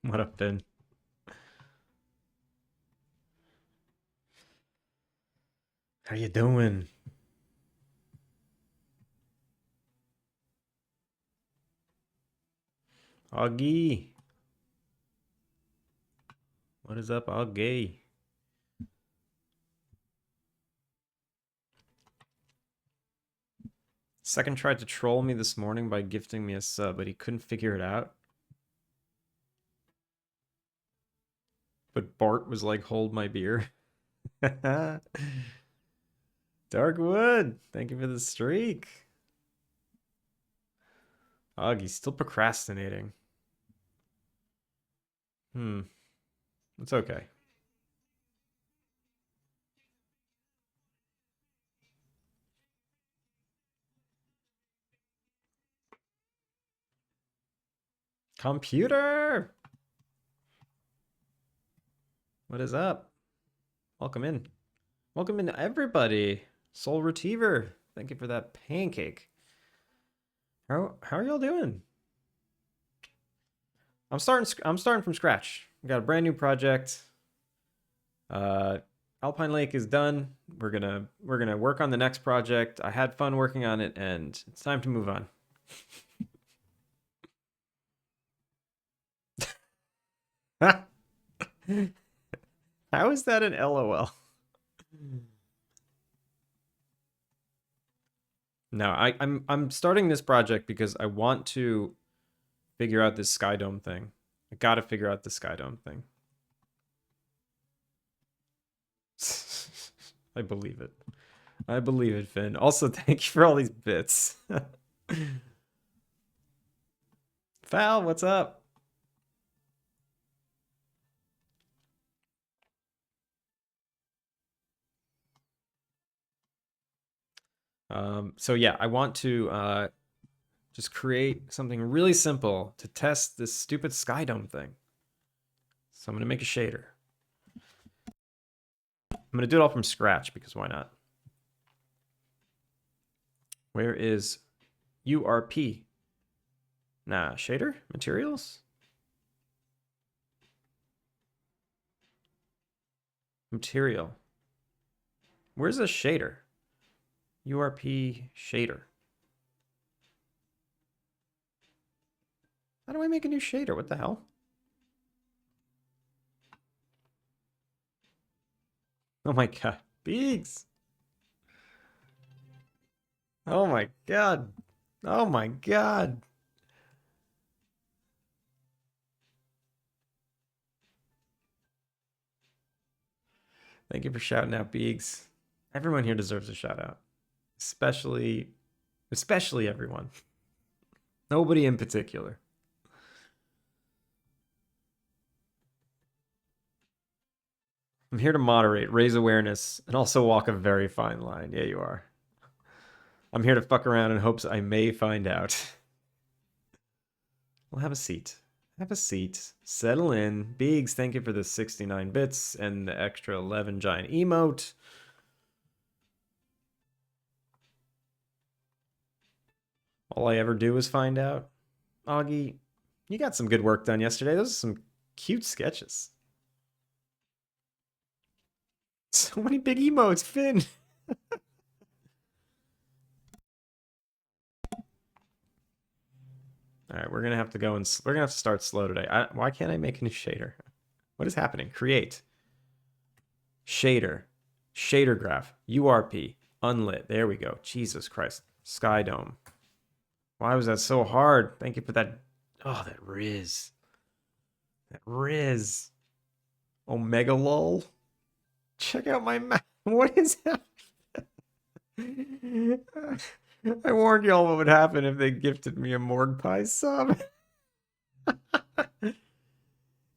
What up, Finn? How you doing? Augie. What is up, Augie? Second tried to troll me this morning by gifting me a sub, but he couldn't figure it out. But Bart was like, hold my beer. Darkwood, thank you for the streak. Augie's still procrastinating. It's okay. Computer! What is up? Welcome in. Welcome in, everybody. Soul Retriever, thank you for that pancake. How are y'all doing? I'm starting from scratch. We got a brand new project. Alpine Lake is done. We're gonna work on the next project. I had fun working on it, and it's time to move on. How is that an LOL? No, I'm starting this project because I want to figure out this Sky Dome thing. I gotta figure out the Sky Dome thing. I believe it. I believe it, Finn. Also, thank you for all these bits. Fal, what's up? So yeah, I want to just create something really simple to test this stupid Sky Dome thing. So I'm gonna make a shader. I'm gonna do it all from scratch because why not? Where is URP? Nah, shader? Materials? Material. Where's the shader? URP shader. How do I make a new shader? What the hell? Oh my god. Beaks! Oh my god. Oh my god. Thank you for shouting out, Beaks. Everyone here deserves a shout out. Especially everyone. Nobody in particular. I'm here to moderate, raise awareness, and also walk a very fine line. Yeah, you are. I'm here to fuck around in hopes I may find out. Well, have a seat. Have a seat. Settle in. Biggs, thank you for the 69 bits and the extra 11 giant emote. All I ever do is find out. Augie, you got some good work done yesterday. Those are some cute sketches. So many big emotes, Finn. All right, we're gonna have to go and we're gonna have to start slow today. Why can't I make a new shader? What is happening? Create shader, shader graph, URP, unlit. There we go. Jesus Christ, Sky Dome. Why was that so hard? Thank you for that. Oh, that Riz. That Riz. Omega lol. Check out my map. What is that? I warned y'all what would happen if they gifted me a Morgue Pie sub.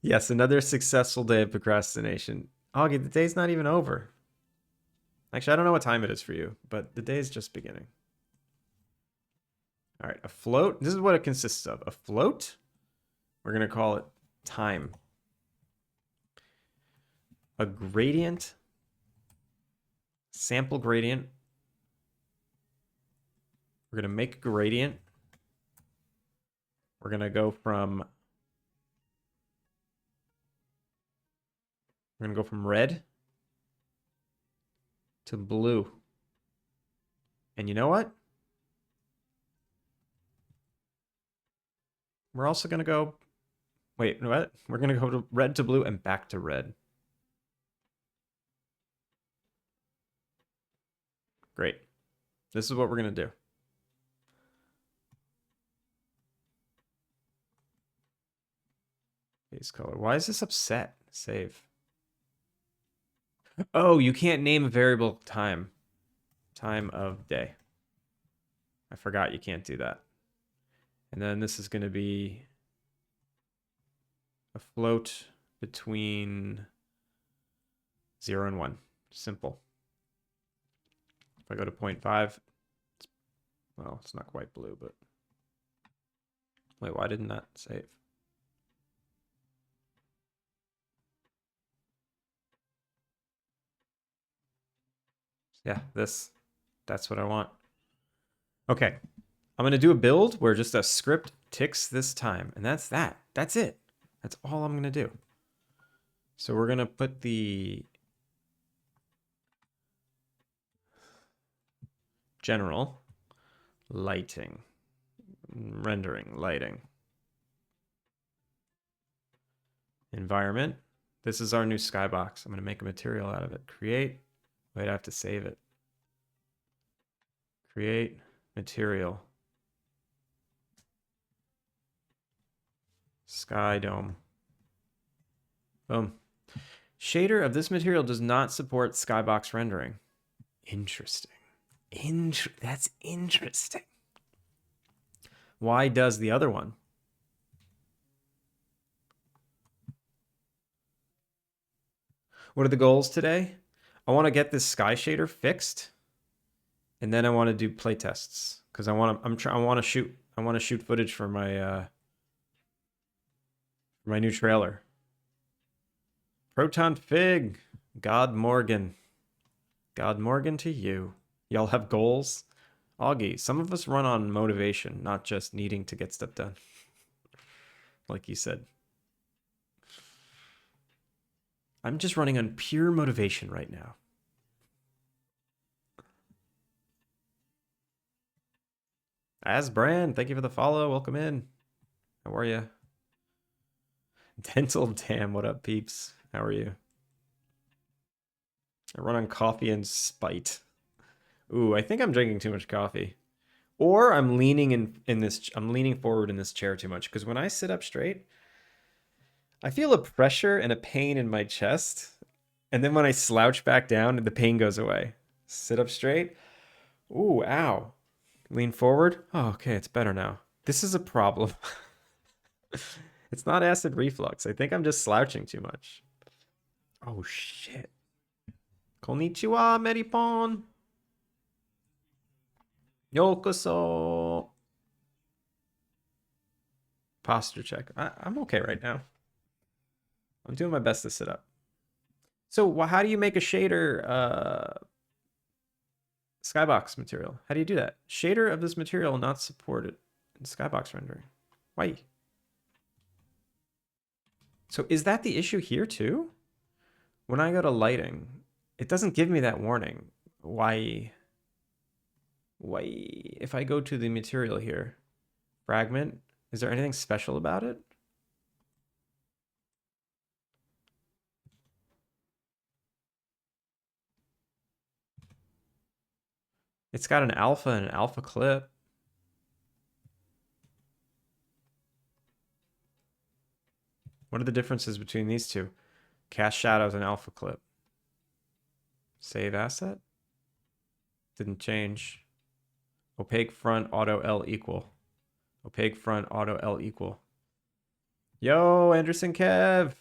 Yes, another successful day of procrastination. Augie, the day's not even over. Actually, I don't know what time it is for you, but the day's just beginning. All right, a float. This is what it consists of. A float. We're going to call it time. A gradient. Sample gradient. We're going to make a gradient. We're going to go from We're going to go from red to blue. And you know what? We're also going to go... Wait, what? We're going to go to red to blue and back to red. Great. This is what we're going to do. Base color. Why is this upset? Save. Oh, you can't name a variable time. Time of day. I forgot you can't do that. And then this is going to be a float between 0 and 1. Simple. If I go to 0.5, well, it's not quite blue, but... Wait, why didn't that save? Yeah, that's what I want. Okay, I'm going to do a build where just a script ticks this time, and that's that. That's it. That's all I'm going to do. So we're going to put the general lighting, rendering, lighting. Environment. This is our new skybox. I'm going to make a material out of it. Create. Wait, I have to save it. Create material. Sky dome. Boom. Shader of this material does not support skybox rendering. Interesting. That's interesting. Why does the other one? What are the goals today? I want to get this sky shader fixed, and then I want to do playtests because I want to shoot footage for my new trailer. Proton Fig, God Morgan to you. Y'all have goals, Augie. Some of us run on motivation, not just needing to get stuff done. Like you said. I'm just running on pure motivation right now. Asbrand, thank you for the follow. Welcome in. How are you? Dental Dam, what up, peeps? How are you? I run on coffee and spite. Ooh, I think I'm drinking too much coffee. Or I'm leaning I'm leaning forward in this chair too much, because when I sit up straight, I feel a pressure and a pain in my chest. And then when I slouch back down, the pain goes away. Sit up straight. Ooh, ow. Lean forward. Oh, okay, it's better now. This is a problem. It's not acid reflux. I think I'm just slouching too much. Oh, shit. Konnichiwa, Meripon. Yokoso. Posture check. I'm okay right now. I'm doing my best to sit up. So how do you make a shader skybox material? How do you do that? Shader of this material not supported in skybox rendering. Why? So is that the issue here too? When I go to lighting, it doesn't give me that warning. Why? If I go to the material here, fragment, is there anything special about it? It's got an alpha and an alpha clip. What are the differences between these two? Cast shadows and alpha clip. Save asset? Didn't change. Opaque front auto L equal. Opaque front auto L equal. Yo, Anderson Kev.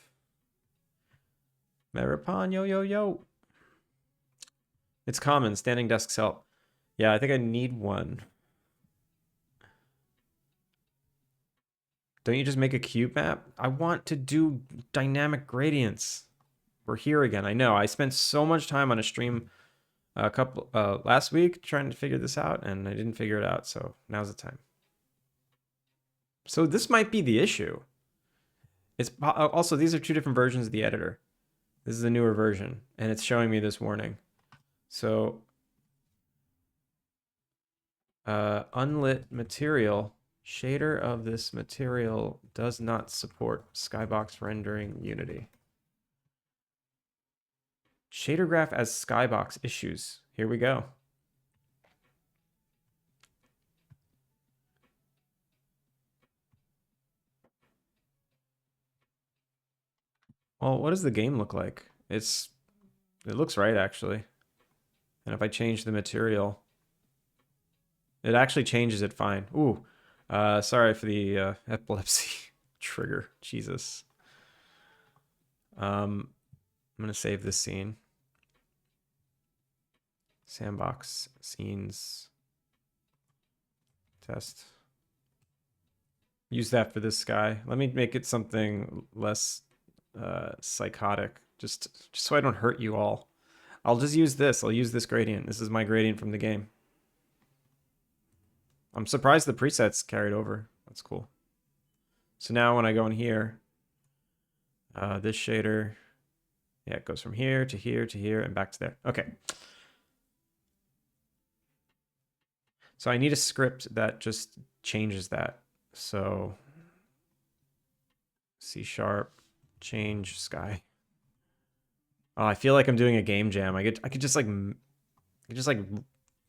Maripon, yo. It's common. Standing desks help. Yeah, I think I need one. Don't you just make a cube map? I want to do dynamic gradients. We're here again. I know. I spent so much time on a stream last week trying to figure this out, and I didn't figure it out, so now's the time. So this might be the issue. It's also, these are two different versions of the editor. This is a newer version, and it's showing me this warning. So, unlit material, shader of this material does not support skybox rendering Unity. Shader graph as skybox issues. Here we go. Well, what does the game look like? It looks right, actually. And if I change the material, it actually changes it fine. Ooh, sorry for the epilepsy trigger. Jesus. I'm gonna save this scene. Sandbox scenes test. Use that for this guy. Let me make it something less psychotic, just so I don't hurt you all. I'll just use this. I'll use this gradient. This is my gradient from the game. I'm surprised the presets carried over. That's cool. So now when I go in here, this shader, yeah, it goes from here to here to here and back to there. Okay. So I need a script that just changes that. So C# change sky. Oh, I feel like I'm doing a game jam. I could just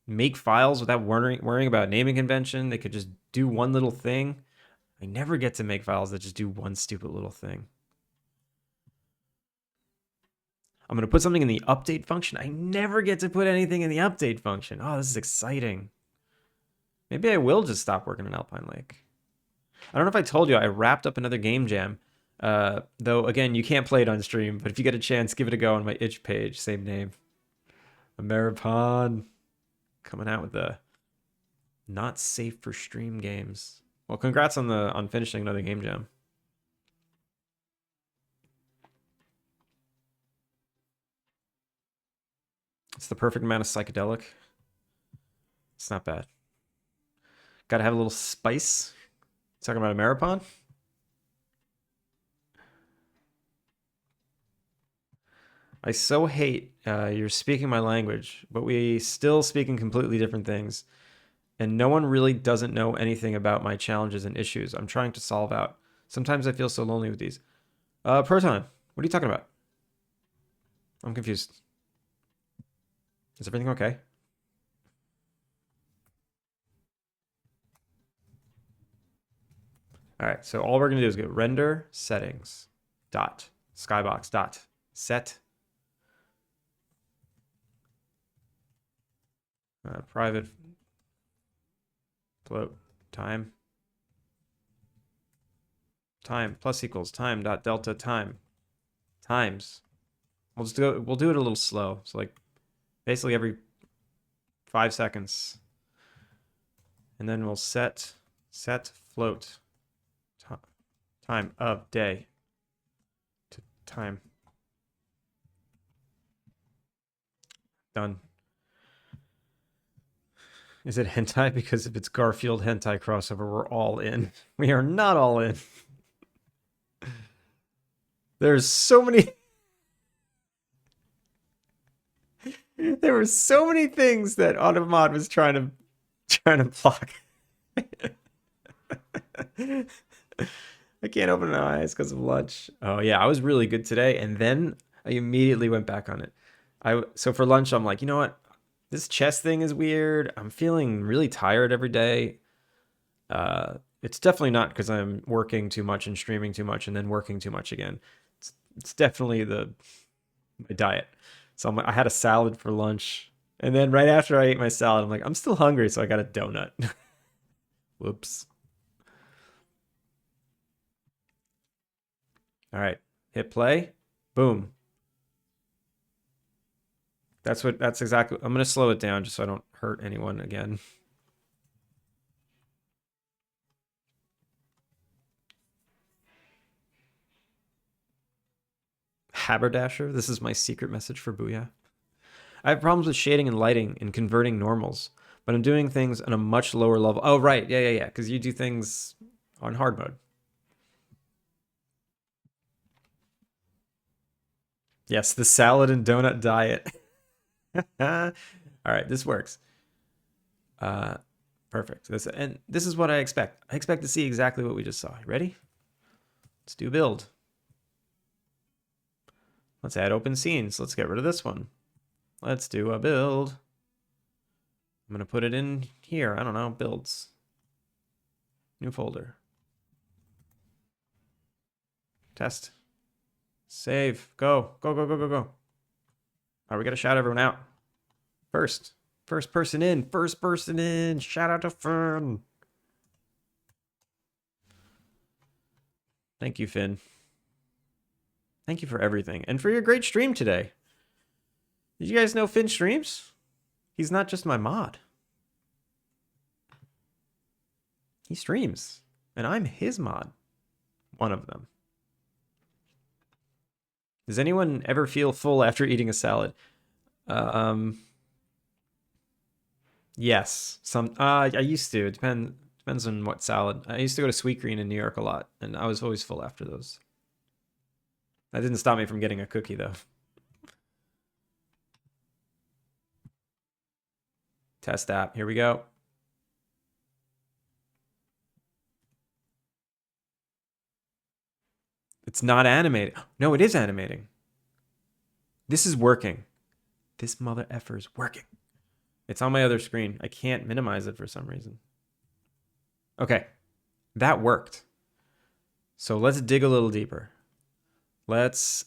make files without worrying about naming convention. They could just do one little thing. I never get to make files that just do one stupid little thing. I'm going to put something in the update function. I never get to put anything in the update function. Oh, this is exciting. Maybe I will just stop working on Alpine Lake. I don't know if I told you, I wrapped up another game jam. Though, again, you can't play it on stream, but if you get a chance, give it a go on my itch page. Same name. Ameripon. Coming out with the not safe for stream games. Well, congrats on finishing another game jam. It's the perfect amount of psychedelic. It's not bad. Gotta have a little spice. Talking about Ameripon? I so hate you're speaking my language, but we still speaking completely different things. And no one really doesn't know anything about my challenges and issues I'm trying to solve out. Sometimes I feel so lonely with these. Proton, what are you talking about? I'm confused. Is everything okay? All right, so all we're gonna do is go render settings dot skybox dot set private float time plus equals time dot delta time times. We'll do it a little slow. So like basically every 5 seconds. And then we'll set float time of day to time. Done. Is it hentai? Because if it's Garfield hentai crossover, we're all in. We are not all in. There's so many. There were so many things that Automod was trying to block. I can't open my eyes because of lunch. Oh yeah, I was really good today, and then I immediately went back on it. So for lunch, I'm like, you know what? This chess thing is weird. I'm feeling really tired every day. It's definitely not because I'm working too much and streaming too much and then working too much again. It's definitely my diet. So I had a salad for lunch, and then right after I ate my salad, I'm like, I'm still hungry, so I got a donut. Whoops. All right, hit play. Boom. That's exactly. I'm gonna slow it down just so I don't hurt anyone again. Haberdasher. This is my secret message for Booyah. I have problems with shading and lighting and converting normals, but I'm doing things on a much lower level. Oh, right. Yeah. Because you do things on hard mode. Yes, the salad and donut diet. All right, this works. Perfect. This is what I expect. I expect to see exactly what we just saw. You ready? Let's do build. Let's add open scenes. Let's get rid of this one. Let's do a build. I'm gonna put it in here. I don't know, builds. New folder. Test. Save. Go. Go, go, go, go, go. All right, we gotta shout everyone out. First. First person in. First person in. Shout out to Finn. Thank you, Finn. Thank you for everything. And for your great stream today. Did you guys know Finn streams? He's not just my mod. He streams. And I'm his mod. One of them. Does anyone ever feel full after eating a salad? Yes. I used to. It depends on what salad. I used to go to Sweet Green in New York a lot, and I was always full after those. That didn't stop me from getting a cookie, though. Test app. Here we go. It's not animating. No, it is animating. This is working. This mother effer is working. It's on my other screen. I can't minimize it for some reason. Okay. That worked. So let's dig a little deeper. Let's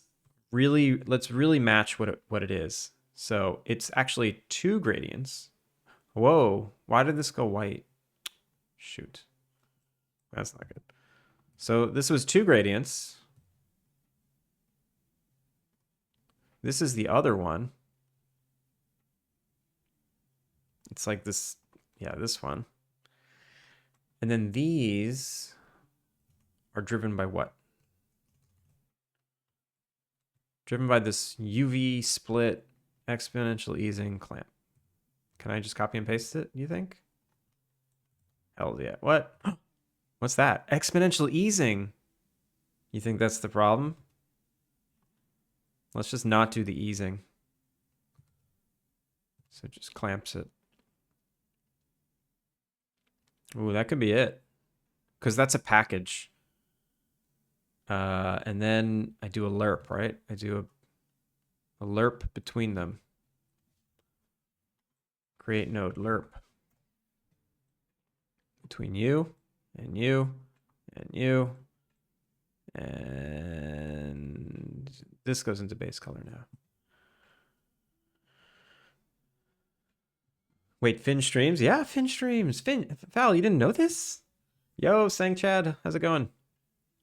really match what it is. So it's actually 2 gradients. Whoa, why did this go white? Shoot. That's not good. So this was 2 gradients. This is the other one. It's like this, yeah, this one. And then these are driven by what? Driven by this UV split exponential easing clamp. Can I just copy and paste it, you think? Hell yeah. What? What's that? Exponential easing. You think that's the problem? Let's just not do the easing. So it just clamps it. Ooh, that could be it. Because that's a package. And then I do a lerp, right? I do a lerp between them. Create node lerp. Between you and you and you. And this goes into base color now. Wait, Finn streams? Yeah, Finn streams. Val, you didn't know this? Yo, Sang Chad, how's it going?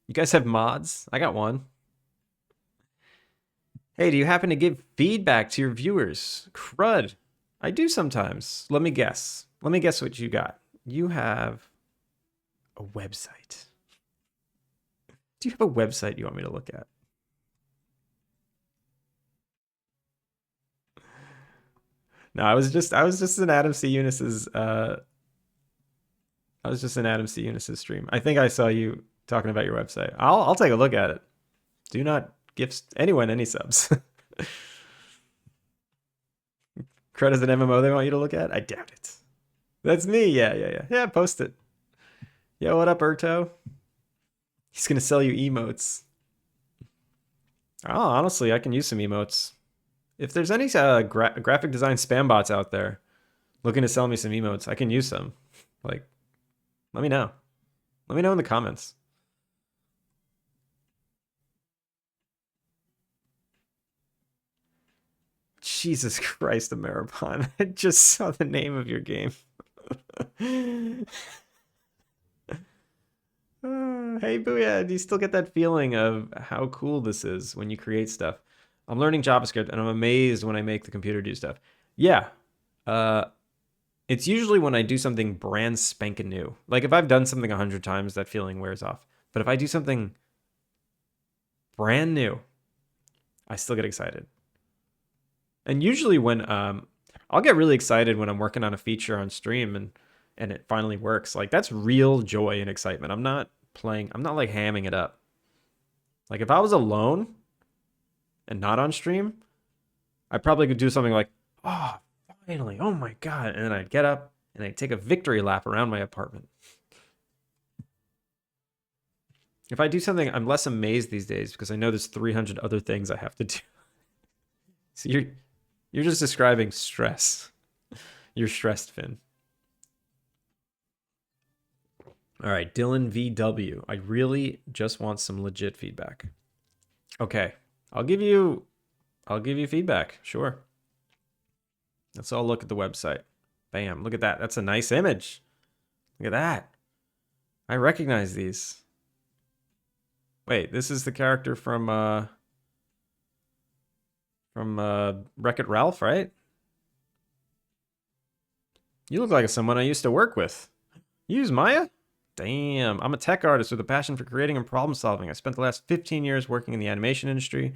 You guys have mods? I got one. Hey, do you happen to give feedback to your viewers? Crud. I do sometimes. Let me guess. Let me guess what you got. You have a website. Do you have a website you want me to look at? No, I was just in Adam C. Eunice's stream. I think I saw you talking about your website. I'll take a look at it. Do not give anyone any subs. Credits an MMO they want you to look at? I doubt it. That's me. Yeah, post it. Yo, what up, Erto? He's gonna sell you emotes. Oh, honestly, I can use some emotes. If there's any graphic design spam bots out there looking to sell me some emotes, I can use some. Like, let me know. Let me know in the comments. Jesus Christ, Ameripon. I just saw the name of your game. Hey, Booyah, do you still get that feeling of how cool this is when you create stuff? I'm learning JavaScript, and I'm amazed when I make the computer do stuff. Yeah. It's usually when I do something brand spanking new. Like, if I've done something 100 times, that feeling wears off. But if I do something brand new, I still get excited. And usually when... I'll get really excited when I'm working on a feature on stream and it finally works. Like, that's real joy and excitement. I'm not like hamming it up. Like, if I was alone and not on stream, I probably could do something like, oh, finally, oh my God. And then I'd get up and I'd take a victory lap around my apartment. If I do something, I'm less amazed these days because I know there's 300 other things I have to do. So you're just describing stress. You're stressed, Finn. All right, Dylan VW. I really just want some legit feedback. Okay, I'll give you feedback. Sure. Let's all look at the website. Bam! Look at that. That's a nice image. Look at that. I recognize these. Wait, this is the character from Wreck-It Ralph, right? You look like someone I used to work with. You use Maya? Damn, I'm a tech artist with a passion for creating and problem solving. I spent the last 15 years working in the animation industry,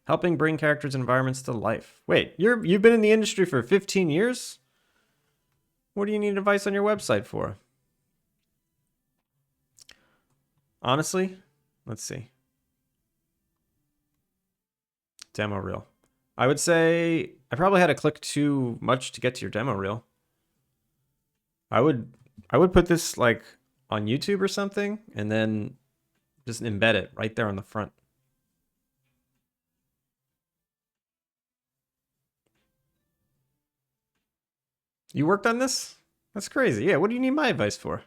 helping bring characters and environments to life. Wait, you've been in the industry for 15 years? What do you need advice on your website for? Honestly, let's see. Demo reel. I would say I probably had to click too much to get to your demo reel. I would put this like on YouTube or something and then just embed it right there on the front. You worked on this? That's crazy. Yeah, what do you need my advice for?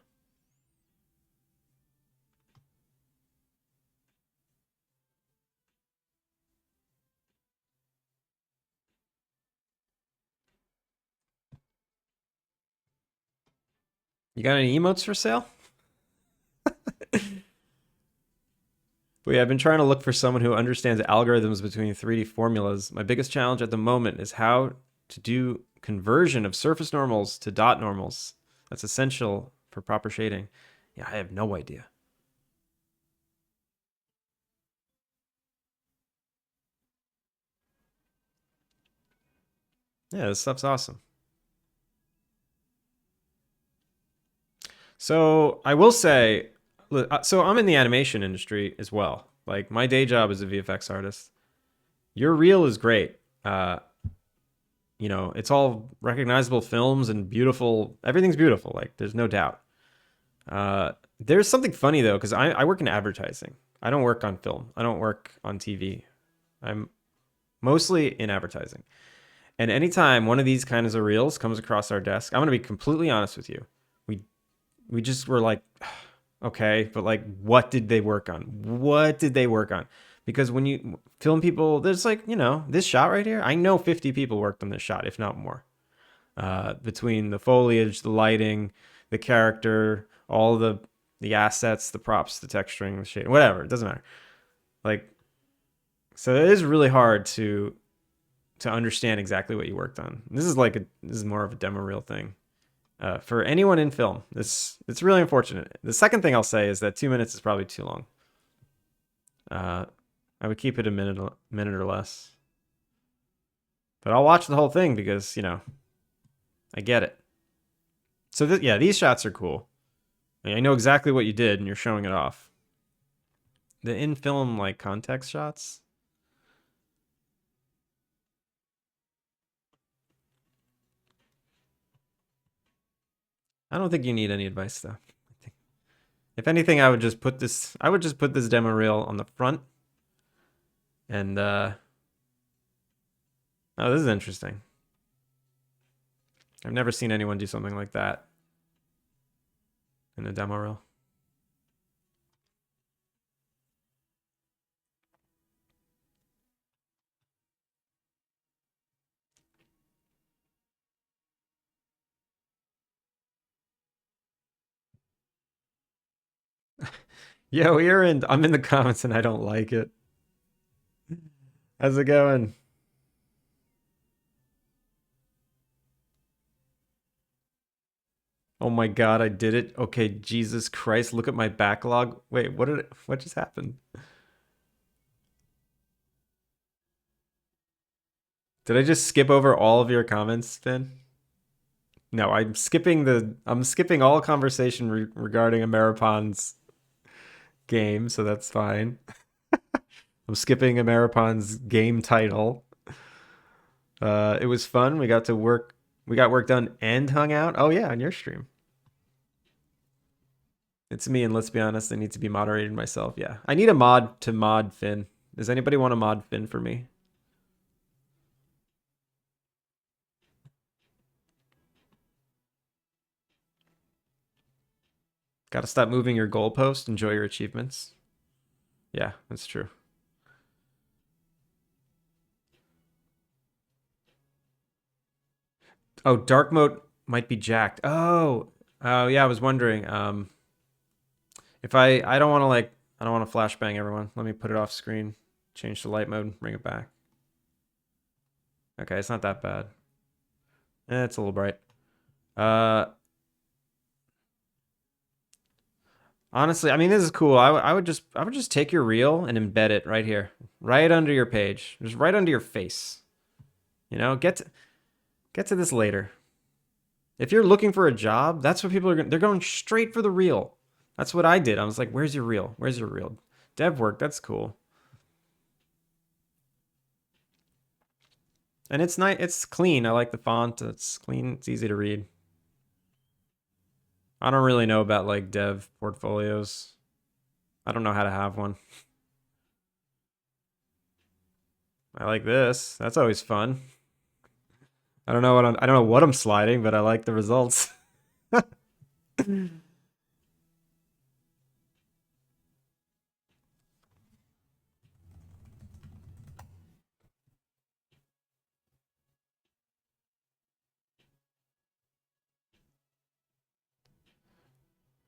You got any emotes for sale? But yeah, I've been trying to look for someone who understands algorithms between 3D formulas. My biggest challenge at the moment is how to do conversion of surface normals to dot normals. That's essential for proper shading. Yeah, I have no idea. Yeah, this stuff's awesome. So I will say, so I'm in the animation industry as well. Like my day job is a VFX artist. Your reel is great. You know, it's all recognizable films and beautiful. Everything's beautiful. Like there's no doubt. There's something funny though, because I work in advertising. I don't work on film. I don't work on TV. I'm mostly in advertising. And anytime one of these kinds of reels comes across our desk, I'm gonna be completely honest with you. We we just were like, okay, but like, what did they work on? What did they work on? Because when you film people, there's like, you know, this shot right here. I know 50 people worked on this shot, if not more. Between the foliage, the lighting, the character, all the assets, the props, the texturing, the shade, whatever. It doesn't matter. Like, so it is really hard to understand exactly what you worked on. This is more of a demo reel thing. For anyone in film, it's really unfortunate. The second thing I'll say is that 2 minutes is probably too long. I would keep it a minute or less. But I'll watch the whole thing because, you know, I get it. So yeah, these shots are cool. I know exactly what you did and you're showing it off. The in film like context shots. I don't think you need any advice though. If anything, I would just put this demo reel on the front. And oh, this is interesting. I've never seen anyone do something like that in a demo reel. Yo, I'm in the comments and I don't like it. How's it going? Oh my God, I did it. Okay, Jesus Christ, look at my backlog. Wait, what just happened? Did I just skip over all of your comments, Finn? No, I'm skipping all conversation regarding Ameripon's game, so that's fine. I'm skipping Ameripon's game title. It was fun. We got to work. We got work done and hung out. Oh yeah, on your stream. It's me, and let's be honest, I need to be moderated myself. Yeah, I need a mod to mod Finn. Does anybody want to mod Finn for me? Got to stop moving your goalpost. Enjoy your achievements. Yeah, that's true. Oh, dark mode might be jacked. Oh yeah, I was wondering. If I don't want to I don't want to flashbang everyone. Let me put it off screen. Change to light mode. Bring it back. Okay, it's not that bad. It's a little bright. Uh, Honestly, I mean this is cool. I would just take your reel and embed it right here, right under your page, just right under your face. You know, get to this later. If you're looking for a job, that's what people are going. They're going straight for the reel. That's what I did. I was like, "Where's your reel? Where's your reel?" Dev work. That's cool. And it's nice. It's clean. I like the font. It's clean. It's easy to read. I don't really know about like dev portfolios. I don't know how to have one. I like this. That's always fun. I don't know what I'm sliding, but I like the results.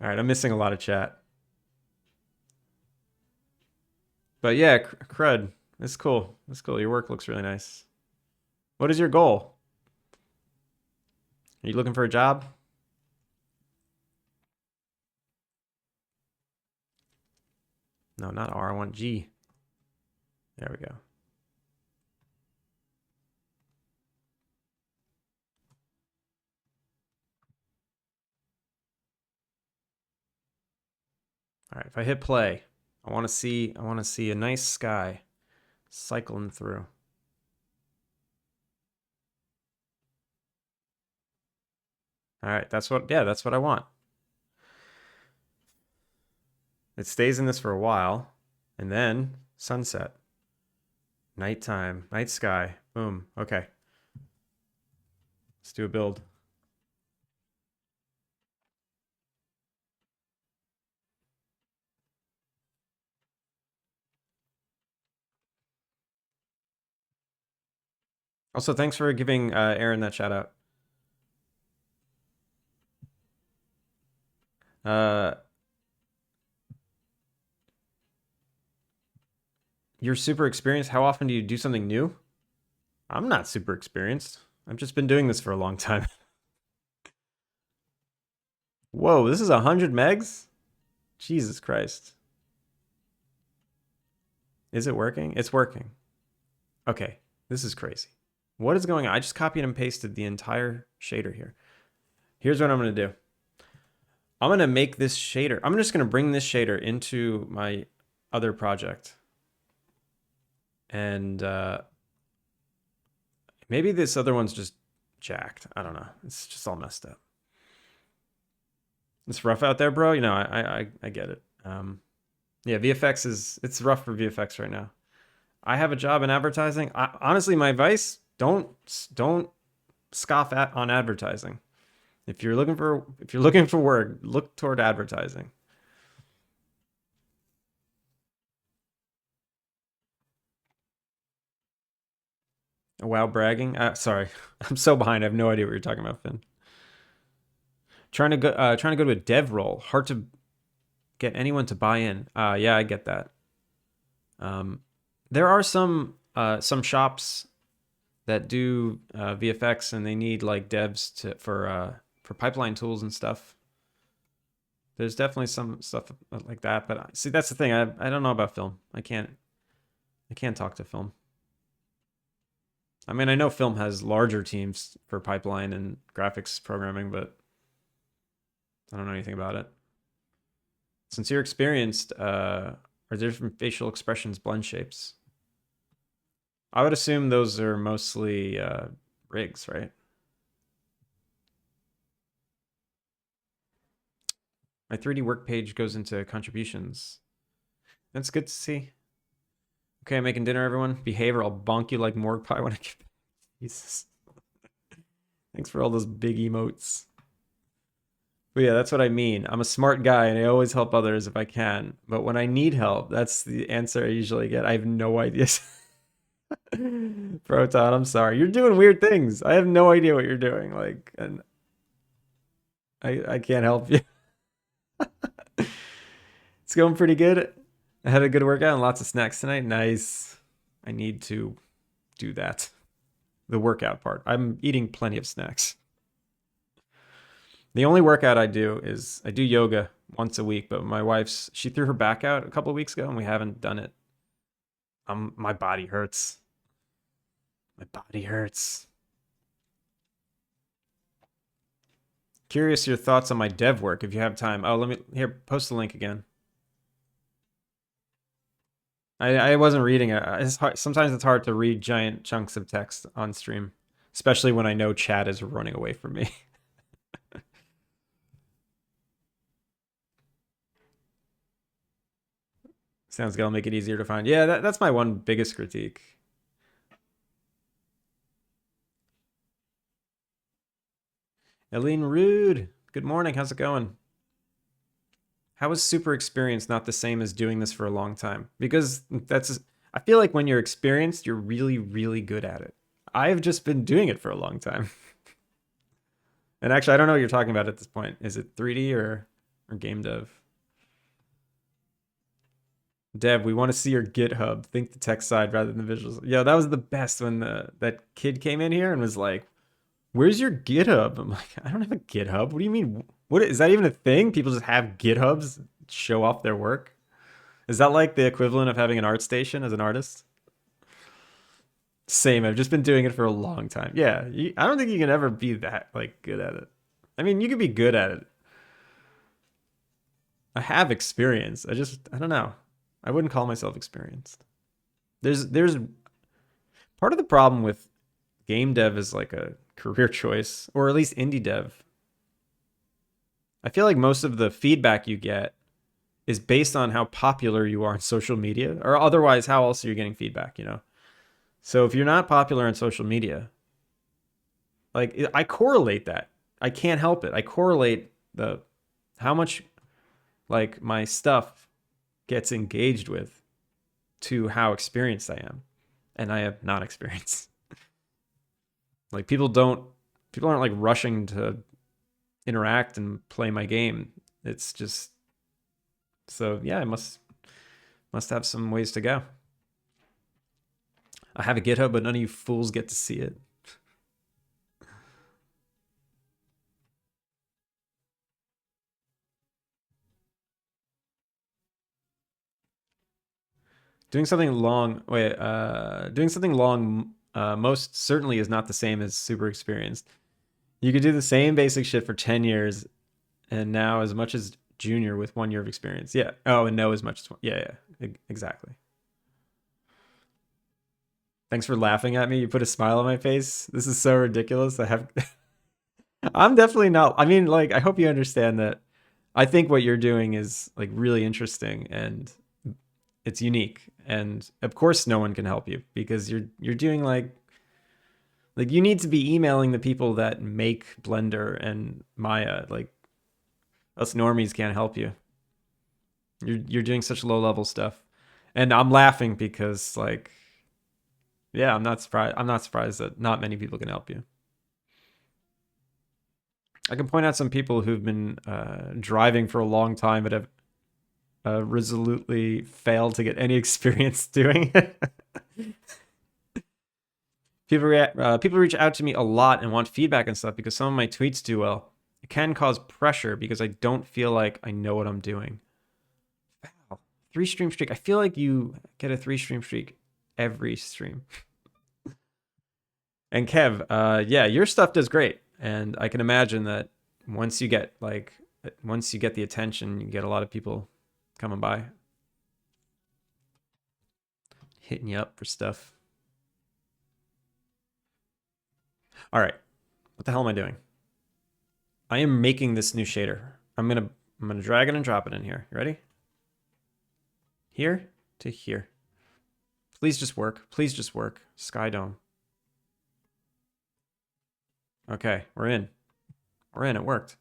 All right, I'm missing a lot of chat. But yeah, crud. It's cool. It's cool. Your work looks really nice. What is your goal? Are you looking for a job? No, not R. I want G. There we go. All right, if I hit play, I want to see a nice sky cycling through. All right, that's what I want. It stays in this for a while, and then sunset, nighttime, night sky, boom. Okay, let's do a build. Also, thanks for giving Aaron that shout out. You're super experienced. How often do you do something new? I'm not super experienced. I've just been doing this for a long time. Whoa, this is 100 megs? Jesus Christ. Is it working? It's working. Okay, this is crazy. What is going on? I just copied and pasted the entire shader here. Here's what I'm going to do. I'm going to make this shader. I'm just going to bring this shader into my other project. And maybe this other one's just jacked. I don't know. It's just all messed up. It's rough out there, bro. You know, I get it. Yeah, VFX it's rough for VFX right now. I have a job in advertising. Honestly, my advice, don't scoff on advertising. If you're looking for work, look toward advertising. Wow, bragging. Sorry, I'm so behind. I have no idea what you're talking about, Finn. Trying to go to a dev role. Hard to get anyone to buy in. Yeah, I get that. There are some shops that do VFX and they need like devs for pipeline tools and stuff. There's definitely some stuff like that, but see, that's the thing. I don't know about film. I can't talk to film. I mean, I know film has larger teams for pipeline and graphics programming, but I don't know anything about it. Since you're experienced, are there different facial expressions, blend shapes? I would assume those are mostly rigs, right? My 3D work page goes into contributions. That's good to see. Okay, I'm making dinner, everyone. Behave or I'll bonk you like morgue pie when I get back. Jesus. Thanks for all those big emotes. But yeah, that's what I mean. I'm a smart guy and I always help others if I can. But when I need help, that's the answer I usually get. I have no idea. Proton, I'm sorry. You're doing weird things. I have no idea what you're doing. Like, and I can't help you. It's going pretty good. I had a good workout and lots of snacks tonight. Nice. I need to do that. The workout part. I'm eating plenty of snacks. The only workout I do is I do yoga once a week, but my wife's, she threw her back out a couple of weeks ago and we haven't done it. My body hurts. My body hurts. Curious your thoughts on my dev work if you have time. Oh, let me, here, post the link again. I wasn't reading it. It's hard, sometimes it's hard to read giant chunks of text on stream, especially when I know chat is running away from me. Sounds good. I'll make it easier to find. Yeah, that's my one biggest critique. Eileen Rude, good morning. How's it going? How is super experience not the same as doing this for a long time? Because that's, I feel like when you're experienced, you're really, really good at it. I've just been doing it for a long time. And actually, I don't know what you're talking about at this point. Is it 3D or game dev? Dev, we want to see your GitHub. Think the tech side rather than the visuals. Yo, that was the best when that kid came in here and was like, "Where's your GitHub?" I'm like, "I don't have a GitHub. What do you mean? What is that even a thing? People just have GitHubs show off their work? Is that like the equivalent of having an art station as an artist?" Same. I've just been doing it for a long time. Yeah, I don't think you can ever be that like good at it. I mean, you could be good at it. I have experience. I don't know. I wouldn't call myself experienced. There's part of the problem with game dev is like a career choice, or at least indie dev. I feel like most of the feedback you get is based on how popular you are on social media, or otherwise, how else are you getting feedback, you know? So if you're not popular on social media, like I correlate that. I can't help it. I correlate the how much like my stuff gets engaged with to how experienced I am. And I have not experienced. Like people aren't like rushing to interact and play my game. It's just, so yeah, I must have some ways to go. I have a GitHub, but none of you fools get to see it. Doing something long, most certainly is not the same as super experienced. You could do the same basic shit for 10 years and now as much as junior with 1 year of experience. Yeah. Oh, and know as much as, yeah, exactly. Thanks for laughing at me. You put a smile on my face. This is so ridiculous. I'm definitely not, I mean, like, I hope you understand that I think what you're doing is like really interesting and it's unique. And of course no one can help you because you're doing like you need to be emailing the people that make Blender and Maya. Like us normies can't help you. You're doing such low level stuff. And I'm laughing because like yeah, I'm not surprised that not many people can help you. I can point out some people who've been driving for a long time but have resolutely failed to get any experience doing it. People reach out to me a lot and want feedback and stuff because some of my tweets do well. It can cause pressure because I don't feel like I know what I'm doing. Wow. 3-stream streak. I feel like you get a 3-stream streak every stream. And Kev, yeah, your stuff does great. And I can imagine that once you get the attention, you get a lot of people coming by, hitting you up for stuff. All right. What the hell am I doing? I am making this new shader. I'm gonna drag it and drop it in here. You ready? Here to here. Please just work. Please just work. Sky Dome. Okay, we're in. We're in. It worked.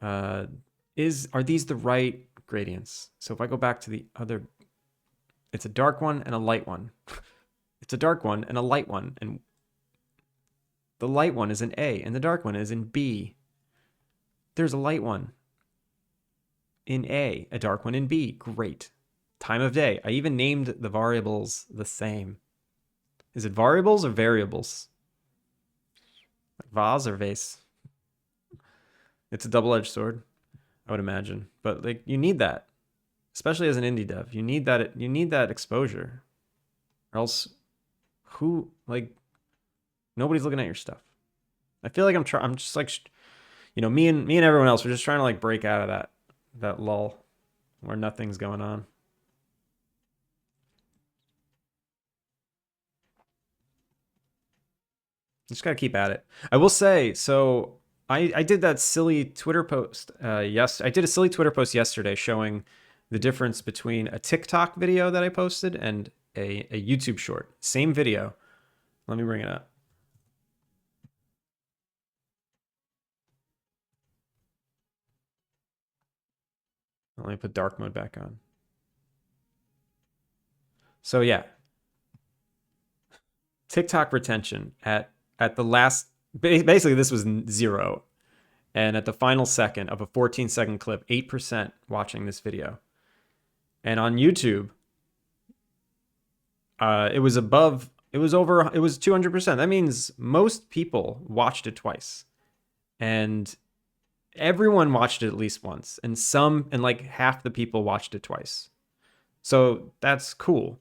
Are these the right gradients? So if I go back to the other, it's a dark one and a light one. It's a dark one and a light one, and the light one is in A, and the dark one is in B. There's a light one in A, a dark one in B. Great. Time of day. I even named the variables the same. Is it variables or variables? Like vase or vase? It's a double-edged sword, I would imagine. But like, you need that, especially as an indie dev. You need that. You need that exposure, or else, nobody's looking at your stuff. I feel like I'm just like, me and everyone else. We're just trying to like break out of that lull where nothing's going on. Just gotta keep at it. I will say, so I did that silly Twitter post. Yes, I did a silly Twitter post yesterday showing the difference between a TikTok video that I posted and a YouTube short. Same video. Let me bring it up. Let me put dark mode back on. So yeah, TikTok retention at the last, basically this was 0. And at the final second of a 14-second clip, 8% watching this video. And on YouTube, it was 200%. That means most people watched it twice. And everyone watched it at least once. And like half the people watched it twice. So that's cool.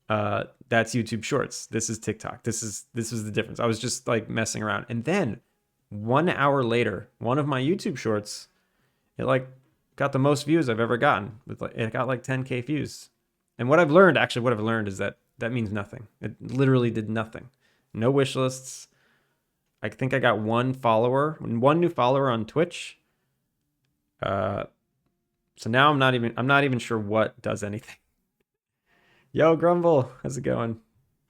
That's YouTube Shorts. This is TikTok. This was the difference. I was just like messing around. And then 1 hour later, one of my YouTube Shorts, it like got the most views I've ever gotten. It got like 10K views. And what I've learned is that means nothing. It literally did nothing. No wish lists. I think I got one new follower on Twitch. So now I'm not even sure what does anything. Yo, Grumble, how's it going?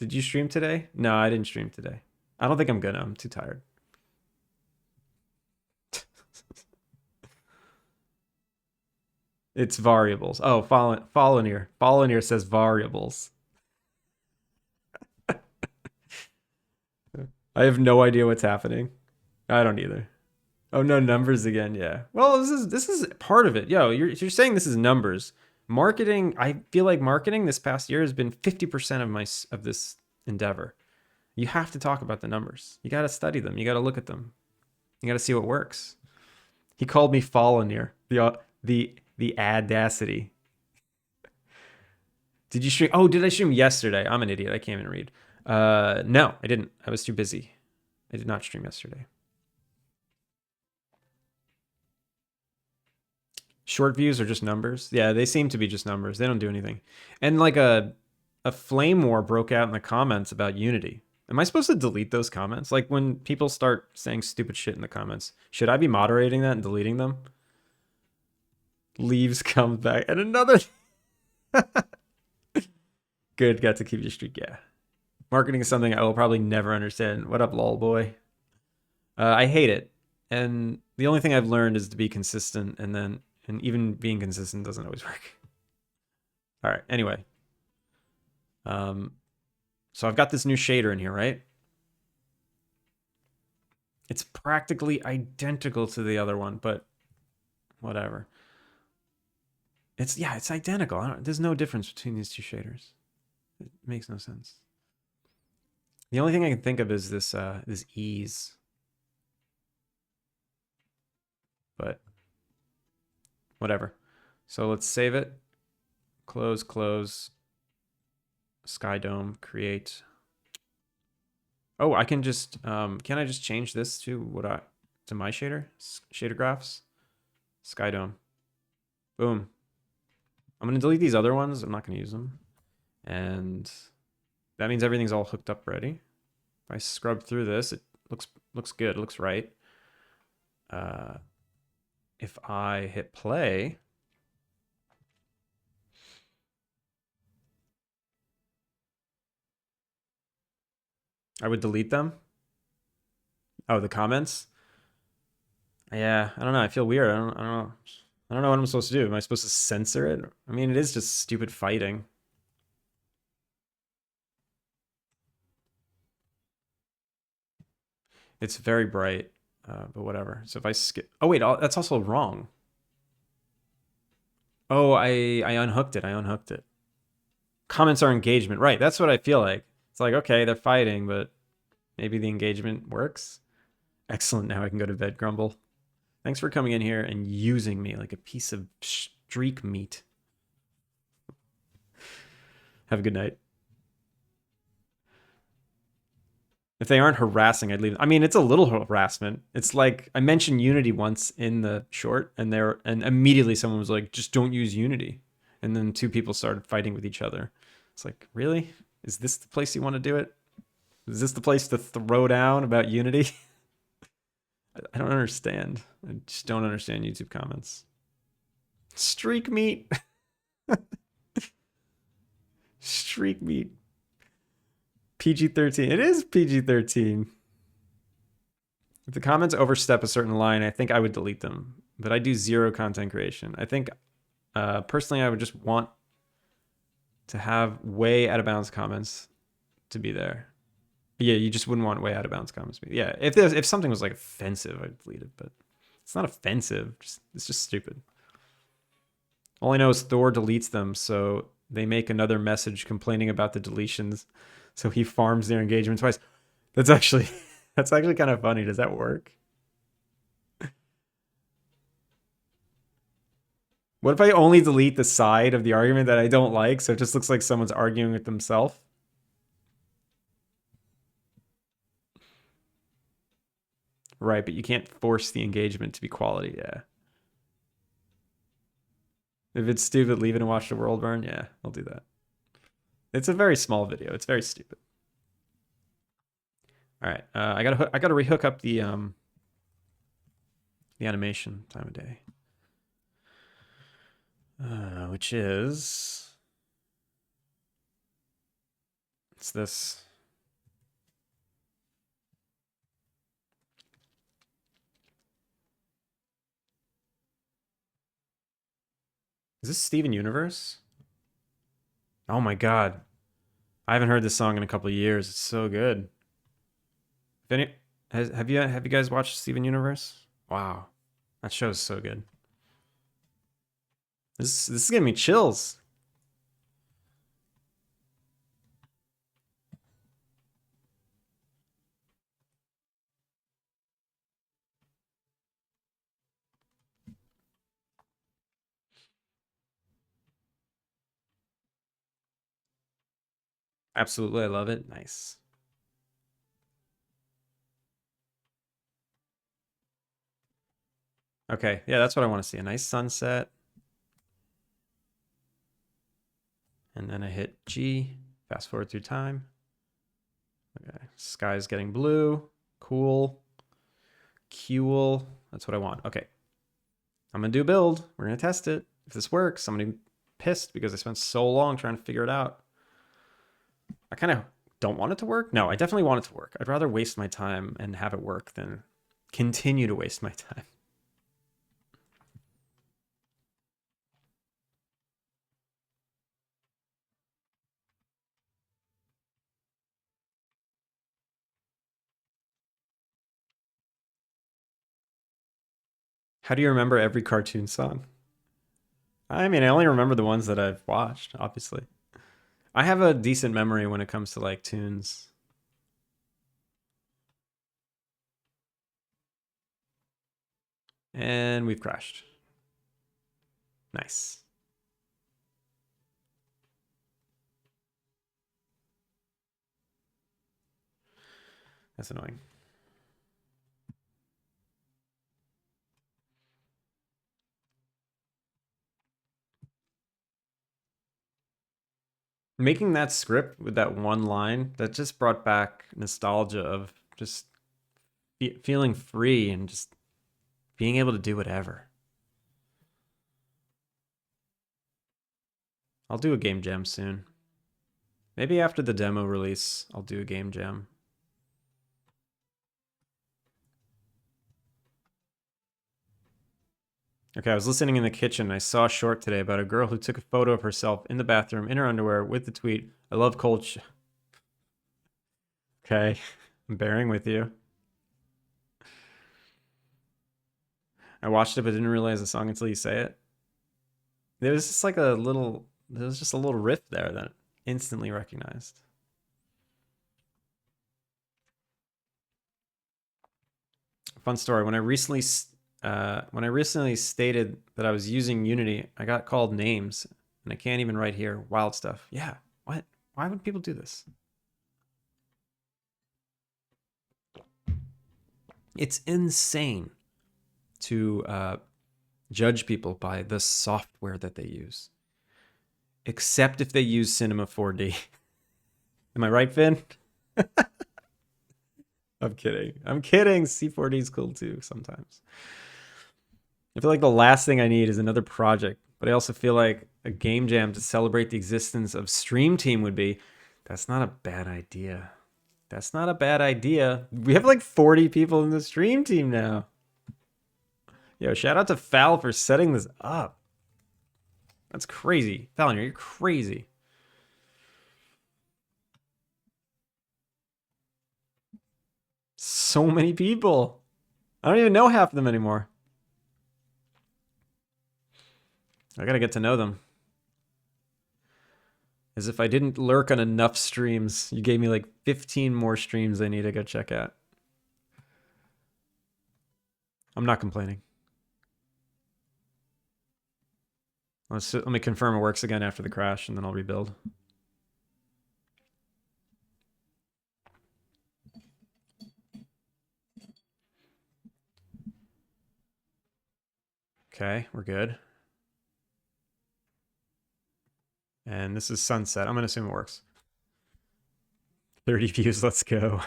Did you stream today? No, I didn't stream today. I don't think I'm gonna. I'm too tired. It's variables. Oh, Fallenir says variables. I have no idea what's happening. I don't either. Oh no, numbers again. Yeah. Well, this is part of it. Yo, you're saying this is numbers. Marketing. I feel like marketing this past year has been 50% of this endeavor. You have to talk about the numbers. You got to study them. You got to look at them. You got to see what works. He called me Fallenir. The audacity. Did you stream? Oh, did I stream yesterday? I'm an idiot. I can't even read. No, I didn't. I was too busy. I did not stream yesterday. Short views are just numbers. Yeah, they seem to be just numbers. They don't do anything. And like a flame war broke out in the comments about Unity. Am I supposed to delete those comments? Like when people start saying stupid shit in the comments, should I be moderating that and deleting them? Leaves comes back and another. Good, got to keep your streak. Yeah. Marketing is something I will probably never understand. What up, lol boy? I hate it. And the only thing I've learned is to be consistent, and even being consistent doesn't always work. All right, anyway. So I've got this new shader in here, right? It's practically identical to the other one, but whatever. It's identical. There's no difference between these two shaders. It makes no sense. The only thing I can think of is this ease. But whatever. So let's save it. Close. Sky Dome, create. Oh, I can just can I just change this to my shader? Shader graphs. Sky Dome. Boom. I'm gonna delete these other ones. I'm not gonna use them. And that means everything's all hooked up ready. If I scrub through this, it Looks good. Looks right. If I hit play, I would delete them. Oh, the comments. Yeah, I don't know. I feel weird. I don't know. I don't know what I'm supposed to do. Am I supposed to censor it? I mean, it is just stupid fighting. It's very bright, but whatever. So if I skip, oh wait, that's also wrong. Oh, I unhooked it. I unhooked it. Comments are engagement, right? That's what I feel like. It's like okay, they're fighting, but maybe the engagement works. Excellent. Now I can go to bed, Grumble. Thanks for coming in here and using me like a piece of streak meat. Have a good night. If they aren't harassing, I'd leave. I mean, it's a little harassment. It's like I mentioned Unity once in the short, and immediately someone was like, "Just don't use Unity," and then two people started fighting with each other. It's like, really? Is this the place you want to do it? Is this the place to throw down about Unity? I don't understand. I just don't understand YouTube comments. Streak meat. Streak meat. PG-13. It is PG-13. If the comments overstep a certain line, I think I would delete them. But I do zero content creation. I think, personally, I would just want to have way out of bounds comments to be there. Yeah, you just wouldn't want way out of bounds comments to be. Yeah, if something was like offensive, I'd delete it. But it's not offensive. It's just stupid. All I know is Thor deletes them, so they make another message complaining about the deletions. So he farms their engagement twice. That's actually kind of funny. Does that work? What if I only delete the side of the argument that I don't like, so it just looks like someone's arguing with themselves? Right, but you can't force the engagement to be quality, yeah. If it's stupid, leave it and watch the world burn. Yeah, I'll do that. It's a very small video. It's very stupid. All right, I gotta rehook up the animation time of day, which is it's this. Is this Steven Universe? Oh my god, I haven't heard this song in a couple of years. It's so good. If any, have you guys watched Steven Universe? Wow, that show is so good. This is giving me chills. Absolutely, I love it. Nice. Okay, yeah, that's what I want to see. A nice sunset. And then I hit G, fast forward through time. Okay, sky's getting blue. Cool. Cool. That's what I want. Okay. I'm going to do a build. We're going to test it. If this works, I'm going to be pissed because I spent so long trying to figure it out. I kind of don't want it to work. No, I definitely want it to work. I'd rather waste my time and have it work than continue to waste my time. How do you remember every cartoon song? I mean, I only remember the ones that I've watched, obviously. I have a decent memory when it comes to like tunes. And we've crashed. Nice. That's annoying. Making that script with that one line, that just brought back nostalgia of just feeling free and just being able to do whatever. I'll do a game jam soon. Maybe after the demo release, I'll do a game jam. Okay, I was listening in the kitchen. I saw a short today about a girl who took a photo of herself in the bathroom in her underwear with the tweet, "I love cold Okay, I'm bearing with you. I watched it but didn't realize the song until you say it. There was just like a little, there was just a little riff there that I instantly recognized. Fun story. When I recently stated that I was using Unity, I got called names, and I can't even write here. Wild stuff. Yeah. What? Why would people do this? It's insane to judge people by the software that they use, except if they use Cinema 4D. Am I right, Finn? I'm kidding. I'm kidding. C4D is cool too sometimes. I feel like the last thing I need is another project, but I also feel like a game jam to celebrate the existence of Stream Team would be. That's not a bad idea. That's not a bad idea. We have like 40 people in the Stream Team now. Yo, shout out to Fal for setting this up. That's crazy. Fallon, you're crazy. So many people. I don't even know half of them anymore. I gotta get to know them. As if I didn't lurk on enough streams. You gave me like 15 more streams I need to go check out. I'm not complaining. Let me confirm it works again after the crash, and then I'll rebuild. Okay, we're good. And this is sunset. I'm going to assume it works. 30 views, let's go.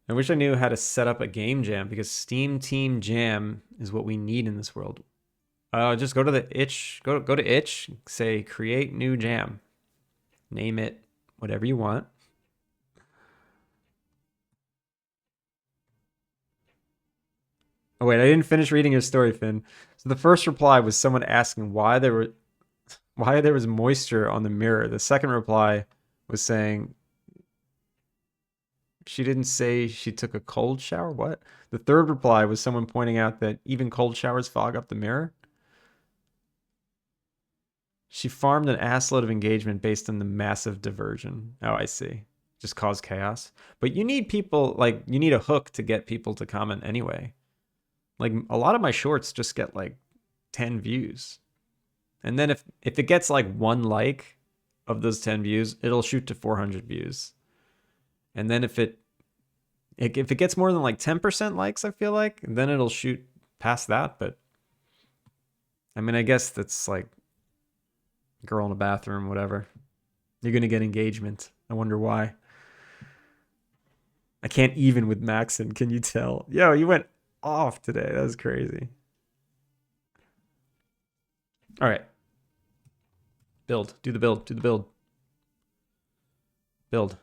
I wish I knew how to set up a game jam, because Steam Team Jam is what we need in this world. Just go to the itch, go to itch, say create new jam. Name it whatever you want. Oh wait, I didn't finish reading your story, Finn. So the first reply was someone asking why there was moisture on the mirror. The second reply was saying she didn't say she took a cold shower. What? The third reply was someone pointing out that even cold showers fog up the mirror. She farmed an assload of engagement based on the massive diversion. Oh, I see. Just cause chaos. But you need people, like, you need a hook to get people to comment anyway. Like, a lot of my shorts just get like 10 views. And then if it gets like one like of those 10 views, it'll shoot to 400 views. And then if it gets more than like 10% likes, I feel like, then it'll shoot past that. But I mean, I guess that's like girl in a bathroom, whatever. You're going to get engagement. I wonder why. I can't even with Maxon. Can you tell? Yo, you went off today. That was crazy. All right. Build. Do the build. Do the build. Build.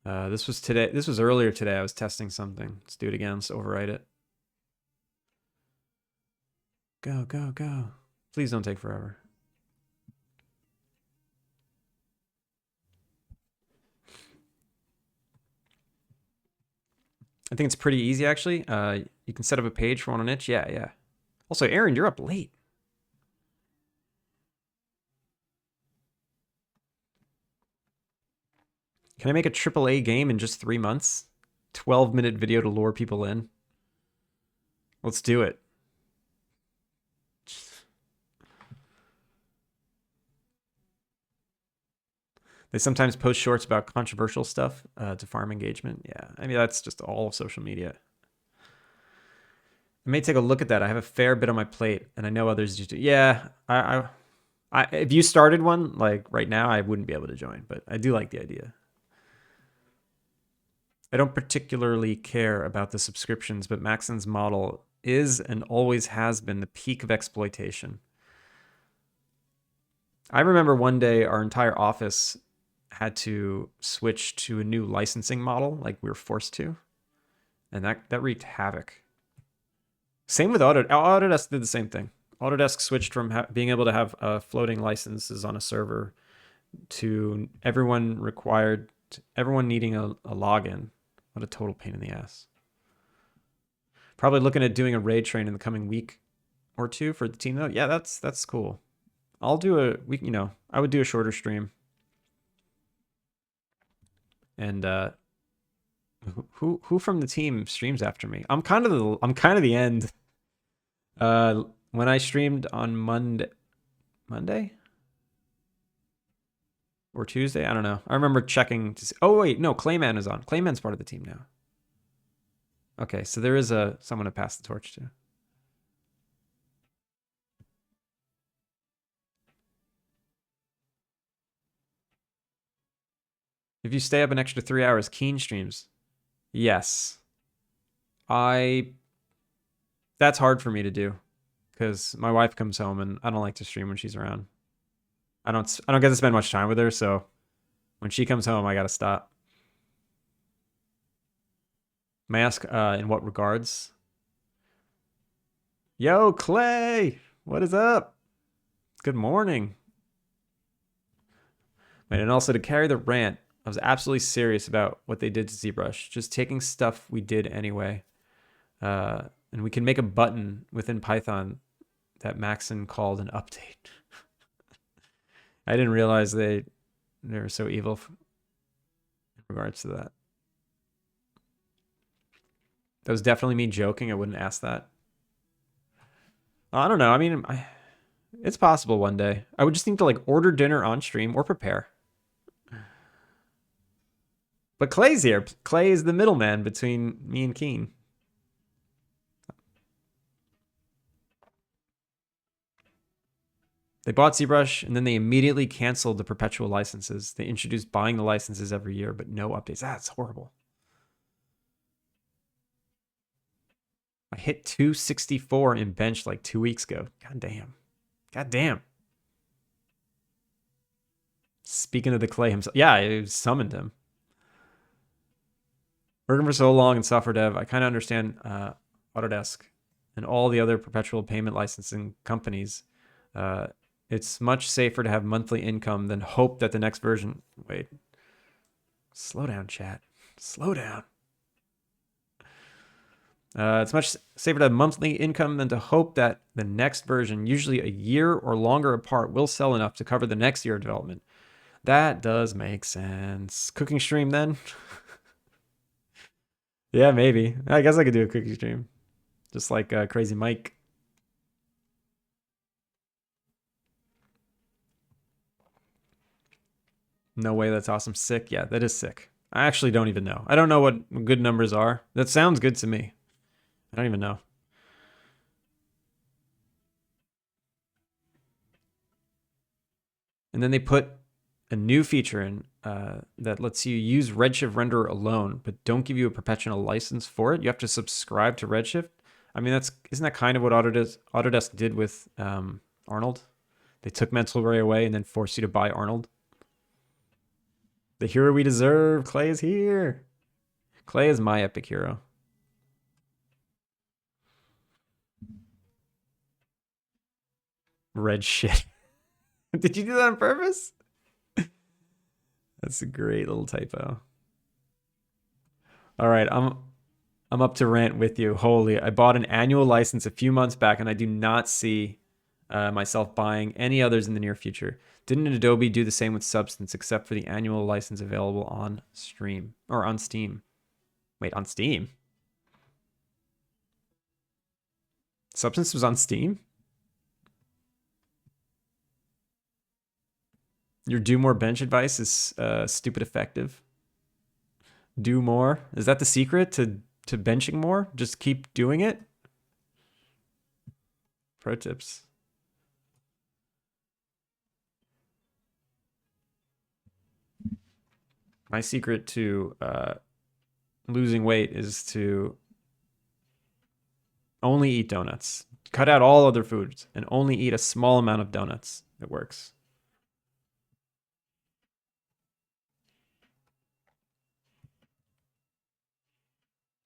This was today. This was earlier today. I was testing something. Let's do it again. Let's overwrite it. Go, go, go. Please don't take forever. I think it's pretty easy, actually. You can set up a page for one on itch. Yeah, yeah. Also, Aaron, you're up late. Can I make a AAA game in just 3 months? 12-minute video to lure people in. Let's do it. They sometimes post shorts about controversial stuff to farm engagement. Yeah, I mean, that's just all of social media. I may take a look at that. I have a fair bit on my plate, and I know others do too. Yeah, I If you started one like right now, I wouldn't be able to join, but I do like the idea. I don't particularly care about the subscriptions, but Maxon's model is and always has been the peak of exploitation. I remember one day our entire office had to switch to a new licensing model, like we were forced to, and that wreaked havoc. Same with Autodesk did the same thing. Autodesk switched from being able to have floating licenses on a server to everyone needing a login. What a total pain in the ass. Probably looking at doing a raid train in the coming week or two for the team though. Yeah, that's cool. I'll do I would do a shorter stream. And who from the team streams after me? I'm kind of the end. When I streamed on Monday or Tuesday, I don't know. I remember checking to see. Oh wait, no, Clayman is on. Clayman's part of the team now. Okay, so there is someone to pass the torch to. If you stay up an extra 3 hours, Keen streams. Yes. That's hard for me to do because my wife comes home and I don't like to stream when she's around. I don't get to spend much time with her, so when she comes home, I gotta stop. May I ask in what regards? Yo, Clay! What is up? Good morning. Wait, and also to carry the rant, I was absolutely serious about what they did to ZBrush. Just taking stuff we did anyway. And we can make a button within Python that Maxon called an update. I didn't realize they were so evil in regards to that. That was definitely me joking. I wouldn't ask that. I don't know. I mean, it's possible one day. I would just need to like order dinner on stream or prepare. But Clay's here. Clay is the middleman between me and Keen. They bought ZBrush and then they immediately canceled the perpetual licenses. They introduced buying the licenses every year, but no updates. That's horrible. I hit 264 in bench like 2 weeks ago. God damn. God damn. Speaking of the Clay himself. Yeah, I summoned him. Working for so long in software dev, I kind of understand Autodesk and all the other perpetual payment licensing companies. It's much safer to have monthly income than hope that the next version... Wait. Slow down, chat. Slow down. It's much safer to have monthly income than to hope that the next version, usually a year or longer apart, will sell enough to cover the next year of development. That does make sense. Cooking stream then? Yeah, maybe. I guess I could do a cooking stream. Just like Crazy Mike. No way, that's awesome. Sick. Yeah, that is sick. I actually don't even know. I don't know what good numbers are. That sounds good to me. I don't even know. And then they put a new feature in that lets you use Redshift Render alone, but don't give you a perpetual license for it. You have to subscribe to Redshift. I mean, isn't that kind of what Autodesk did with Arnold? They took Mental Ray away and then forced you to buy Arnold. The hero we deserve. Clay is here. Clay is my epic hero. Red shit. Did you do that on purpose? That's a great little typo. All right, I'm up to rant with you. Holy, I bought an annual license a few months back, and I do not see myself buying any others in the near future. Didn't Adobe do the same with Substance, except for the annual license available on Stream or on Steam? Wait, on Steam? Substance was on Steam? Your do more bench advice is stupid effective. Do more? Is that the secret to benching more? Just keep doing it? Pro tips. My secret to losing weight is to only eat donuts. Cut out all other foods and only eat a small amount of donuts. It works.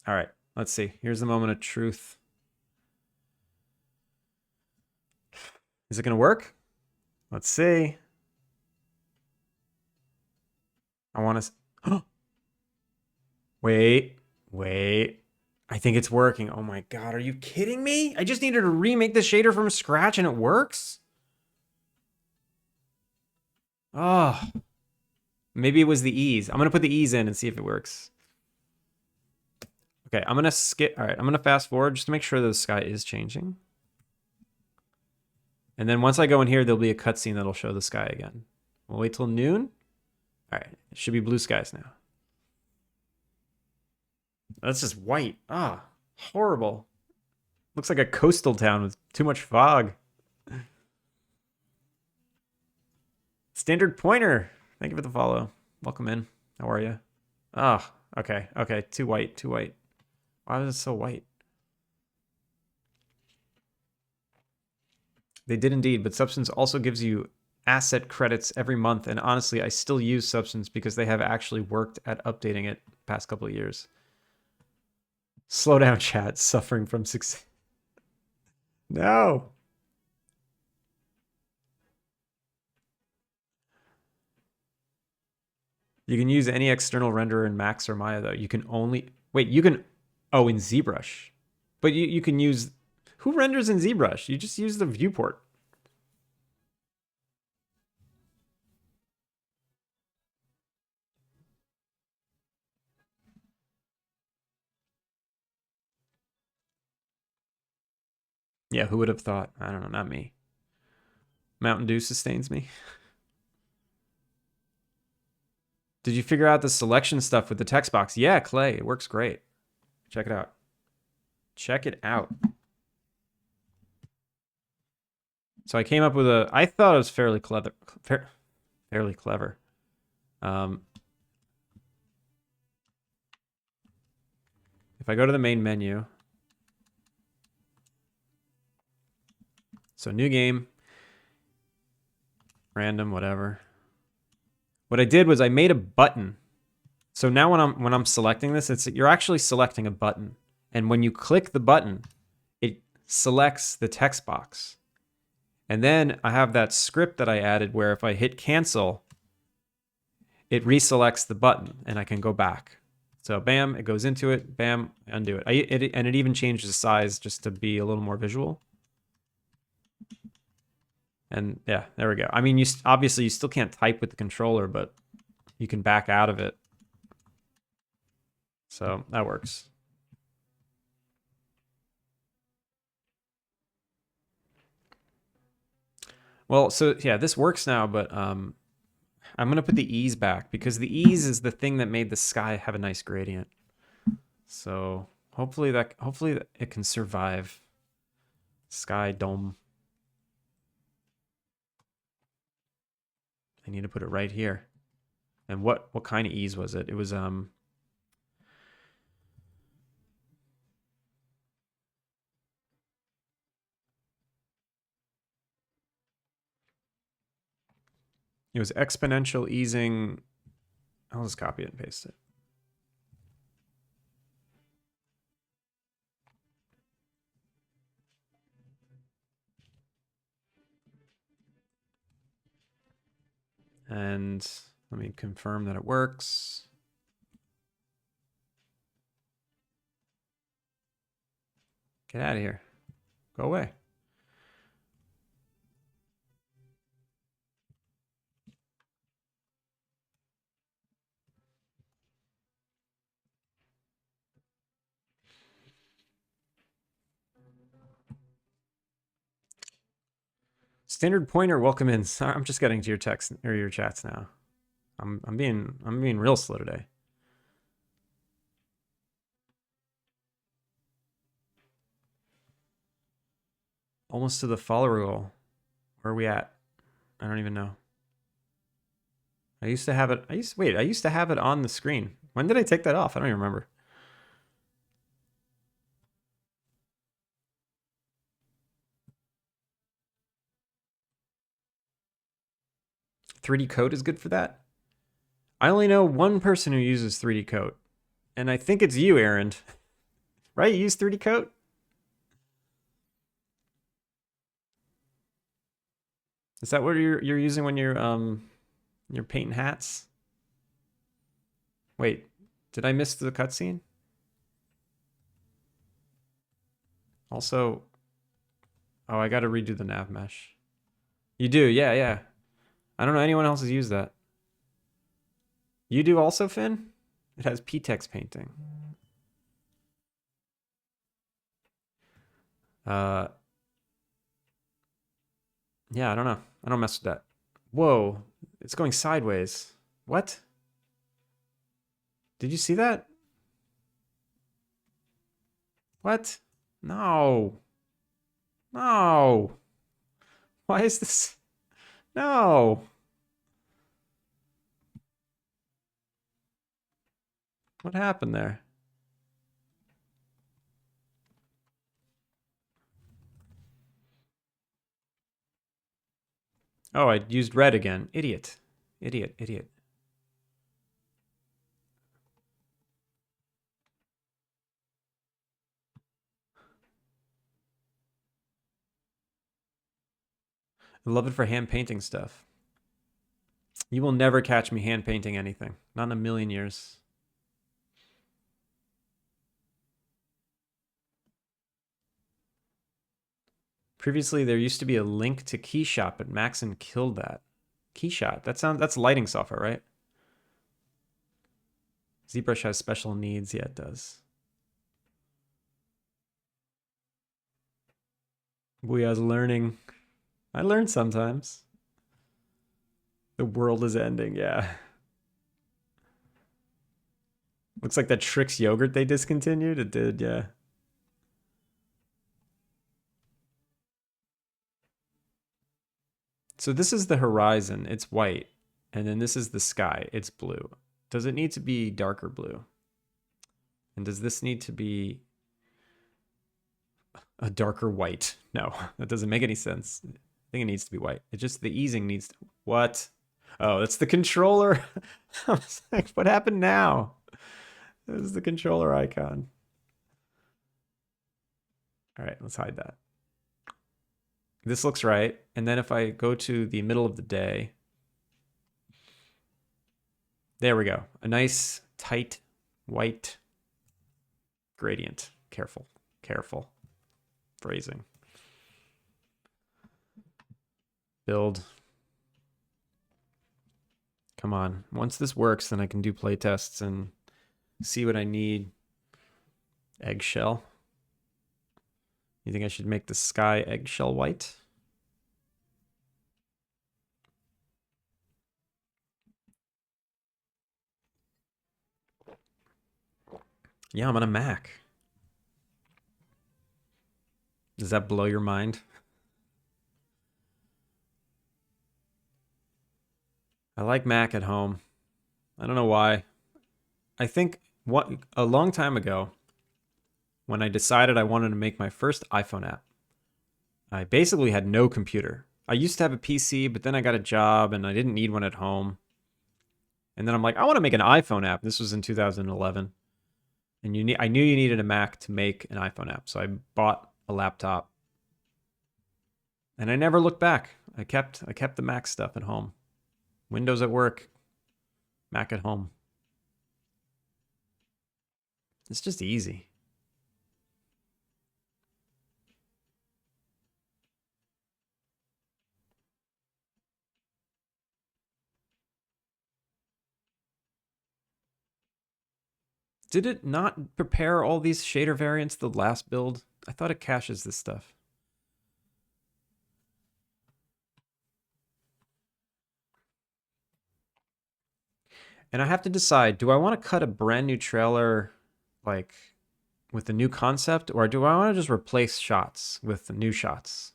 All right, let's see. Here's the moment of truth. Is it going to work? Let's see. I want to... Wait. I think it's working. Oh my god, are you kidding me? I just needed to remake the shader from scratch and it works? Oh. Maybe it was the ease. I'm going to put the ease in and see if it works. Okay, I'm going to skip. All right, I'm going to fast forward just to make sure the sky is changing. And then once I go in here, there'll be a cutscene that'll show the sky again. We'll wait till noon. All right, it should be blue skies now. That's just white. Ah, horrible. Looks like a coastal town with too much fog. Standard Pointer. Thank you for the follow. Welcome in. How are you? Ah, okay. Too white. Why was it so white? They did indeed, but Substance also gives you asset credits every month. And honestly, I still use Substance because they have actually worked at updating it past couple of years. Slow down, chat. Suffering from success. No. You can use any external renderer in Max or Maya, though. You can only... Wait, you can... Oh, in ZBrush. But you can use... Who renders in ZBrush? You just use the viewport. Yeah, who would have thought? I don't know, not me. Mountain Dew sustains me. Did you figure out the selection stuff with the text box? Yeah, Clay, it works great. Check it out. Check it out. So I came up with a... I thought it was fairly clever. Fairly clever. If I go to the main menu... So new game. Random, whatever. What I did was I made a button. So now when I'm selecting this, you're actually selecting a button. And when you click the button, it selects the text box. And then I have that script that I added where if I hit cancel, it reselects the button and I can go back. So bam, it goes into it, bam, undo it. And it even changes the size just to be a little more visual. And yeah, there we go. I mean, obviously you still can't type with the controller, but you can back out of it. So that works. Well, so yeah, this works now, but I'm gonna put the ease back because the ease is the thing that made the sky have a nice gradient. So hopefully it can survive. Sky dome. I need to put it right here. And what kind of ease was it? It was it was exponential easing. I'll just copy it and paste it. And let me confirm that it works. Get out of here. Go away. Standard Pointer, welcome in. Sorry, I'm just getting to your text or your chats now. I'm being real slow today. Almost to the follower goal. Where are we at? I don't even know. I used to have it. I used to have it on the screen. When did I take that off? I don't even remember. .3D Coat is good for that. I only know one person who uses 3D Coat, and I think it's you, Aaron. Right? You use 3D Coat? Is that what you're using when you're painting hats? Wait, did I miss the cutscene? Also, oh, I got to redo the nav mesh. You do, yeah, yeah. I don't know anyone else has used that. You do also, Finn? It has P-Tex painting. Uh, yeah, I don't know. I don't mess with that. Whoa, it's going sideways. What? Did you see that? What? No. No. Why is this? No. What happened there? Oh, I used red again. Idiot. Idiot, idiot. I love it for hand painting stuff. You will never catch me hand painting anything. Not in a million years. Previously, there used to be a link to Keyshot, but Maxon killed that. Keyshot. That's lighting software, right? ZBrush has special needs. Yeah, it does. Booyah's learning. I learn sometimes. The world is ending, yeah. Looks like that Trix yogurt they discontinued. It did, yeah. So this is the horizon. It's white. And then this is the sky. It's blue. Does it need to be darker blue? And does this need to be a darker white? No, that doesn't make any sense. I think it needs to be white. It just, the easing needs to, what? Oh, that's the controller. I was like, what happened now? This is the controller icon. All right, let's hide that. This looks right. And then if I go to the middle of the day, there we go. A nice, tight, white gradient. Careful, careful. Phrasing. Build. Come on. Once this works, then I can do playtests and see what I need. Eggshell. You think I should make the sky eggshell white? Yeah, I'm on a Mac. Does that blow your mind? I like Mac at home. I don't know why. I think a long time ago, when I decided I wanted to make my first iPhone app, I basically had no computer. I used to have a PC, but then I got a job and I didn't need one at home. And then I'm like, I want to make an iPhone app. This was in 2011. And I knew you needed a Mac to make an iPhone app. So I bought a laptop. And I never looked back. I kept the Mac stuff at home. Windows at work, Mac at home. It's just easy. Did it not prepare all these shader variants the last build? I thought it caches this stuff. And I have to decide, do I want to cut a brand new trailer like with a new concept, or do I want to just replace shots with the new shots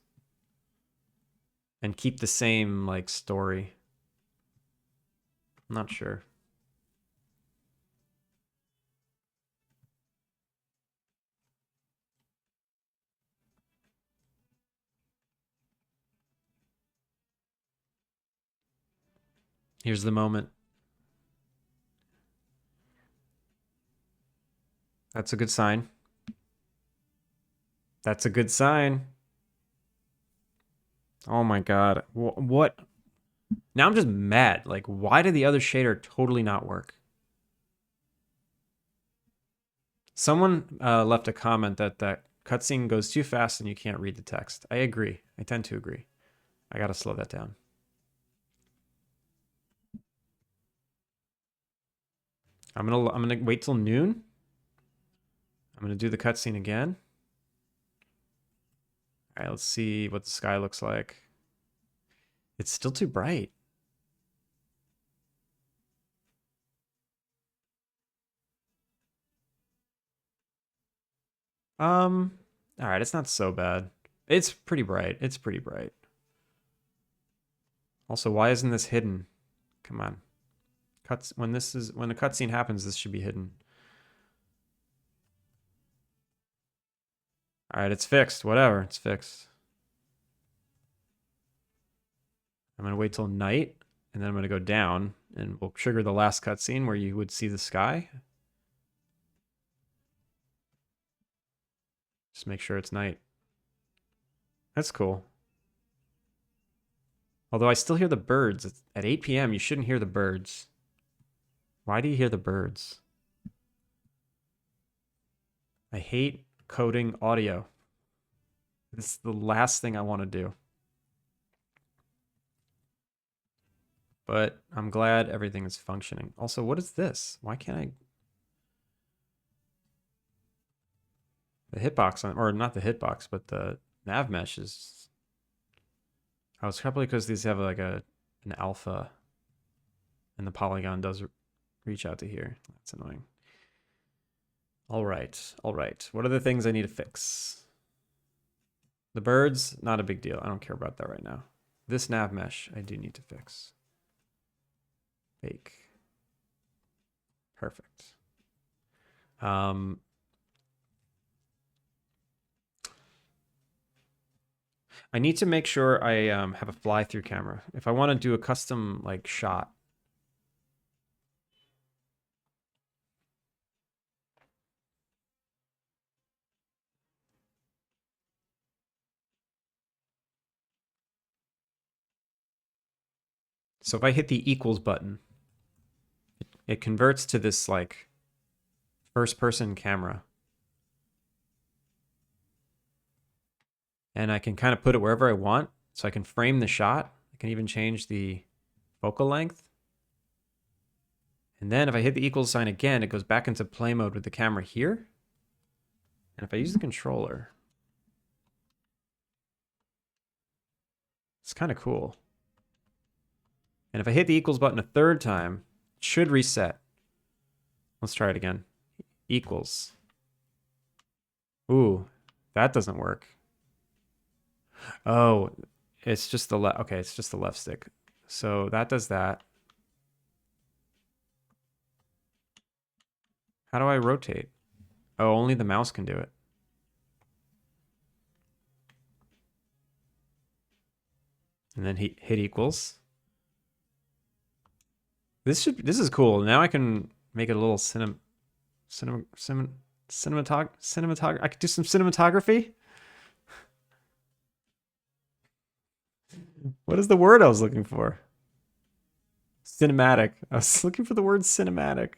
and keep the same like story? I'm not sure. Here's the moment. That's a good sign. That's a good sign. Oh my god. What? Now I'm just mad. Like, why did the other shader totally not work? Someone left a comment that that cutscene goes too fast and you can't read the text. I agree. I tend to agree. I gotta slow that down. I'm gonna wait till noon. I'm gonna do the cutscene again. All right, let's see what the sky looks like. It's still too bright. All right, it's not so bad. It's pretty bright. It's pretty bright. Also, why isn't this hidden? Come on. When a cutscene happens, this should be hidden. All right, it's fixed. Whatever, it's fixed. I'm gonna wait till night, and then I'm gonna go down, and we'll trigger the last cutscene where you would see the sky. Just make sure it's night. That's cool. Although I still hear the birds. At 8 p.m., you shouldn't hear the birds. Why do you hear the birds? I hate coding audio. This is the last thing I want to do. But I'm glad everything is functioning. Also, what is this? Why can't I... The hitbox, or not the hitbox, but the nav mesh is... Oh, it's probably because these have like an alpha and the polygon does reach out to here. That's annoying. All right, all right. What are the things I need to fix? The birds, not a big deal. I don't care about that right now. This nav mesh, I do need to fix. Bake. Perfect. I need to make sure I have a fly-through camera. If I want to do a custom like shot. So if I hit the equals button, it converts to this like first-person camera. And I can kind of put it wherever I want. So I can frame the shot. I can even change the focal length. And then if I hit the equals sign again, it goes back into play mode with the camera here. And if I use the controller, it's kind of cool. And if I hit the equals button a third time, it should reset. Let's try it again. Equals. Ooh, that doesn't work. Oh, it's just the left. Okay, it's just the left stick. So that does that. How do I rotate? Oh, only the mouse can do it. And then hit equals. This is cool. Now I can make it a little cinematography. I could do some cinematography. What is the word I was looking for? Cinematic. I was looking for the word cinematic.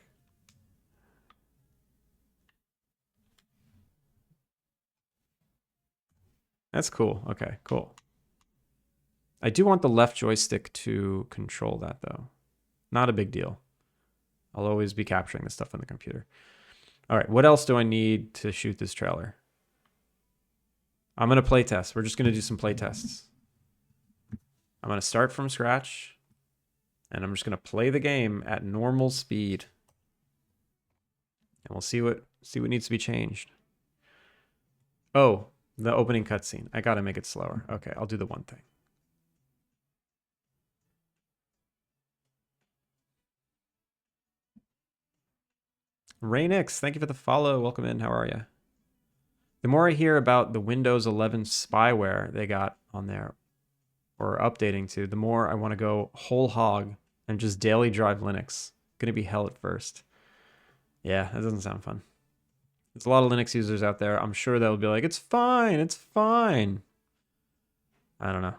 That's cool. Okay, cool. I do want the left joystick to control that, though. Not a big deal. I'll always be capturing this stuff on the computer. All right, what else do I need to shoot this trailer? I'm going to play test. We're just going to do some play tests. I'm going to start from scratch, and I'm just going to play the game at normal speed. And we'll see what needs to be changed. Oh, the opening cutscene. I got to make it slower. Okay, I'll do the one thing. Raynix, thank you for the follow. Welcome in. How are you? The more I hear about the Windows 11 spyware they got on there or updating to, the more I want to go whole hog and just daily drive Linux. Gonna be hell at first. Yeah, that doesn't sound fun. There's a lot of Linux users out there. I'm sure they'll be like, it's fine, it's fine. I don't know.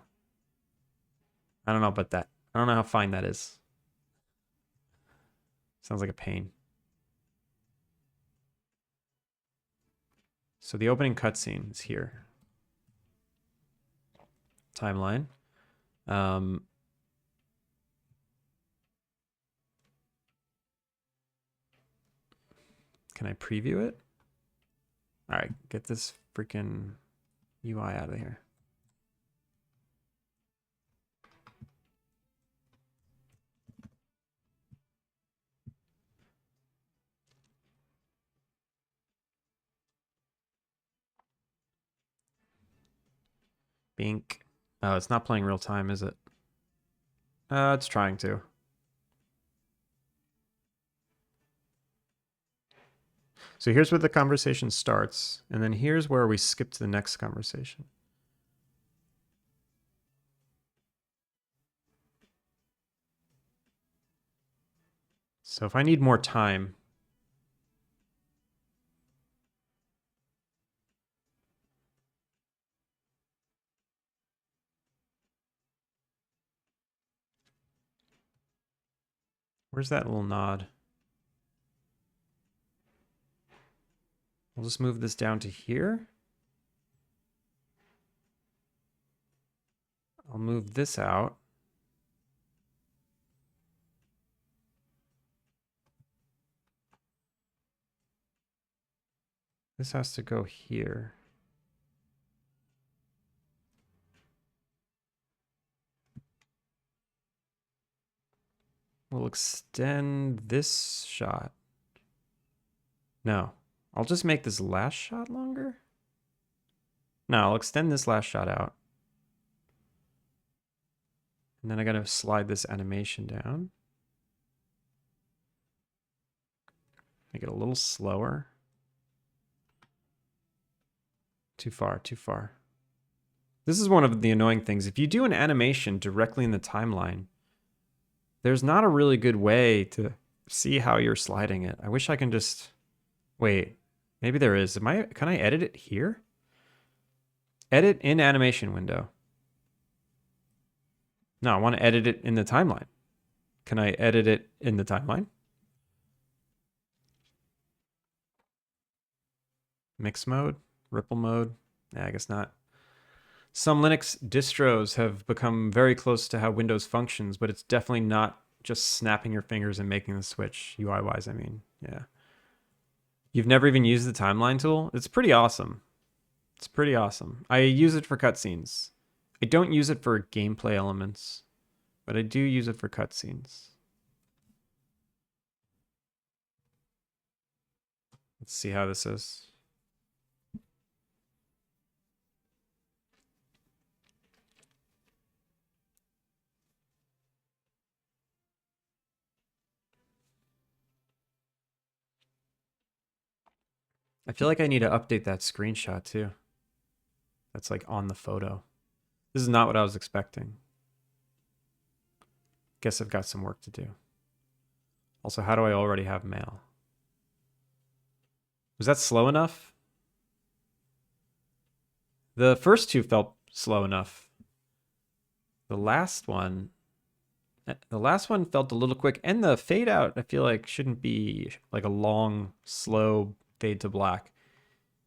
I don't know about that. I don't know how fine that is. Sounds like a pain. So the opening cutscene is here. Timeline. Can I preview it? All right, get this freaking UI out of here. Bink. Oh, it's not playing real time, is it? It's trying to. So here's where the conversation starts, and then here's where we skip to the next conversation. So if I need more time, where's that little nod? We'll just move this down to here. I'll move this out. This has to go here. We'll extend this shot. No, I'll just make this last shot longer. No, I'll extend this last shot out. And then I gotta slide this animation down. Make it a little slower. Too far, too far. This is one of the annoying things. If you do an animation directly in the timeline, there's not a really good way to see how you're sliding it. I wish I can just... Wait, maybe there is. Can I edit it here? Edit in animation window. No, I want to edit it in the timeline. Can I edit it in the timeline? Mix mode? Ripple mode? Nah, I guess not. Some Linux distros have become very close to how Windows functions, but it's definitely not just snapping your fingers and making the switch, UI-wise, I mean. Yeah. You've never even used the timeline tool? It's pretty awesome. It's pretty awesome. I use it for cutscenes. I don't use it for gameplay elements, but I do use it for cutscenes. Let's see how this is. I feel like I need to update that screenshot too. That's like on the photo. This is not what I was expecting. Guess I've got some work to do. Also, how do I already have mail? Was that slow enough? The first two felt slow enough. The last one felt a little quick, and the fade out I feel like shouldn't be like a long, slow fade to black.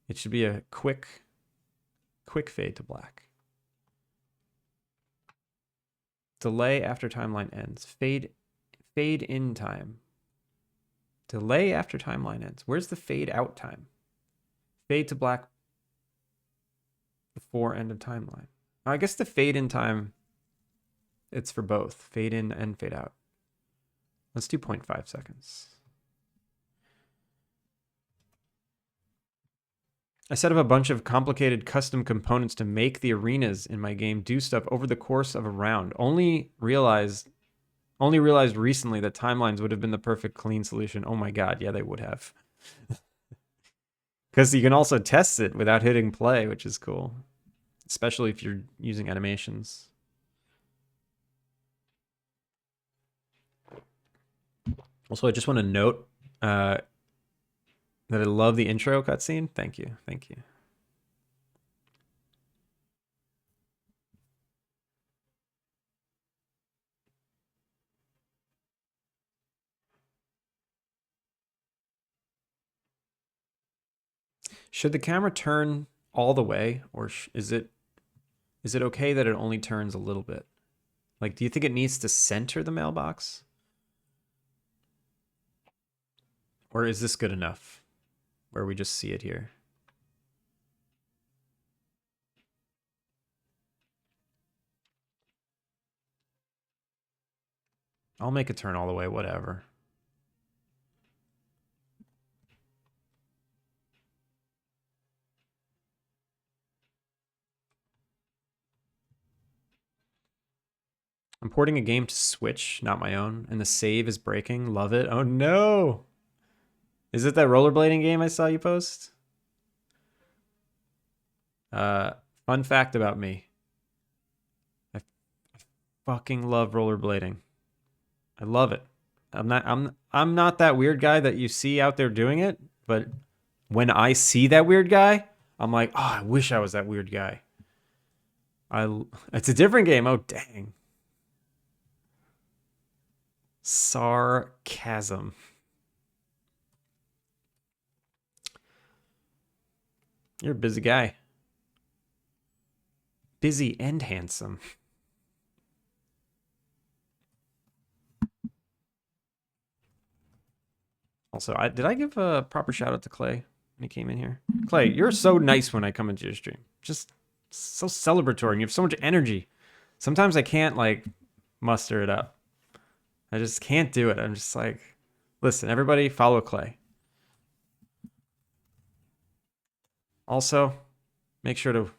It should be a quick fade to black. Delay after timeline ends. Fade in time. Delay after timeline ends. Where's the fade out time? Fade to black before end of timeline. I guess the fade in time, it's for both. Fade in and fade out. Let's do 0.5 seconds. I set up a bunch of complicated custom components to make the arenas in my game do stuff over the course of a round. Only realized recently that timelines would have been the perfect clean solution. Oh my god, yeah, they would have. Because you can also test it without hitting play, which is cool. Especially if you're using animations. Also, I just want to note that I love the intro cutscene. Thank you. Thank you. Should the camera turn all the way, or is it okay that it only turns a little bit? Like, do you think it needs to center the mailbox? Or is this good enough where we just see it here? I'll make it turn all the way, whatever. I'm porting a game to Switch, not my own, and the save is breaking. Love it. Oh no! Is it that rollerblading game I saw you post? Fun fact about me. I fucking love rollerblading. I love it. I'm not that weird guy that you see out there doing it, but when I see that weird guy, I'm like, oh, I wish I was that weird guy. It's a different game. Oh dang. Sarcasm. You're a busy guy. Busy and handsome. Also, did I give a proper shout out to Clay when he came in here? Clay, you're so nice when I come into your stream. Just so celebratory, and you have so much energy. Sometimes I can't like muster it up. I just can't do it. I'm just like, listen, everybody, follow Clay. Also, make sure to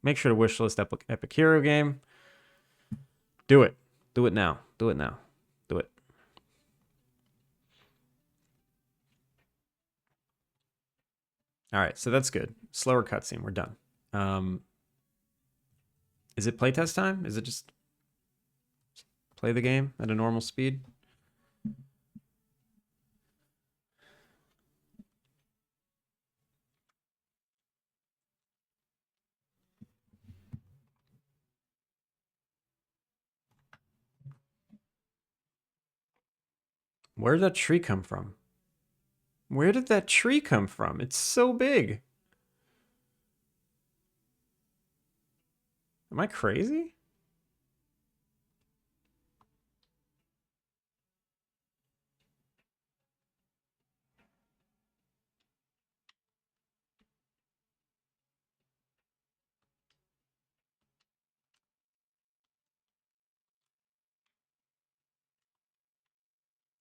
wishlist Epic Hero game. Do it. Do it now. Do it now. Do it. All right, so that's good. Slower cutscene. We're done. Is it playtest time? Is it just play the game at a normal speed? Where did that tree come from? Where did that tree come from? It's so big. Am I crazy?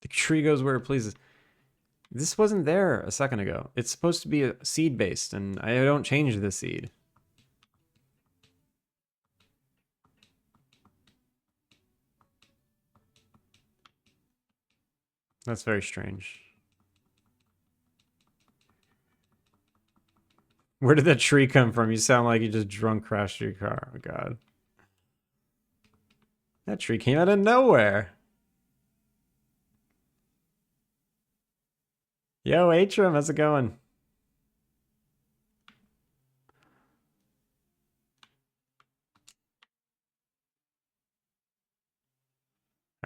The tree goes where it pleases. This wasn't there a second ago. It's supposed to be a seed based, and I don't change the seed. That's very strange. Where did that tree come from? You sound like you just drunk crashed your car. Oh god. That tree came out of nowhere. Yo, Atrum, how's it going?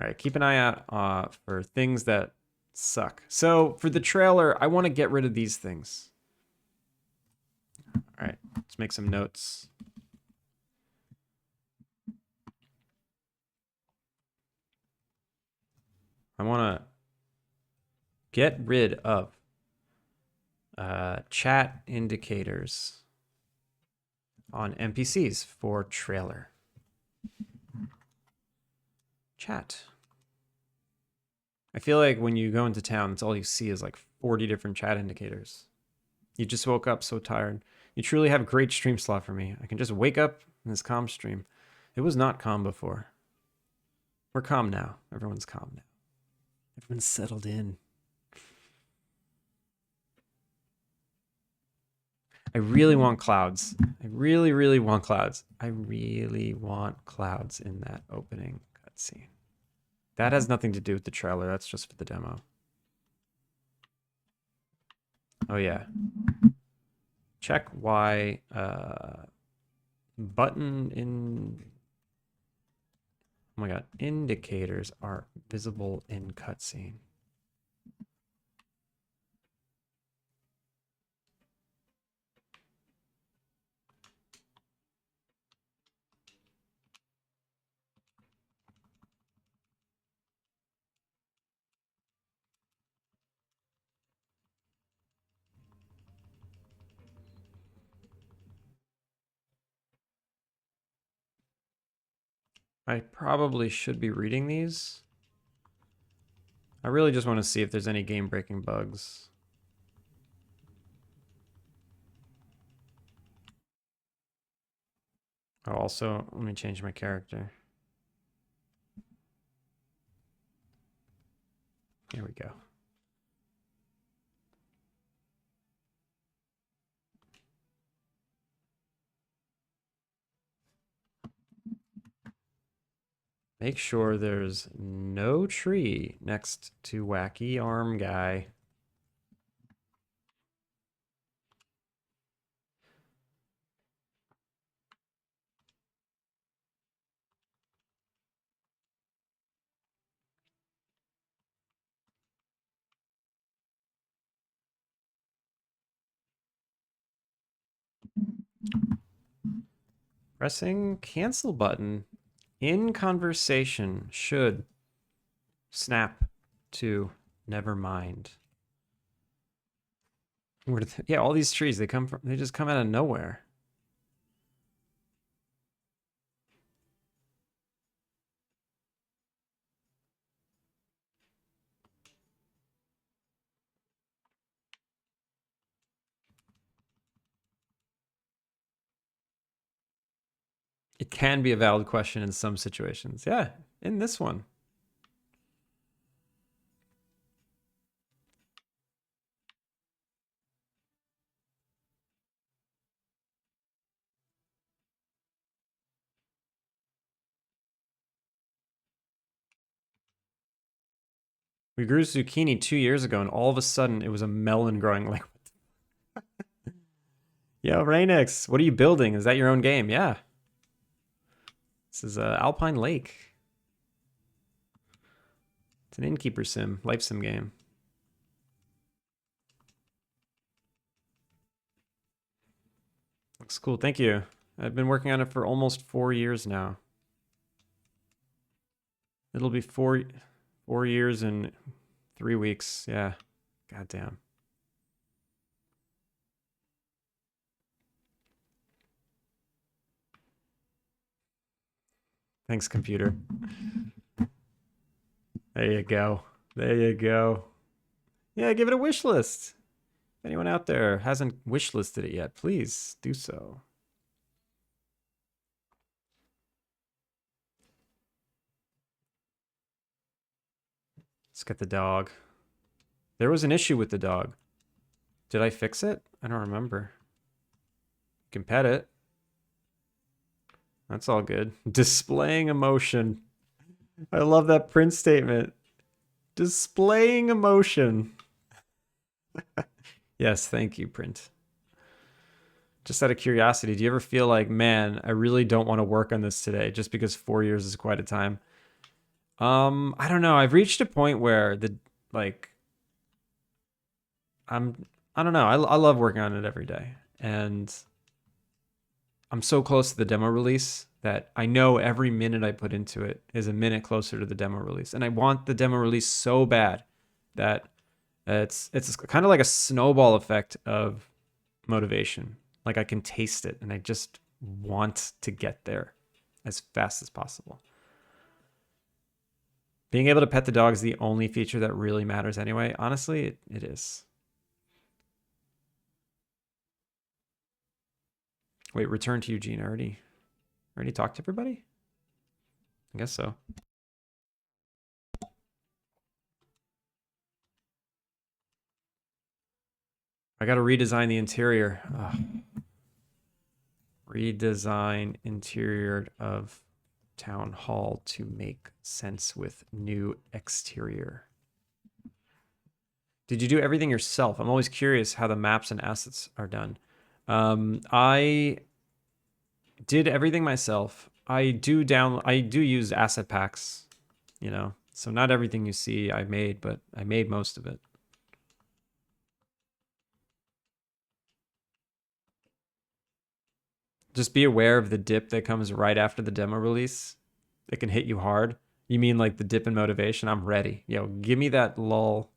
All right, keep an eye out for things that suck. So for the trailer, I want to get rid of these things. All right, let's make some notes. I want to get rid of chat indicators on NPCs for trailer. Chat. I feel like when you go into town, it's all you see is like 40 different chat indicators. You just woke up so tired. You truly have a great stream slot for me. I can just wake up in this calm stream. It was not calm before. We're calm now. Everyone's calm now. Everyone's settled in. I really want clouds. I really, really want clouds. I really want clouds in that opening cutscene. That has nothing to do with the trailer. That's just for the demo. Oh, yeah. Check why button in... Oh my god. Indicators are visible in cutscene. I probably should be reading these. I really just want to see if there's any game-breaking bugs. Oh, also, let me change my character. Here we go. Make sure there's no tree next to Wacky Arm Guy. Pressing cancel button in conversation should snap to never mind. Yeah, all these trees, they just come out of nowhere. It can be a valid question in some situations. Yeah, in this one. We grew zucchini 2 years ago, and all of a sudden it was a melon growing. Like, yo, Rainix, what are you building? Is that your own game? Yeah. This is Alpine Lake. It's an Innkeeper-Sim, life sim game. Looks cool. Thank you. I've been working on it for almost 4 years now. It'll be 4 years and 3 weeks. Yeah. Goddamn. Thanks, computer. There you go. There you go. Yeah, give it a wish list. If anyone out there hasn't wish listed it yet, please do so. Let's get the dog. There was an issue with the dog. Did I fix it? I don't remember. You can pet it. That's all good. Displaying emotion. I love that print statement. Displaying emotion. Yes, thank you, print. Just out of curiosity, do you ever feel like, man, I really don't want to work on this today just because 4 years is quite a time? I don't know. I've reached a point where I don't know. I love working on it every day. And I'm so close to the demo release that I know every minute I put into it is a minute closer to the demo release. And I want the demo release so bad that it's kind of like a snowball effect of motivation. Like I can taste it and I just want to get there as fast as possible. Being able to pet the dog is the only feature that really matters anyway. Honestly, it is. Wait, return to Eugene. Already talked to everybody? I guess so. I got to redesign the interior. Ugh. Redesign interior of town hall to make sense with new exterior. Did you do everything yourself? I'm always curious how the maps and assets are done. I did everything myself. I do use asset packs, you know. So not everything you see I made, but I made most of it. Just be aware of the dip that comes right after the demo release. It can hit you hard. You mean like the dip in motivation? I'm ready. Yo, give me that lull.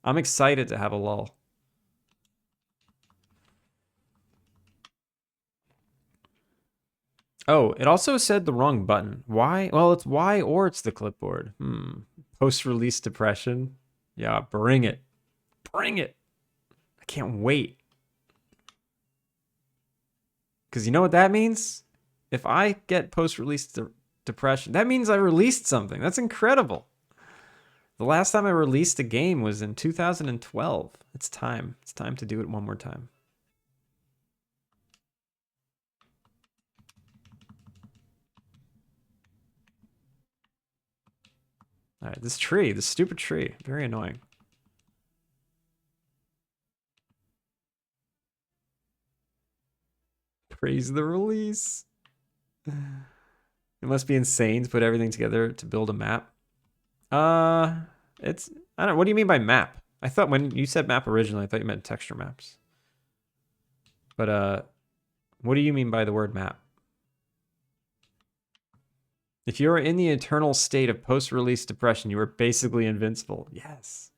I'm excited to have a lull. Oh, it also said the wrong button. Why? Well, it's Y or it's the clipboard. Post-release depression. Yeah, bring it. Bring it. I can't wait. Because you know what that means? If I get post-release depression, that means I released something. That's incredible. The last time I released a game was in 2012. It's time. It's time to do it one more time. All right, this tree, this stupid tree, very annoying. Praise the release. It must be insane to put everything together to build a map. It's, I don't know, what do you mean by map? I thought when you said map originally, I thought you meant texture maps. But what do you mean by the word map? If you're in the eternal state of post-release depression, you are basically invincible. Yes.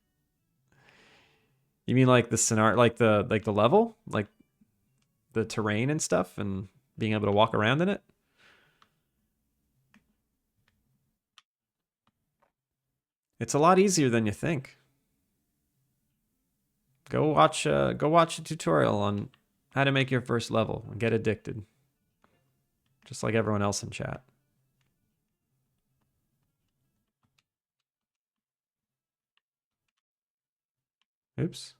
You mean like the scenario, like the level, like the terrain and stuff, and being able to walk around in it? It's a lot easier than you think. Go watch a tutorial on how to make your first level and get addicted. Just like everyone else in chat. Oops.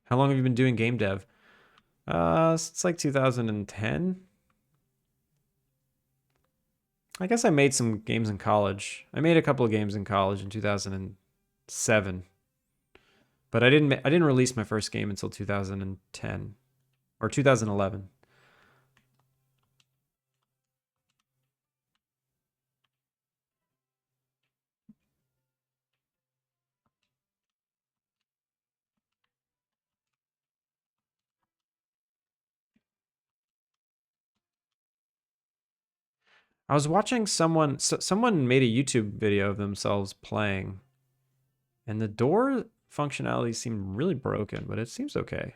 How long have you been doing game dev? It's like 2010. I guess I made some games in college. I made a couple of games in college in 2007. But I didn't release my first game until 2010 or 2011. I was watching someone made a YouTube video of themselves playing, and the door functionality seemed really broken, but it seems okay.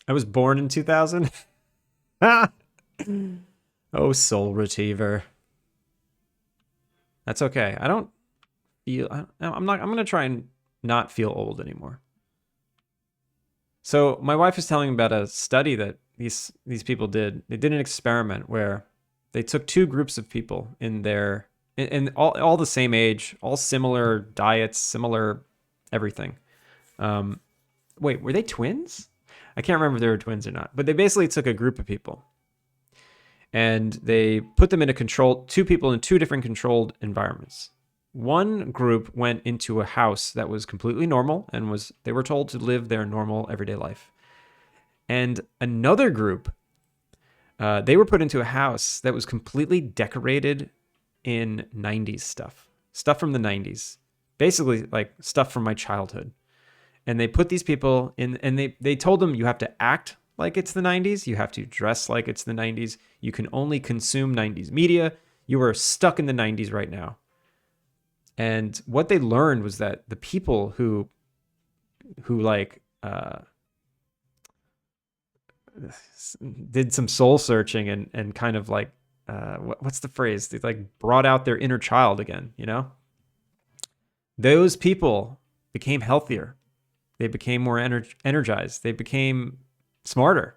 I was born in 2000. Oh, Soul Retriever. That's okay. I don't feel. I'm gonna try and not feel old anymore. So my wife was telling me about a study that these people did. They did an experiment where they took two groups of people in all the same age, all similar diets, similar everything. Wait, were they twins? I can't remember if they were twins or not. But they basically took a group of people and they put them in two people in two different controlled environments. One group went into a house that was completely normal and they were told to live their normal everyday life. And another group, they were put into a house that was completely decorated in 90s stuff from the 90s, basically like stuff from my childhood. And they put these people in, and they told them, you have to act like it's the 90s. You have to dress like it's the 90s. You can only consume 90s media. You are stuck in the 90s right now. And what they learned was that the people who like did some soul searching and kind of like what's the phrase? They like brought out their inner child again, you know? Those people became healthier. They became more energized. They became smarter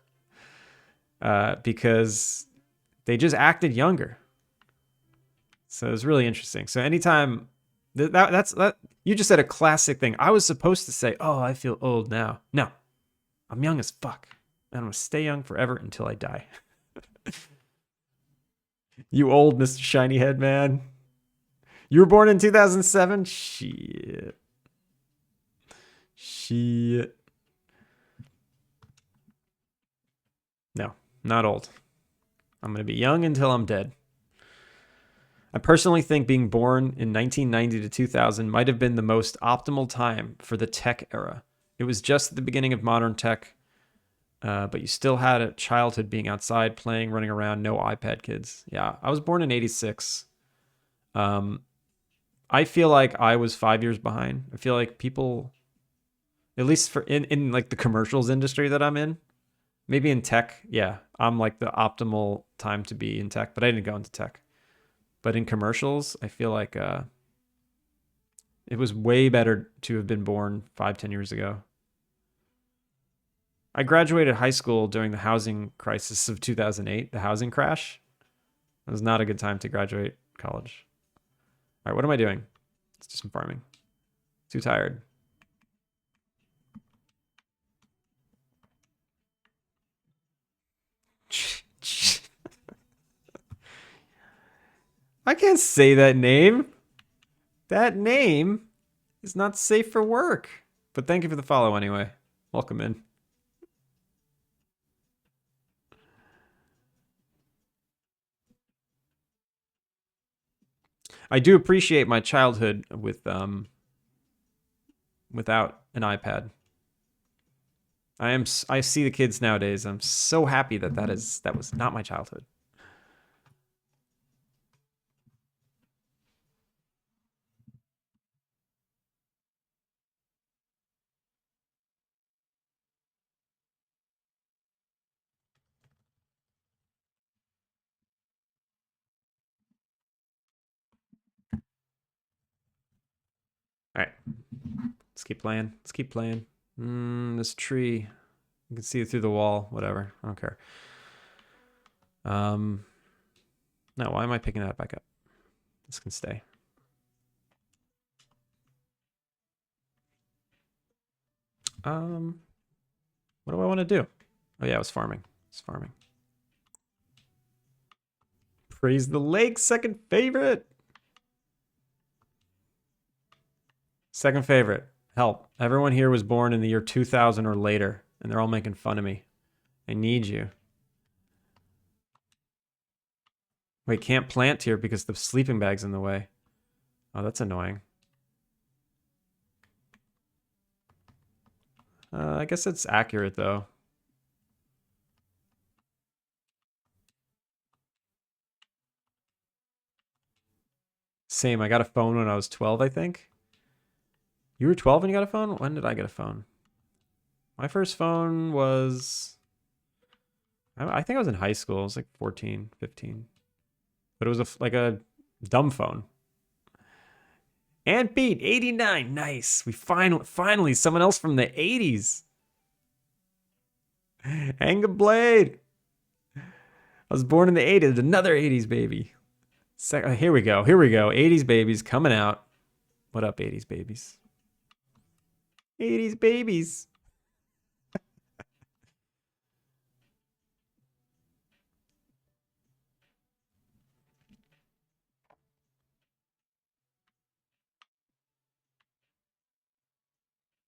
because they just acted younger. So it was really interesting. So anytime that's you just said a classic thing. I was supposed to say, "Oh, I feel old now." No, I'm young as fuck, and I'm gonna stay young forever until I die. You old Mr. Shiny Head man. You were born in 2007? Shit. Shit. No, not old. I'm going to be young until I'm dead. I personally think being born in 1990 to 2000 might have been the most optimal time for the tech era. It was just at the beginning of modern tech, but you still had a childhood being outside, playing, running around, no iPad kids. Yeah, I was born in 86. I feel like I was 5 years behind. I feel like people, at least for in like the commercials industry that I'm in, maybe in tech, yeah, I'm like the optimal time to be in tech, but I didn't go into tech. But in commercials, I feel like it was way better to have been born 5, 10 years ago. I graduated high school during the housing crisis of 2008, the housing crash. It was not a good time to graduate college. All right, what am I doing? Let's do some farming. Too tired. I can't say that name. That name is not safe for work. But thank you for the follow anyway. Welcome in. I do appreciate my childhood with without an iPad. I see the kids nowadays. I'm so happy that that was not my childhood. All right. Let's keep playing. Let's keep playing. This tree. You can see it through the wall. Whatever. I don't care. No, why am I picking that back up? This can stay. What do I want to do? Oh yeah, I was farming. It's farming. Praise the lake, second favorite. Second favorite. Help. Everyone here was born in the year 2000 or later, and they're all making fun of me. I need you. Wait, can't plant here because the sleeping bag's in the way. Oh, that's annoying. I guess it's accurate, though. Same, I got a phone when I was 12, I think. You were 12 when you got a phone? When did I get a phone? My first phone was... I think I was in high school. It was like 14, 15. But it was like a dumb phone. And Pete, 89. Nice. We finally someone else from the 80s. Hang a blade. I was born in the 80s. Another 80s baby. Here we go. Here we go. 80s babies coming out. What up, 80s babies? 80s babies.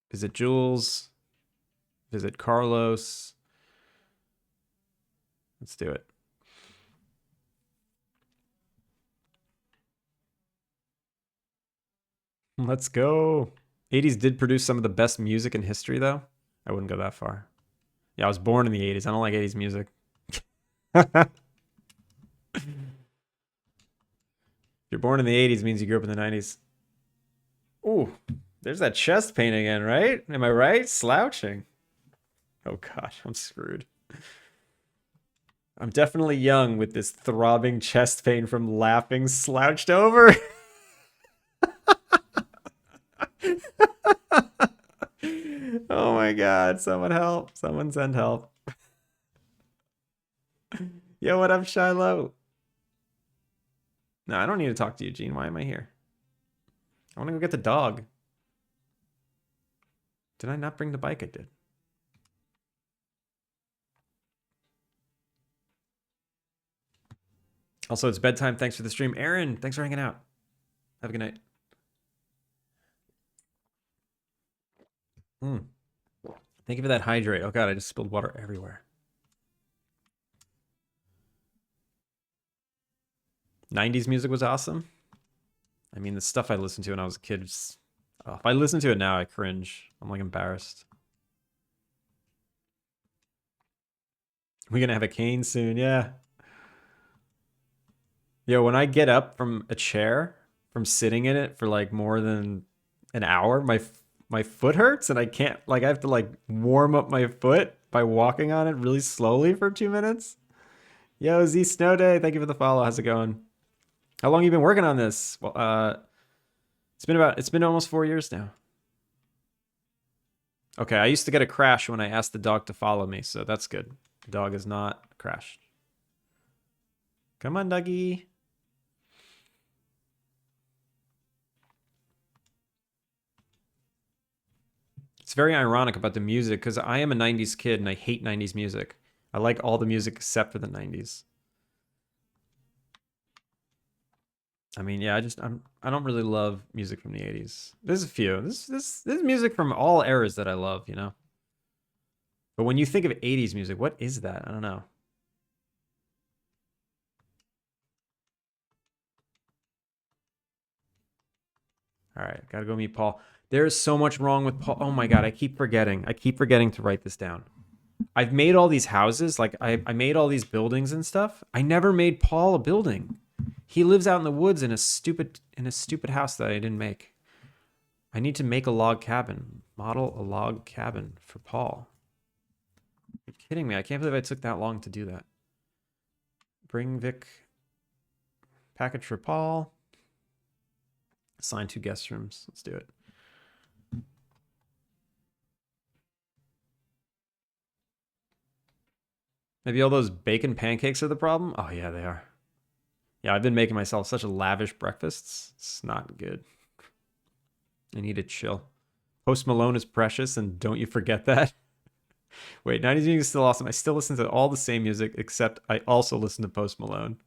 Visit Jules. Visit Carlos. Let's do it. Let's go. 80s did produce some of the best music in history, though. I wouldn't go that far. Yeah, I was born in the 80s. I don't like 80s music. If you're born in the 80s means you grew up in the 90s. Ooh, there's that chest pain again, right? Am I right? Slouching. Oh gosh, I'm screwed. I'm definitely young with this throbbing chest pain from laughing slouched over. my god, someone help. Someone send help. Yo, what up, Shiloh? No, I don't need to talk to you, Gene. Why am I here? I want to go get the dog. Did I not bring the bike? I did. Also, it's bedtime. Thanks for the stream. Aaron, thanks for hanging out. Have a good night. Thank you for that hydrate. Oh god, I just spilled water everywhere. 90s music was awesome. I mean, the stuff I listened to when I was a kid, if I listen to it now, I cringe. I'm like embarrassed. We're gonna have a cane soon, yeah. Yo, when I get up from a chair, from sitting in it for like more than an hour, my foot hurts and I can't, like, I have to like warm up my foot by walking on it really slowly for 2 minutes. Yo, Z Snow Day, thank you for the follow. How's it going? How long you been working on this? Well, it's been almost 4 years now. Okay, I used to get a crash when I asked the dog to follow me, so that's good. The dog is not crashed. Come on, doggy. It's very ironic about the music because I am a 90s kid and I hate 90s music. I like all the music except for the 90s. I mean, yeah, I don't really love music from the 80s. There's a few. This is music from all eras that I love, you know. But when you think of 80s music, what is that? I don't know. All right, gotta go meet Paul. There's so much wrong with Paul. Oh my god, I keep forgetting. I keep forgetting to write this down. I've made all these houses, like I made all these buildings and stuff. I never made Paul a building. He lives out in the woods in a stupid house that I didn't make. I need to make a log cabin. Model a log cabin for Paul. You're kidding me. I can't believe I took that long to do that. Bring Vic. Package for Paul. Assign 2 guest rooms. Let's do it. Maybe all those bacon pancakes are the problem? Oh, yeah, they are. Yeah, I've been making myself such a lavish breakfasts. It's not good. I need to chill. Post Malone is precious, and don't you forget that. Wait, 90s music is still awesome. I still listen to all the same music, except I also listen to Post Malone.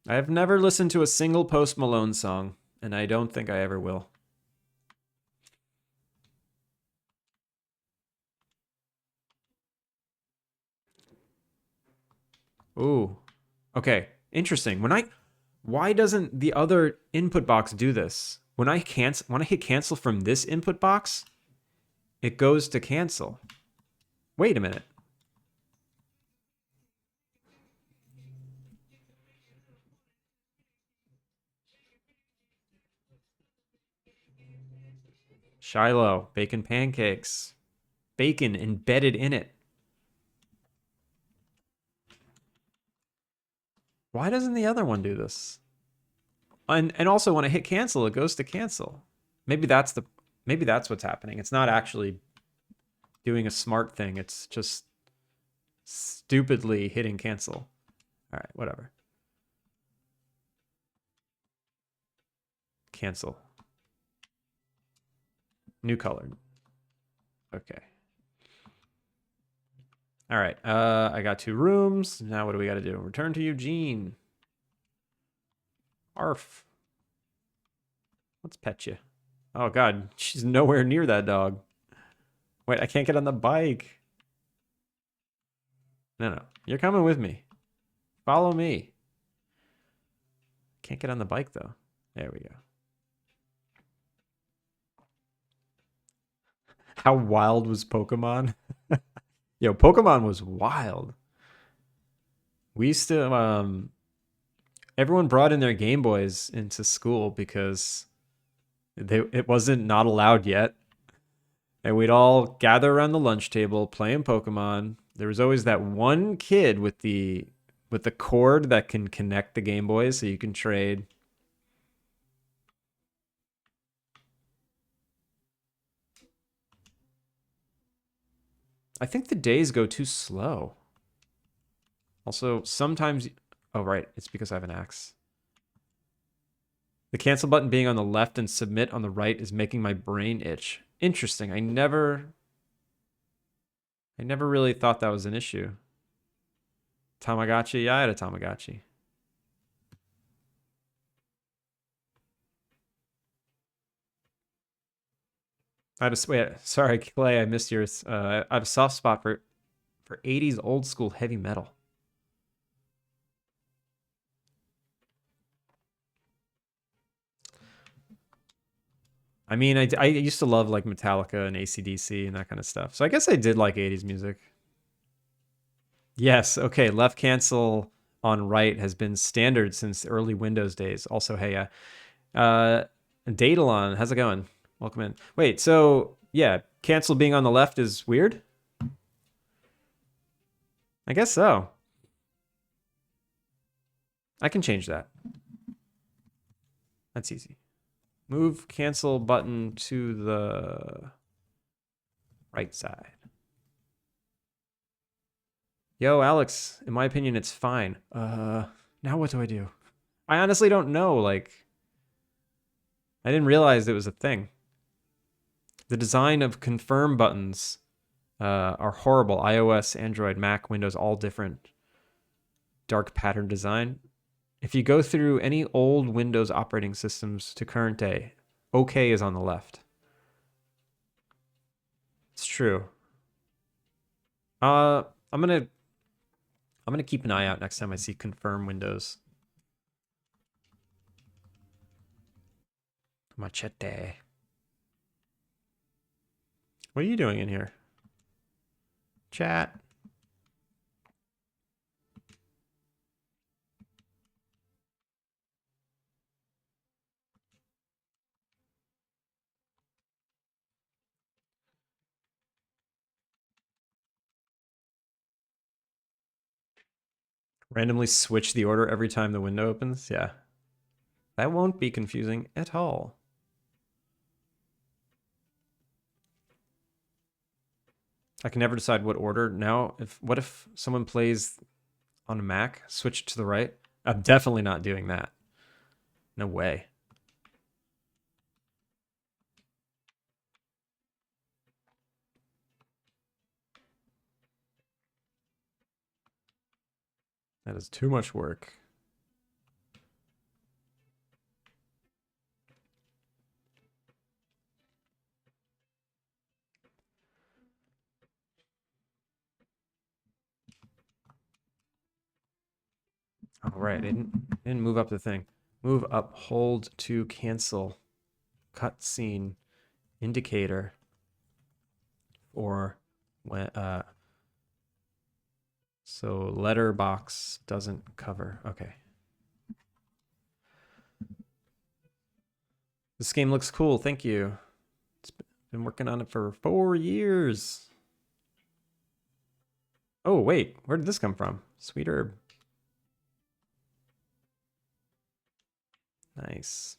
I have never listened to a single Post Malone song, and I don't think I ever will. Ooh. Okay, interesting. Why doesn't the other input box do this? When I hit cancel from this input box, it goes to cancel. Wait a minute. Shiloh, bacon pancakes. Bacon embedded in it. Why doesn't the other one do this? And also when I hit cancel, it goes to cancel. Maybe that's what's happening. It's not actually doing a smart thing. It's just stupidly hitting cancel. All right, whatever. Cancel. New color. Okay. All right. I got 2 rooms. Now what do we got to do? Return to Eugene. Arf. Let's pet you. Oh god, she's nowhere near that dog. Wait, I can't get on the bike. No, you're coming with me. Follow me. Can't get on the bike though. There we go. How wild was Pokemon? Yo, Pokemon was wild. We used to everyone brought in their Game Boys into school because it wasn't not allowed yet. And we'd all gather around the lunch table playing Pokemon. There was always that one kid with the cord that can connect the Game Boys so you can trade. I think the days go too slow. Also, sometimes... Oh, right. It's because I have an axe. The cancel button being on the left and submit on the right is making my brain itch. Interesting. I never really thought that was an issue. Tamagotchi? Yeah, I had a Tamagotchi. Wait, sorry, Clay, I missed yours. I have a soft spot for 80s old school heavy metal. I mean, I used to love like Metallica and AC/DC and that kind of stuff. So I guess I did like 80s music. Yes, okay, left cancel on right has been standard since the early Windows days. Also, hey, Datalon, how's it going? Welcome in. Wait, so yeah, cancel being on the left is weird? I guess so. I can change that. That's easy. Move cancel button to the right side. Yo, Alex, in my opinion, it's fine. Now what do I do? I honestly don't know. Like, I didn't realize it was a thing. The design of confirm buttons are horrible. iOS, Android, Mac, Windows, all different. Dark pattern design. If you go through any old Windows operating systems to current day, OK is on the left. It's true. I'm gonna keep an eye out next time I see confirm Windows. Machete. What are you doing in here? Chat. Randomly switch the order every time the window opens? Yeah. That won't be confusing at all. I can never decide what order. Now, what if someone plays on a Mac, switch to the right? I'm definitely not doing that. No way. That is too much work. All right, I didn't move up the thing. Move up, hold to cancel. Cutscene indicator. Or when so letterbox doesn't cover. Okay. This game looks cool. Thank you. It's been working on it for 4 years. Oh, wait. Where did this come from? Sweet herb. Nice.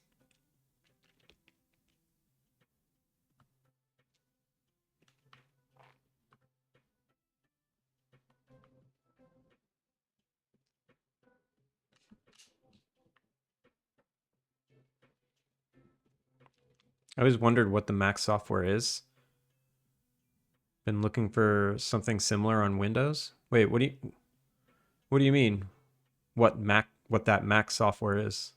I always wondered what the Mac software is. Been looking for something similar on Windows. Wait, what do you mean? What that Mac software is?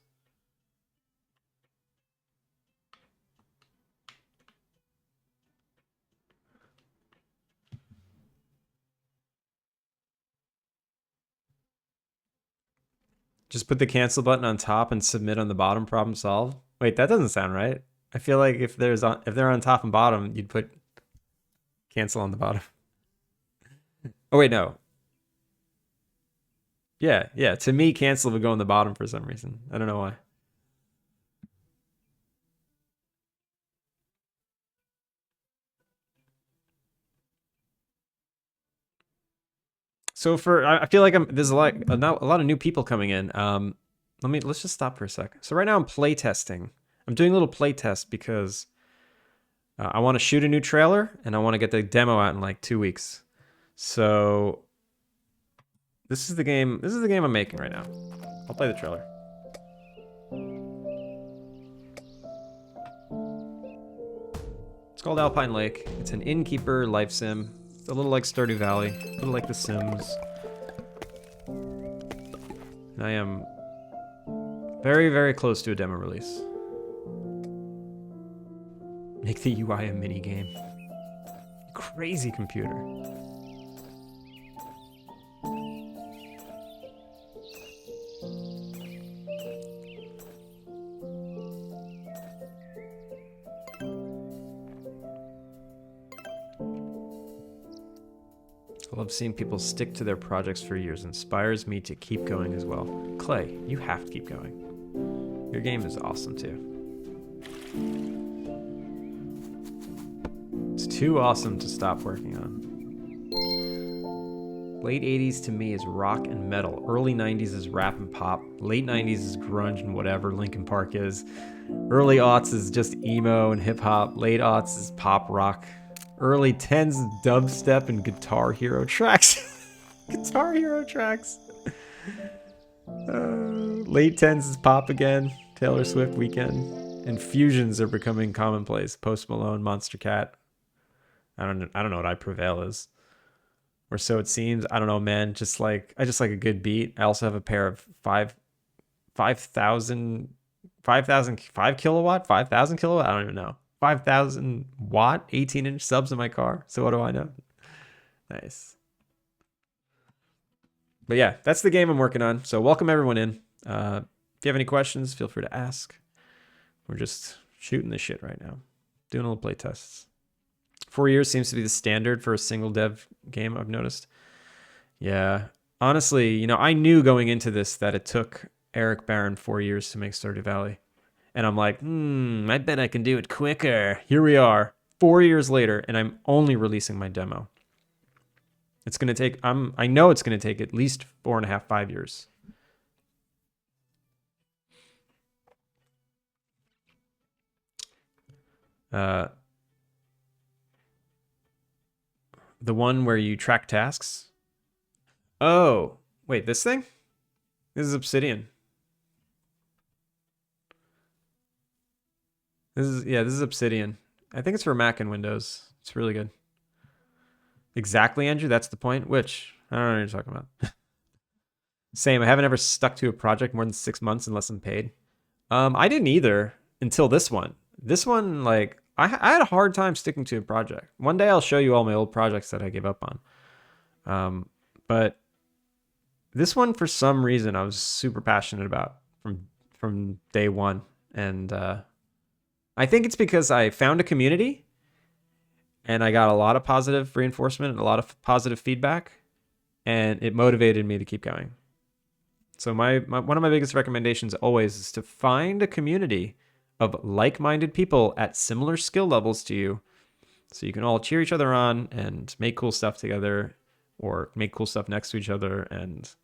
Just put the cancel button on top and submit on the bottom, problem solved. Wait, that doesn't sound right. I feel like if they're on top and bottom, you'd put cancel on the bottom. Oh wait, no. Yeah. To me, cancel would go on the bottom for some reason. I don't know why. So I feel like there's a lot of new people coming in. Let's just stop for a sec. So right now I'm play testing. I'm doing a little play test because I want to shoot a new trailer and I want to get the demo out in like 2 weeks. So this is the game. This is the game I'm making right now. I'll play the trailer. It's called Alpine Lake. It's an innkeeper life sim. It's a little like Stardew Valley, a little like The Sims. And I am very, very close to a demo release. Make the UI a mini game. Crazy computer. I love seeing people stick to their projects for years. Inspires me to keep going as well. Clay, you have to keep going. Your game is awesome too. It's too awesome to stop working on. Late 80s to me is rock and metal. Early 90s is rap and pop. Late 90s is grunge and whatever Linkin Park is. Early aughts is just emo and hip hop. Late aughts is pop rock. Early 10s is dubstep and Guitar Hero tracks. Guitar Hero tracks. Late 10s is pop again. Taylor Swift Weekend. And fusions are becoming commonplace. Post Malone, Monster Cat. I don't know what I Prevail is. Or so it seems. I don't know, man. I just like a good beat. I also have a pair of 5,000 kilowatt, 5,000 kilowatt. I don't even know. 5,000 watt, 18-inch subs in my car. So what do I know? Nice. But yeah, that's the game I'm working on. So welcome everyone in. If you have any questions, feel free to ask. We're just shooting the shit right now. Doing a little play tests. 4 years seems to be the standard for a single dev game, I've noticed. Yeah. Honestly, you know, I knew going into this that it took Eric Barron 4 years to make Stardew Valley. And I'm like, I bet I can do it quicker. Here we are, 4 years later, and I'm only releasing my demo. It's going to take, I know it's going to take at least 4.5, 5 years. The one where you track tasks. Oh, wait, this thing? This is Obsidian. This is Obsidian. I think it's for Mac and Windows. It's really good. Exactly, Andrew. That's the point. Which? I don't know what you're talking about. Same. I haven't ever stuck to a project more than 6 months unless I'm paid. I didn't either until this one. This one, like, I had a hard time sticking to a project. One day I'll show you all my old projects that I gave up on. But this one, for some reason, I was super passionate about from day one. And I think it's because I found a community and I got a lot of positive reinforcement and a lot of positive feedback, and it motivated me to keep going. So one of my biggest recommendations always is to find a community of like-minded people at similar skill levels to you, so you can all cheer each other on and make cool stuff together, or make cool stuff next to each other, and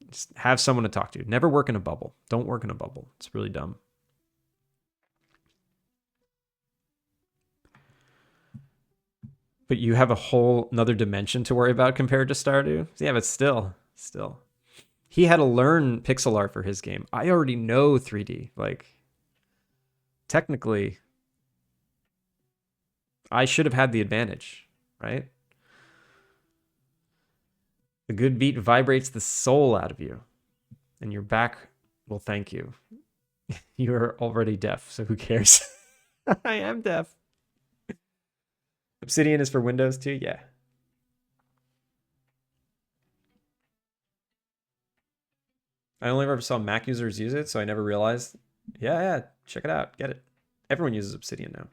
just have someone to talk to. Never work in a bubble. Don't work in a bubble. It's really dumb. But you have a whole another dimension to worry about compared to Stardew. Yeah, but still. He had to learn pixel art for his game. I already know 3D. Like, technically, I should have had the advantage, right? A good beat vibrates the soul out of you, and your back will thank you. You're already deaf, so who cares? I am deaf. Obsidian is for Windows too? Yeah. I only ever saw Mac users use it, so I never realized. Yeah, check it out. Get it. Everyone uses Obsidian now.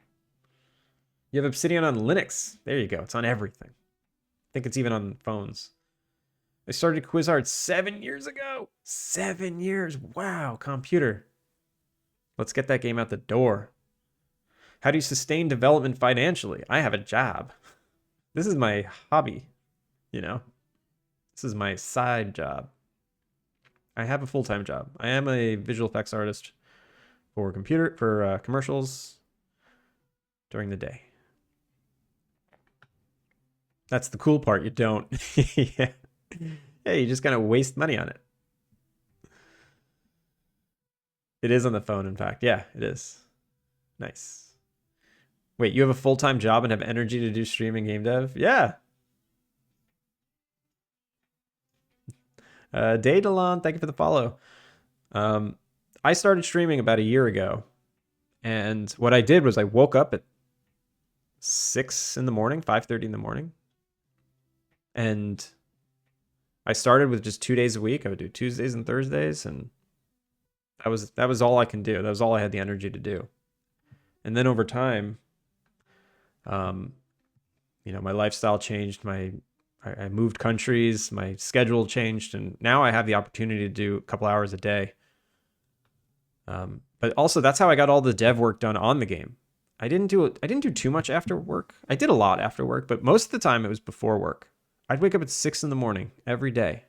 You have Obsidian on Linux. There you go. It's on everything. I think it's even on phones. I started QuizArt 7 years ago. 7 years. Wow, computer. Let's get that game out the door. How do you sustain development financially? I have a job. This is my hobby, you know? This is my side job. I have a full-time job. I am a visual effects artist for commercials during the day. That's the cool part. You don't. Yeah. Yeah, you just kind of waste money on it. It is on the phone, in fact. Yeah, it is. Nice. Wait, you have a full-time job and have energy to do streaming game dev? Yeah. Daedalon, thank you for the follow. I started streaming about a year ago. And what I did was I woke up at 6 in the morning, 5:30 in the morning. And I started with just 2 days a week. I would do Tuesdays and Thursdays, and that was all I can do. That was all I had the energy to do. And then over time, my lifestyle changed. I moved countries, my schedule changed, and now I have the opportunity to do a couple hours a day. But also that's how I got all the dev work done on the game. I didn't do too much after work. I did a lot after work, but most of the time it was before work. I'd wake up at 6 in the morning every day,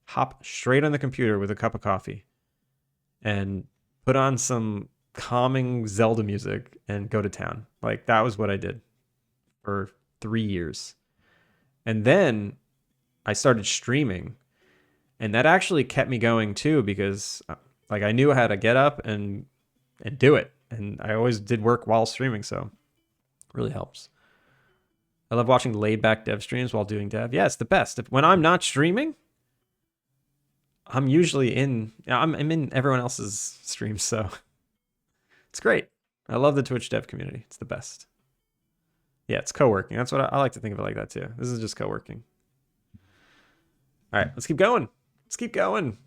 hop straight on the computer with a cup of coffee, and put on some calming Zelda music and go to town. Like, that was what I did for 3 years. And then I started streaming, and that actually kept me going too, because like I knew how to get up and do it. And I always did work while streaming, so it really helps. I love watching laid back dev streams while doing dev. Yeah, it's the best. When I'm not streaming, I'm usually I'm in everyone else's streams, so it's great. I love the Twitch dev community. It's the best. Yeah, it's co-working. That's what I like to think of it like that too. This is just co-working. All right, let's keep going. Let's keep going.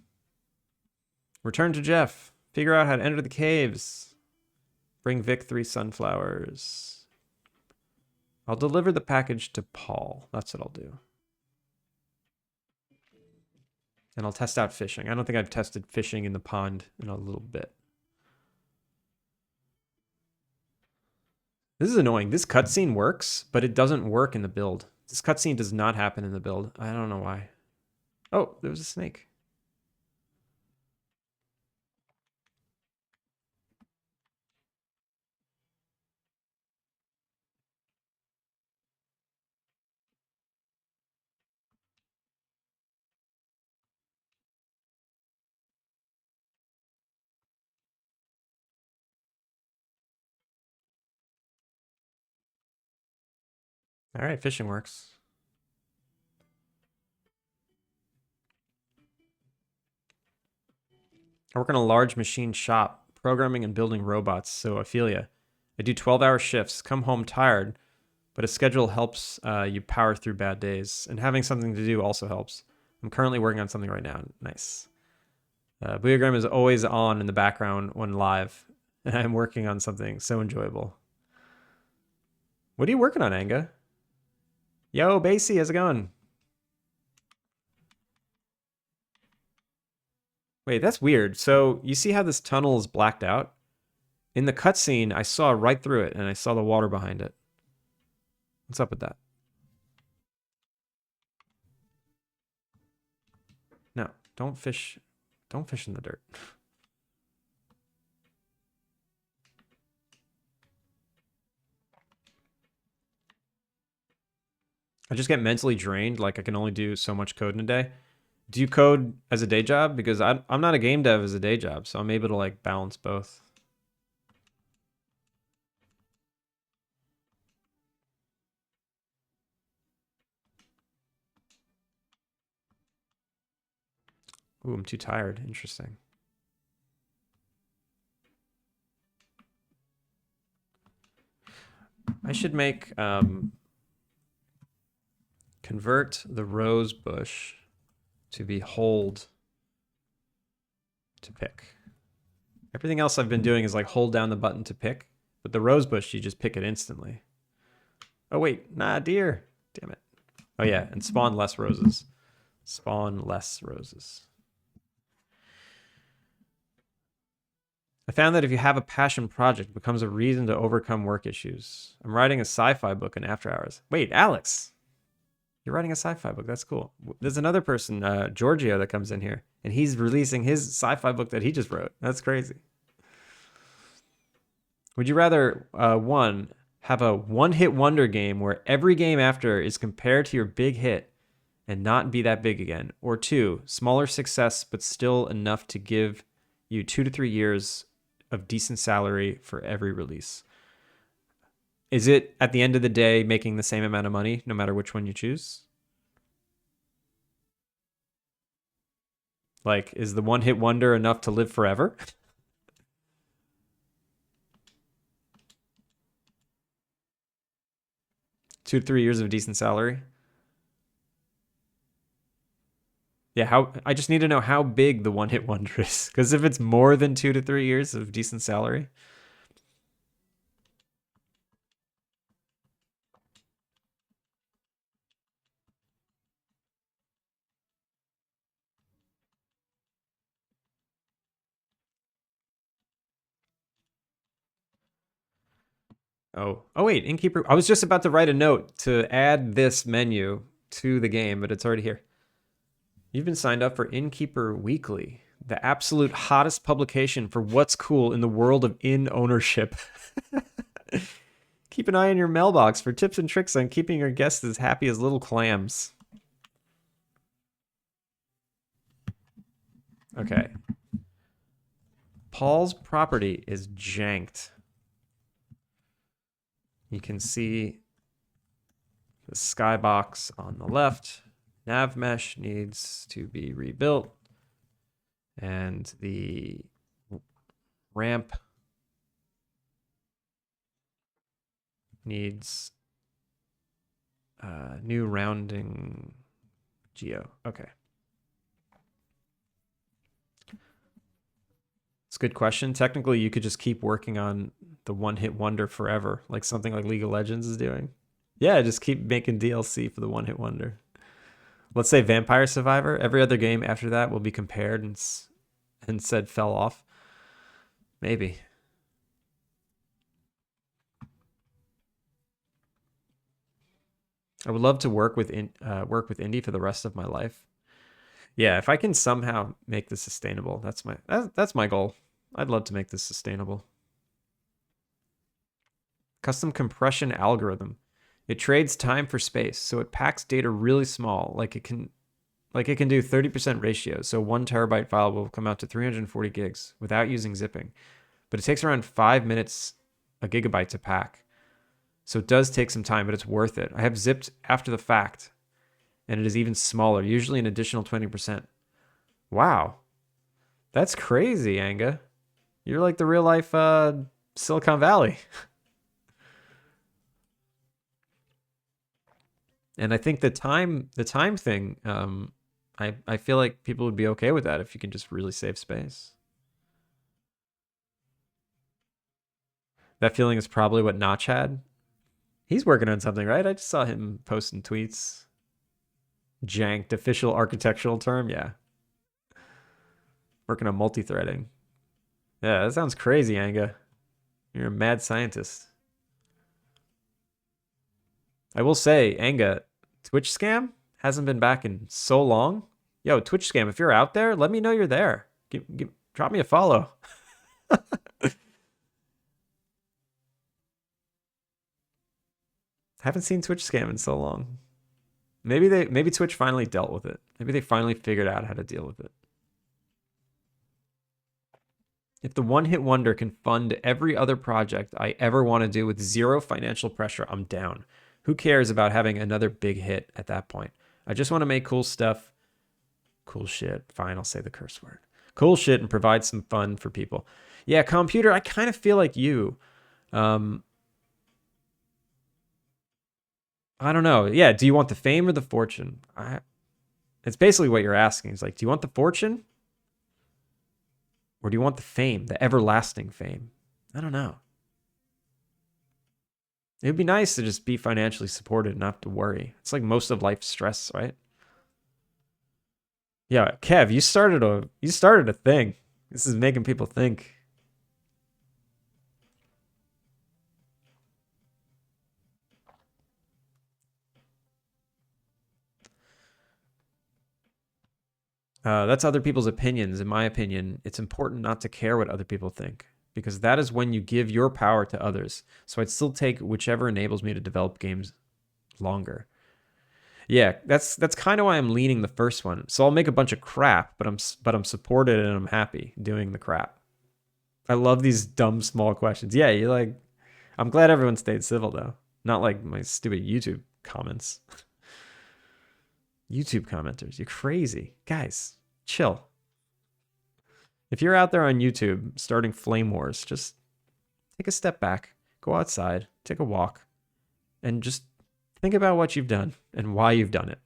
Return to Jeff. Figure out how to enter the caves. Bring Vic 3 sunflowers. I'll deliver the package to Paul. That's what I'll do. And I'll test out fishing. I don't think I've tested fishing in the pond in a little bit. This is annoying. This cutscene works, but it doesn't work in the build. This cutscene does not happen in the build. I don't know why. Oh, there was a snake. All right, fishing works. I work in a large machine shop, programming and building robots, so Ophelia. I do 12-hour shifts, come home tired, but a schedule helps you power through bad days, and having something to do also helps. I'm currently working on something right now. Nice. Booyagram is always on in the background when live, and I'm working on something so enjoyable. What are you working on, Anga? Yo, Basie, how's it going? Wait, that's weird. So you see how this tunnel is blacked out? In the cutscene, I saw right through it, and I saw the water behind it. What's up with that? No, don't fish. Don't fish in the dirt. I just get mentally drained. Like, I can only do so much code in a day. Do you code as a day job? Because I'm not a game dev as a day job, so I'm able to like balance both. Ooh, I'm too tired. Interesting. I should make convert the rose bush to be hold to pick. Everything else I've been doing is like hold down the button to pick, but the rose bush, you just pick it instantly. Oh wait, nah, deer. Damn it. Oh yeah, and spawn less roses. Spawn less roses. I found that if you have a passion project, it becomes a reason to overcome work issues. I'm writing a sci-fi book in after hours. Wait, Alex, you're writing a sci-fi book. That's cool. There's another person, Giorgio, that comes in here, and he's releasing his sci-fi book that he just wrote. That's crazy. Would you rather, one, Have a one-hit wonder game where every game after is compared to your big hit and not be that big again. Or two, smaller success, but still enough to give you 2 to 3 years of decent salary for every release. Is it at the end of the day making the same amount of money no matter which one you choose? Like, is the one hit wonder enough to live forever? 2 to 3 years of decent salary? Yeah, how I just need to know how big the one hit wonder is. Because if it's more than 2 to 3 years of decent salary, oh wait, Innkeeper. I was just about to write a note to add this menu to the game, but it's already here. You've been signed up for Innkeeper Weekly, the absolute hottest publication for what's cool in the world of inn ownership. Keep an eye on your mailbox for tips and tricks on keeping your guests as happy as little clams. Okay. Paul's property is janked. You can see the skybox on the left. Nav mesh needs to be rebuilt. And the ramp needs new rounding geo. Okay. It's a good question. Technically, you could just keep working on the one-hit wonder forever, like something like League of Legends is doing. Yeah, just keep making DLC for the one-hit wonder. Let's say Vampire Survivor. Every other game after that will be compared and said fell off. Maybe. I would love to work with indie for the rest of my life. Yeah, if I can somehow make this sustainable, that's my goal. I'd love to make this sustainable. Custom compression algorithm. It trades time for space, so it packs data really small, like it can do 30% ratio, so 1 terabyte file will come out to 340 gigs without using zipping. But it takes around 5 minutes a gigabyte to pack. So it does take some time, but it's worth it. I have zipped after the fact, and it is even smaller, usually an additional 20%. Wow. That's crazy, Anga. You're like the real life Silicon Valley. And I think the time thing, I feel like people would be okay with that if you can just really save space. That feeling is probably what Notch had. He's working on something, right? I just saw him posting tweets. Janked official architectural term, yeah. Working on multi-threading. Yeah, that sounds crazy, Anga. You're a mad scientist. I will say, Anga, Twitch scam hasn't been back in so long. Yo, Twitch scam, if you're out there, let me know you're there. Drop me a follow. Haven't seen Twitch scam in so long. Maybe Twitch finally dealt with it. Maybe they finally figured out how to deal with it. If the one hit wonder can fund every other project I ever want to do with zero financial pressure, I'm down. Who cares about having another big hit at that point? I just want to make cool stuff. Cool shit. Fine, I'll say the curse word. Cool shit and provide some fun for people. Yeah, computer, I kind of feel like you. I don't know. Yeah, do you want the fame or the fortune? It's basically what you're asking. It's like, do you want the fortune? Or do you want the fame, the everlasting fame? I don't know. It would be nice to just be financially supported and not have to worry. It's like most of life's stress, right? Yeah, Kev, you started a thing. This is making people think. That's other people's opinions. In my opinion, it's important not to care what other people think because that is when you give your power to others. So I'd still take whichever enables me to develop games longer. Yeah, that's kind of why I'm leaning the first one. So I'll make a bunch of crap, but I'm supported and I'm happy doing the crap. I love these dumb small questions. Yeah, you like. I'm glad everyone stayed civil though, not like my stupid YouTube comments. YouTube commenters, you're crazy, guys. Chill. If you're out there on YouTube starting flame wars, just take a step back, go outside, take a walk, and just think about what you've done and why you've done it.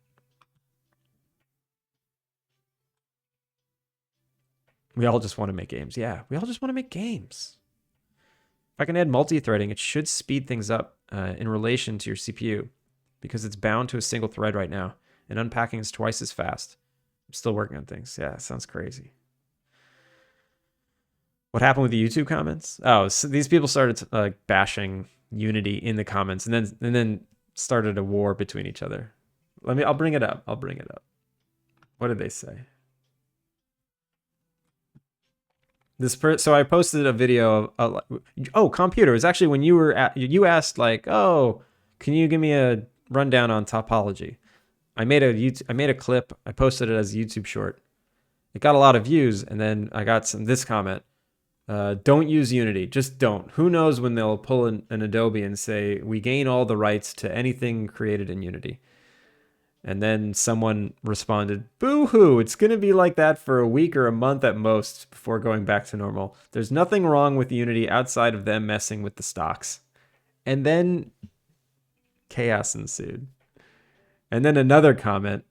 We all just want to make games. Yeah, we all just want to make games. If I can add multi-threading, it should speed things up in relation to your CPU because it's bound to a single thread right now, and unpacking is twice as fast. I'm still working on things. Yeah, it sounds crazy. What happened with the YouTube comments? Oh, so these people started bashing Unity in the comments, and then started a war between each other. I'll bring it up. What did they say? So I posted a video of computer. It was actually when you asked like, oh, can you give me a rundown on topology? I made a clip. I posted it as a YouTube short. It got a lot of views, and then I got this comment. Don't use Unity. Just don't. Who knows when they'll pull an Adobe and say, we gain all the rights to anything created in Unity. And then someone responded, boo-hoo, it's going to be like that for a week or a month at most before going back to normal. There's nothing wrong with Unity outside of them messing with the stocks. And then chaos ensued. And then another comment,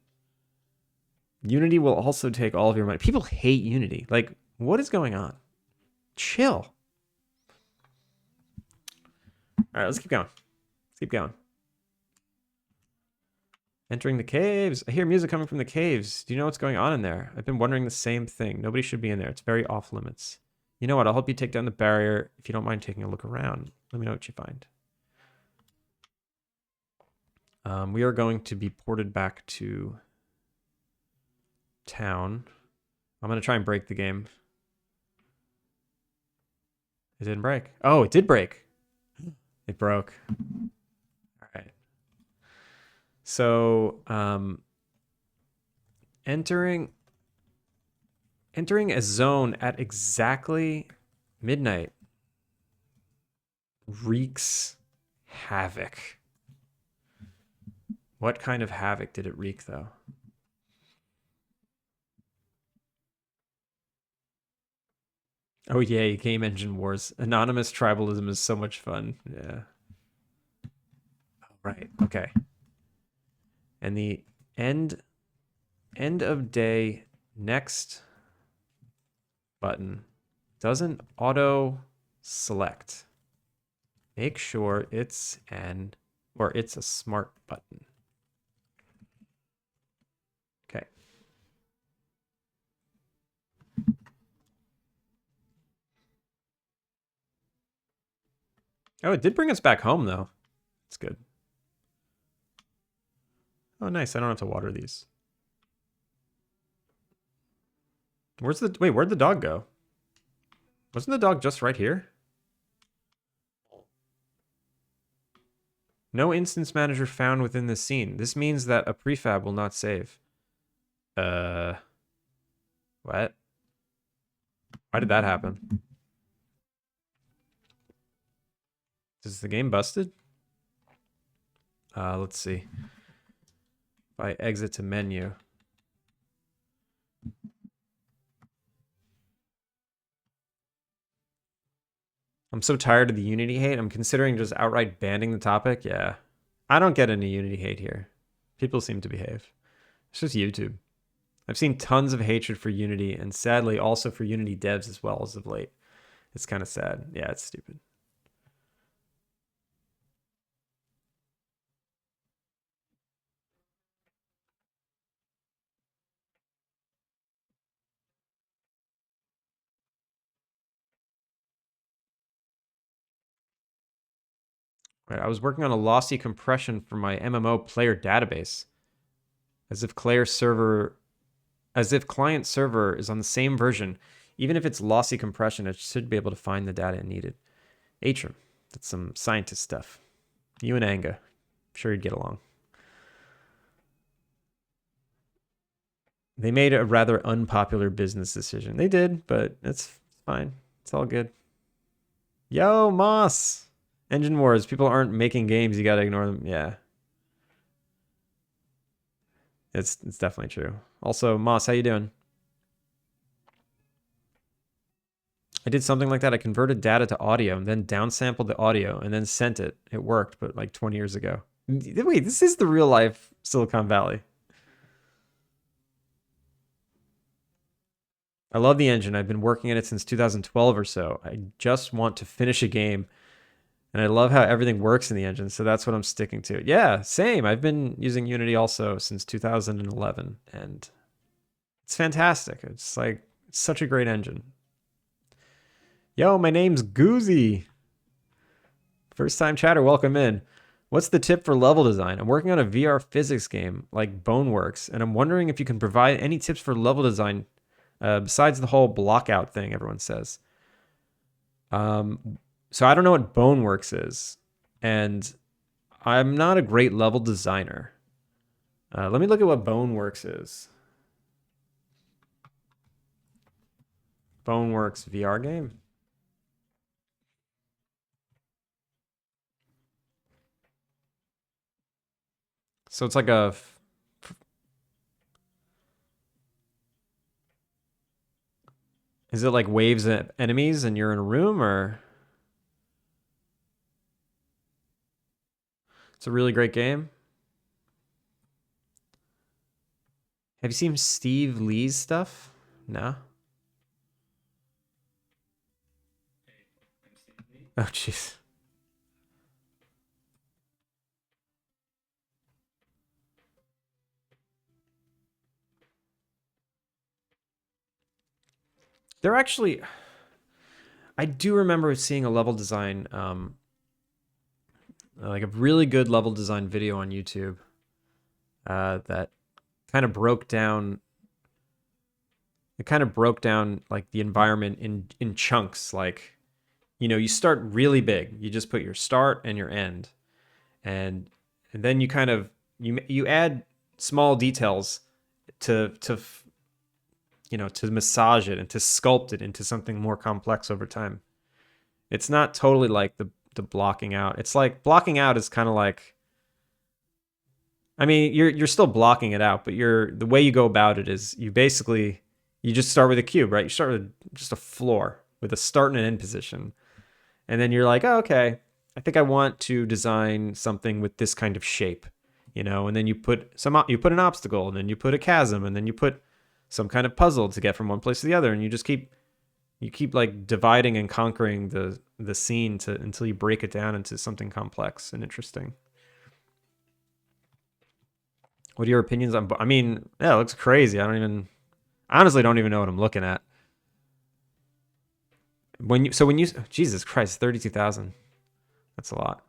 Unity will also take all of your money. People hate Unity. Like, what is going on? Chill. All right, let's keep going. Entering the caves. I hear music coming from the caves. Do you know what's going on in there? I've been wondering the same thing. Nobody should be in there. It's very off limits. You know what? I'll help you take down the barrier if you don't mind taking a look around. Let me know what you find. We are going to be ported back to town. I'm going to try and break the game. It didn't break. Oh, it did break. It broke. All right. So, entering a zone at exactly midnight wreaks havoc. What kind of havoc did it wreak, though? Oh, yay, game engine wars. Anonymous tribalism is so much fun. Yeah. Right, okay. And the end of day next button doesn't auto select. Make sure it's a smart button. Okay. Oh, it did bring us back home though. It's good. Oh, nice. I don't have to water these. Where'd the dog go? Wasn't the dog just right here? No instance manager found within this scene. This means that a prefab will not save. What? Why did that happen? Is the game busted? Let's see. If I exit to menu. I'm so tired of the Unity hate. I'm considering just outright banning the topic. Yeah. I don't get any Unity hate here. People seem to behave. It's just YouTube. I've seen tons of hatred for Unity and sadly also for Unity devs as well as of late. It's kind of sad. Yeah, it's stupid. Right, I was working on a lossy compression for my MMO player database. As if client server is on the same version. Even if it's lossy compression, it should be able to find the data it needed. Atrum, that's some scientist stuff. You and Anga, I'm sure you'd get along. They made a rather unpopular business decision. They did, but it's fine. It's all good. Yo, Moss! Engine wars. People aren't making games. You gotta ignore them. Yeah. It's definitely true. Also, Moss, how you doing? I did something like that. I converted data to audio and then downsampled the audio and then sent it. It worked, but like 20 years ago. Wait, this is the real life Silicon Valley. I love the engine. I've been working in it since 2012 or so. I just want to finish a game, and I love how everything works in the engine, so that's what I'm sticking to. Yeah, same. I've been using Unity also since 2011, and it's fantastic. It's like it's such a great engine. Yo, my name's Goozy. First time chatter, welcome in. What's the tip for level design? I'm working on a VR physics game like Boneworks, and I'm wondering if you can provide any tips for level design besides the whole blockout thing everyone says. So I don't know what Boneworks is, and I'm not a great level designer. Let me look at what Boneworks is. Boneworks VR game? So it's like a... Is it like waves at enemies and you're in a room, or... It's a really great game. Have you seen Steve Lee's stuff? No? Oh, jeez. They're actually... I do remember seeing a level design, like a really good level design video on YouTube that kind of broke down... It kind of broke down like the environment in chunks. Like, you know, you start really big. You just put your start and your end, and then you kind of you add small details to you know, to massage it and to sculpt it into something more complex over time. It's not totally like the blocking out. It's like blocking out is kind of like, I mean, you're still blocking it out, but the way you go about it is you basically you just start with a cube, right? You start with just a floor with a start and an end position. And then you're like, oh, okay, I think I want to design something with this kind of shape, you know, and then you put an obstacle, and then you put a chasm, and then you put some kind of puzzle to get from one place to the other, and you keep like dividing and conquering the scene until you break it down into something complex and interesting. What are your opinions on? I mean, yeah, it looks crazy. Honestly don't even know what I'm looking at. When you Jesus Christ, 32,000. That's a lot.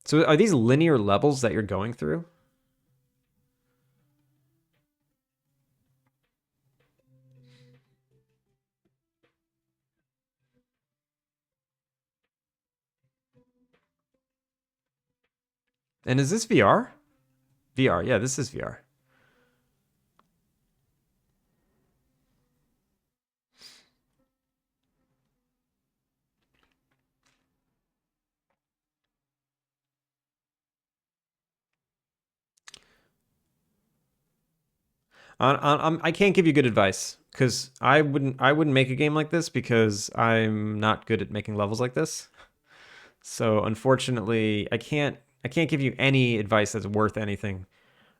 So are these linear levels that you're going through? And is this VR? VR, yeah, this is VR. I can't give you good advice because I wouldn't make a game like this because I'm not good at making levels like this. So unfortunately, I can't give you any advice that's worth anything.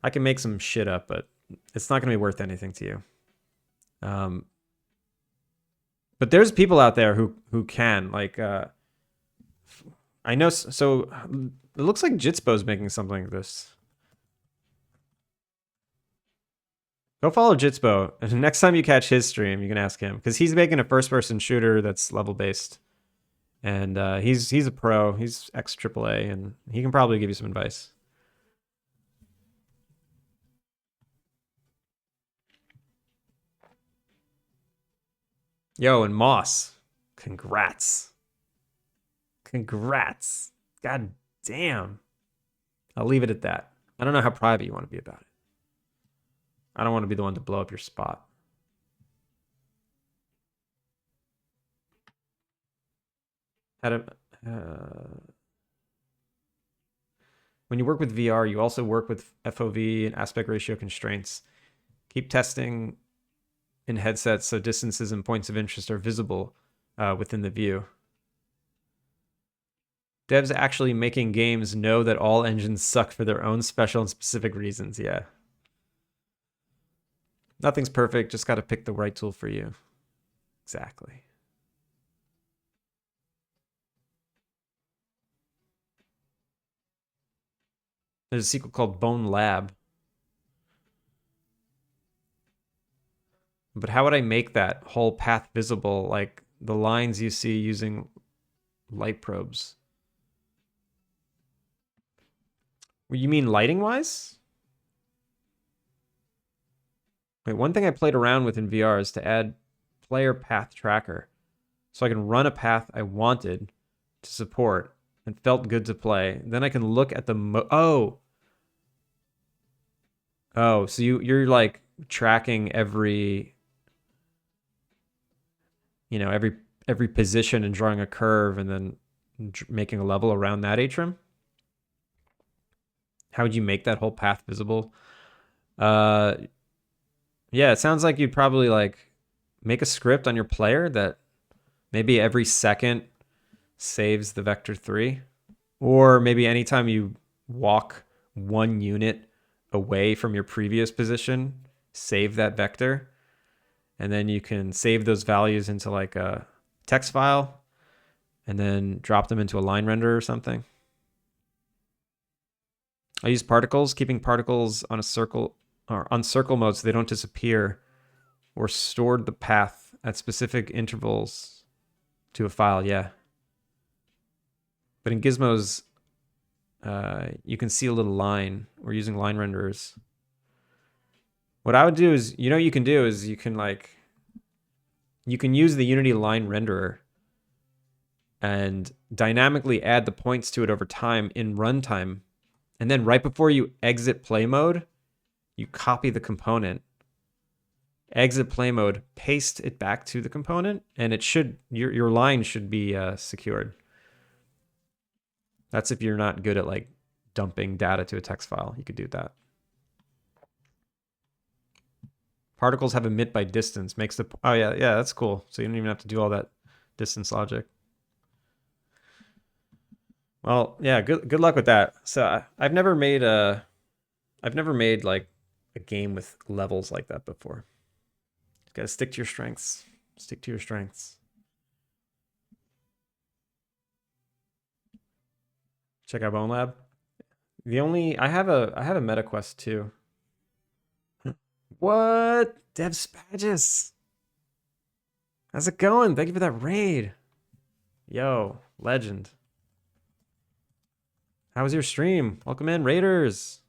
I can make some shit up, but it's not going to be worth anything to you. But there's people out there who can, like I know. So it looks like Jitspo's making something like this. Go follow Jitspo. Next time you catch his stream, you can ask him because he's making a first-person shooter that's level-based, and he's a pro. He's ex AAA, and he can probably give you some advice. Yo, and Moss, congrats. Congrats. God damn. I'll leave it at that. I don't know how private you want to be about it. I don't want to be the one to blow up your spot. When you work with VR, you also work with FOV and aspect ratio constraints. Keep testing in headsets so distances and points of interest are visible within the view. Devs actually making games know that all engines suck for their own special and specific reasons. Yeah. Nothing's perfect. Just got to pick the right tool for you. Exactly. There's a sequel called Bone Lab. But how would I make that whole path visible? Like the lines you see using light probes. You mean lighting wise? Wait, one thing I played around with in VR is to add player path tracker. So I can run a path I wanted to support and felt good to play. Then I can look at the so you're like tracking every position and drawing a curve and then making a level around that atrium. How would you make that whole path visible? Yeah, it sounds like you'd probably like make a script on your player that maybe every second saves the vector 3, or maybe anytime you walk 1 unit away from your previous position, save that vector, and then you can save those values into like a text file and then drop them into a line render or something. I use particles, keeping particles on a circle or on circle mode so they don't disappear, or stored the path at specific intervals to a file. Yeah. But in gizmos, you can see a little line. We're using line renderers. What I would do is, what you can do is you can use the Unity line renderer and dynamically add the points to it over time in runtime. And then right before you exit play mode, you copy the component, exit play mode, paste it back to the component, and your line should be secured. That's if you're not good at like dumping data to a text file. You could do that. Particles have emit by distance. Oh yeah, that's cool. So you don't even have to do all that distance logic. Well, yeah, good luck with that. So I've never made like a game with levels like that before. Got to stick to your strengths. Stick to your strengths. Check out Bone Lab. I have a MetaQuest too. What? Dev Spagus. How's it going? Thank you for that raid. Yo, legend. How was your stream? Welcome in, Raiders.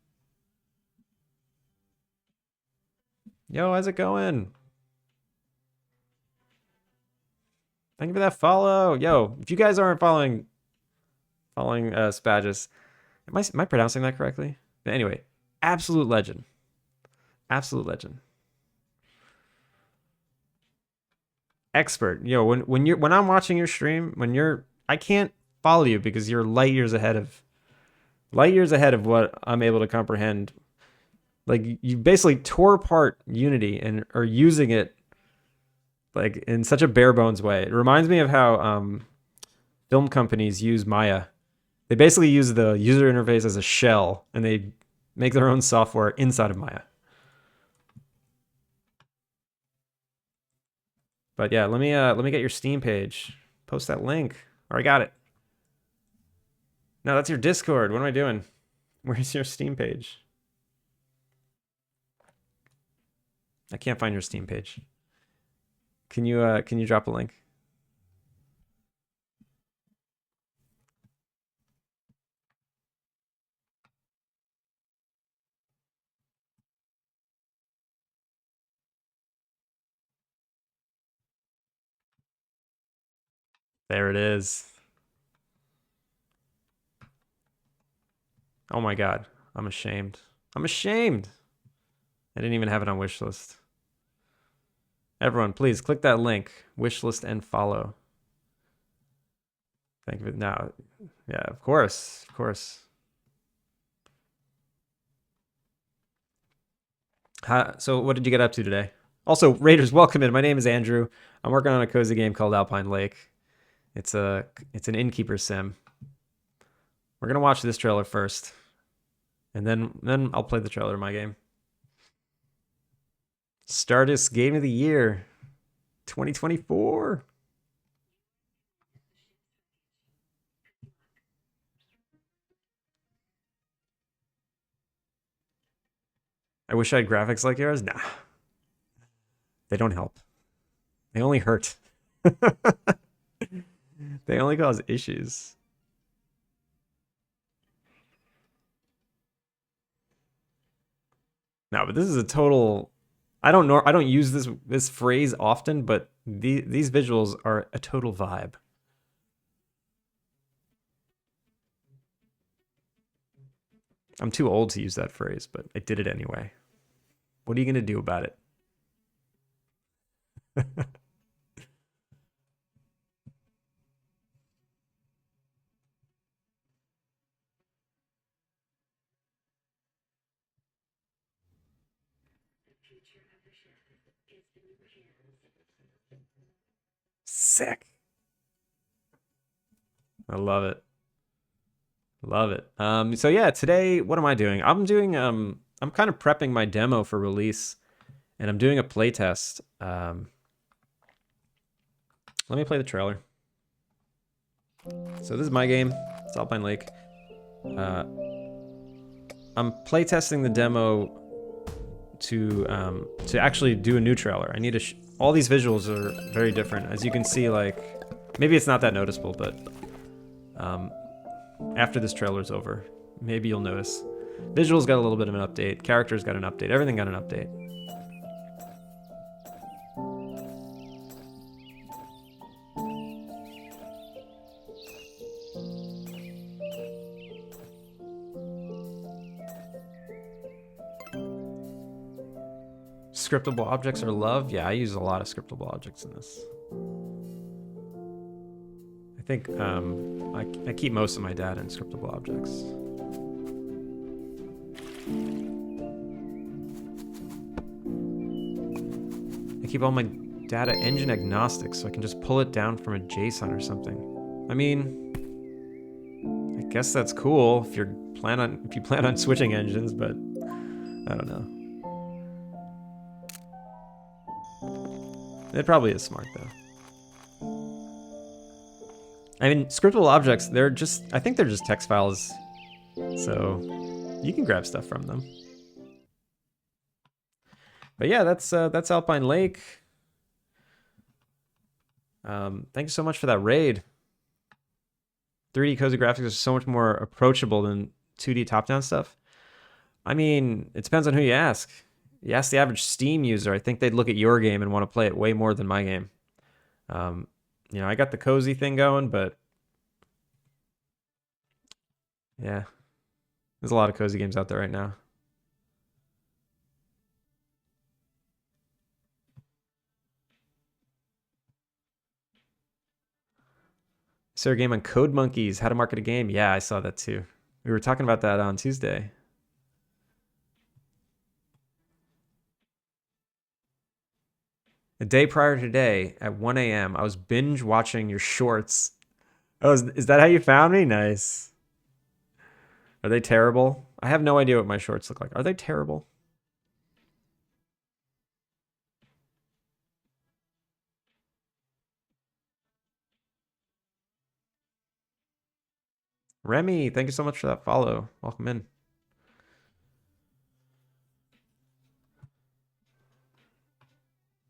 Yo, how's it going? Thank you for that follow. Yo, if you guys aren't following Spagus, am I pronouncing that correctly? But anyway, absolute legend. Absolute legend. Expert. Yo, when I'm watching your stream, I can't follow you because you're light years ahead of what I'm able to comprehend. Like you basically tore apart Unity and are using it like in such a bare bones way. It reminds me of how film companies use Maya. They basically use the user interface as a shell and they make their own software inside of Maya. But yeah, let me get your Steam page. Post that link. Or I got it. No, that's your Discord. What am I doing? Where's your Steam page? I can't find your Steam page. Can you drop a link? There it is. Oh my god. I'm ashamed. I'm ashamed. I didn't even have it on wishlist. Everyone, please click that link. Wishlist and follow. Thank you. Now, yeah, of course. Of course. So what did you get up to today? Also, Raiders, welcome in. My name is Andrew. I'm working on a cozy game called Alpine Lake. It's an Innkeeper-Sim. We're gonna watch this trailer first, and then I'll play the trailer of my game. Stardust Game of the Year, 2024. I wish I had graphics like yours. Nah, they don't help. They only hurt. They only cause issues. No, but this is a total. I don't know. I don't use this phrase often, but these visuals are a total vibe. I'm too old to use that phrase, but I did it anyway. What are you gonna do about it? Sick. I love it. Love it. So yeah, today, what am I doing? I'm kind of prepping my demo for release, and I'm doing a playtest. Let me play the trailer. So this is my game. It's Alpine Lake. I'm playtesting the demo to actually do a new trailer. I need to. All these visuals are very different, as you can see. Like, maybe it's not that noticeable, but after this trailer's over, maybe you'll notice. Visuals got a little bit of an update. Characters got an update. Everything got an update. Scriptable objects are love. Yeah, I use a lot of scriptable objects in this. I think I keep most of my data in scriptable objects. I keep all my data engine agnostic, so I can just pull it down from a JSON or something. I mean, I guess that's cool if you plan on switching engines, but I don't know. It probably is smart though. I mean, scriptable objects, I think they're just text files, so you can grab stuff from them. But yeah, that's Alpine Lake. Thank you so much for that raid. 3D cozy graphics are so much more approachable than 2D top-down stuff. I mean, it depends on who you ask. You ask the average Steam user, I think they'd look at your game and want to play it way more than my game. You know, I got the cozy thing going, but yeah, there's a lot of cozy games out there right now. Is there a game on Code Monkeys, how to market a game? Yeah, I saw that too. We were talking about that on Tuesday. A day prior to today at 1 a.m., I was binge watching your shorts. Oh, is that how you found me? Nice. Are they terrible? I have no idea what my shorts look like. Are they terrible? Remy, thank you so much for that follow. Welcome in.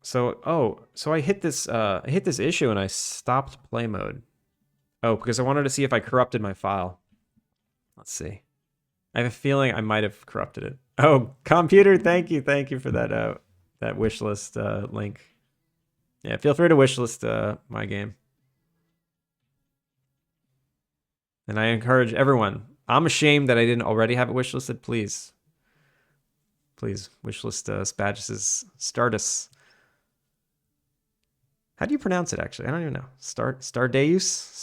So I hit this issue and I stopped play mode. Oh, because I wanted to see if I corrupted my file. Let's see. I have a feeling I might have corrupted it. Oh, computer, thank you for that that wish list link. Yeah, feel free to wish list my game. And I encourage everyone. I'm ashamed that I didn't already have it wishlisted. Please, wishlist Spagus' Stardust. How do you pronounce it, actually? I don't even know. Stardeus?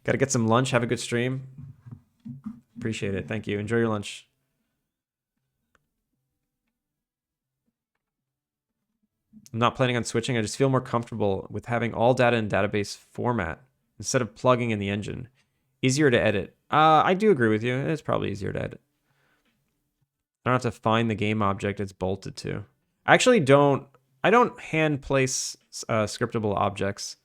Got to get some lunch. Have a good stream. Appreciate it. Thank you. Enjoy your lunch. I'm not planning on switching. I just feel more comfortable with having all data in database format instead of plugging in the engine. Easier to edit. I do agree with you. It's probably easier to edit. I don't have to find the game object it's bolted to. I actually don't. I don't hand place scriptable objects.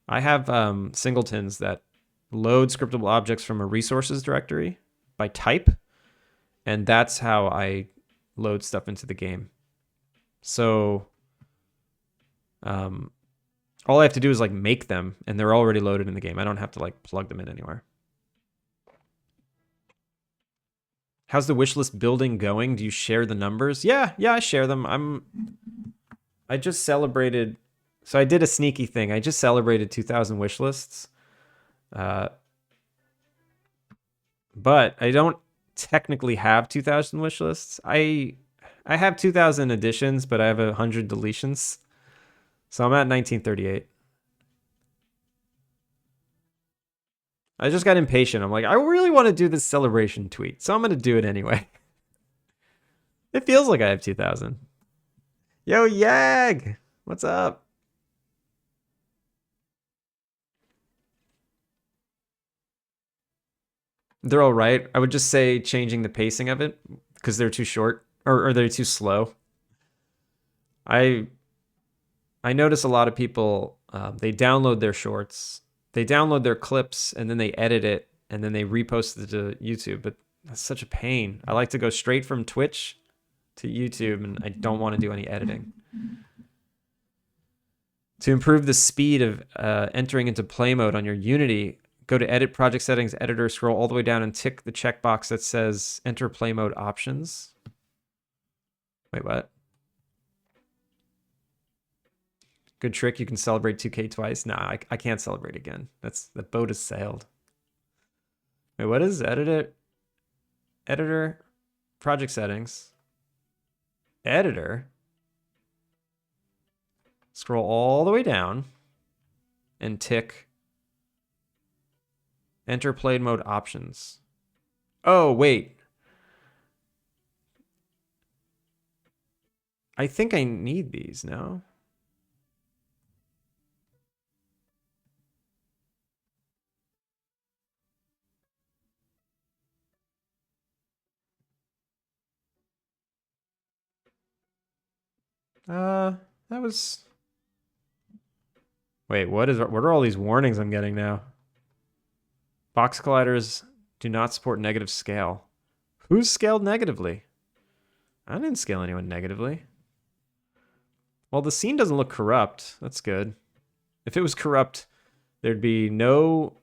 I have singletons that load scriptable objects from a resources directory by type, and that's how I load stuff into the game. So all I have to do is like make them, and they're already loaded in the game. I don't have to like plug them in anywhere. How's the wishlist building going? Do you share the numbers? Yeah, I share them. I just celebrated. So I did a sneaky thing. I just celebrated 2,000 wishlists. But I don't technically have 2,000 wishlists. I have 2,000 additions, but I have 100 deletions. So I'm at 1938. I just got impatient. I'm like, I really want to do this celebration tweet, so I'm going to do it anyway. It feels like I have 2,000. Yo, Yag! What's up? They're all right. I would just say changing the pacing of it because they're too short or they're too slow. I notice a lot of people, they download their shorts, they download their clips, and then they edit it, and then they repost it to YouTube. But that's such a pain. I like to go straight from Twitch to YouTube, and I don't want to do any editing. To improve the speed of entering into play mode on your Unity, go to Edit Project Settings, Editor, scroll all the way down, and tick the checkbox that says Enter Play Mode Options. Wait, what? Good trick. You can celebrate 2K twice. Nah, I can't celebrate again. The boat has sailed. Wait, what is Editor? Project Settings. Editor. Scroll all the way down and tick Enter Play Mode Options. Oh, wait. I think I need these, no? That was... Wait, what are all these warnings I'm getting now? Box colliders do not support negative scale. Who's scaled negatively? I didn't scale anyone negatively. Well, the scene doesn't look corrupt. That's good. If it was corrupt, there'd be no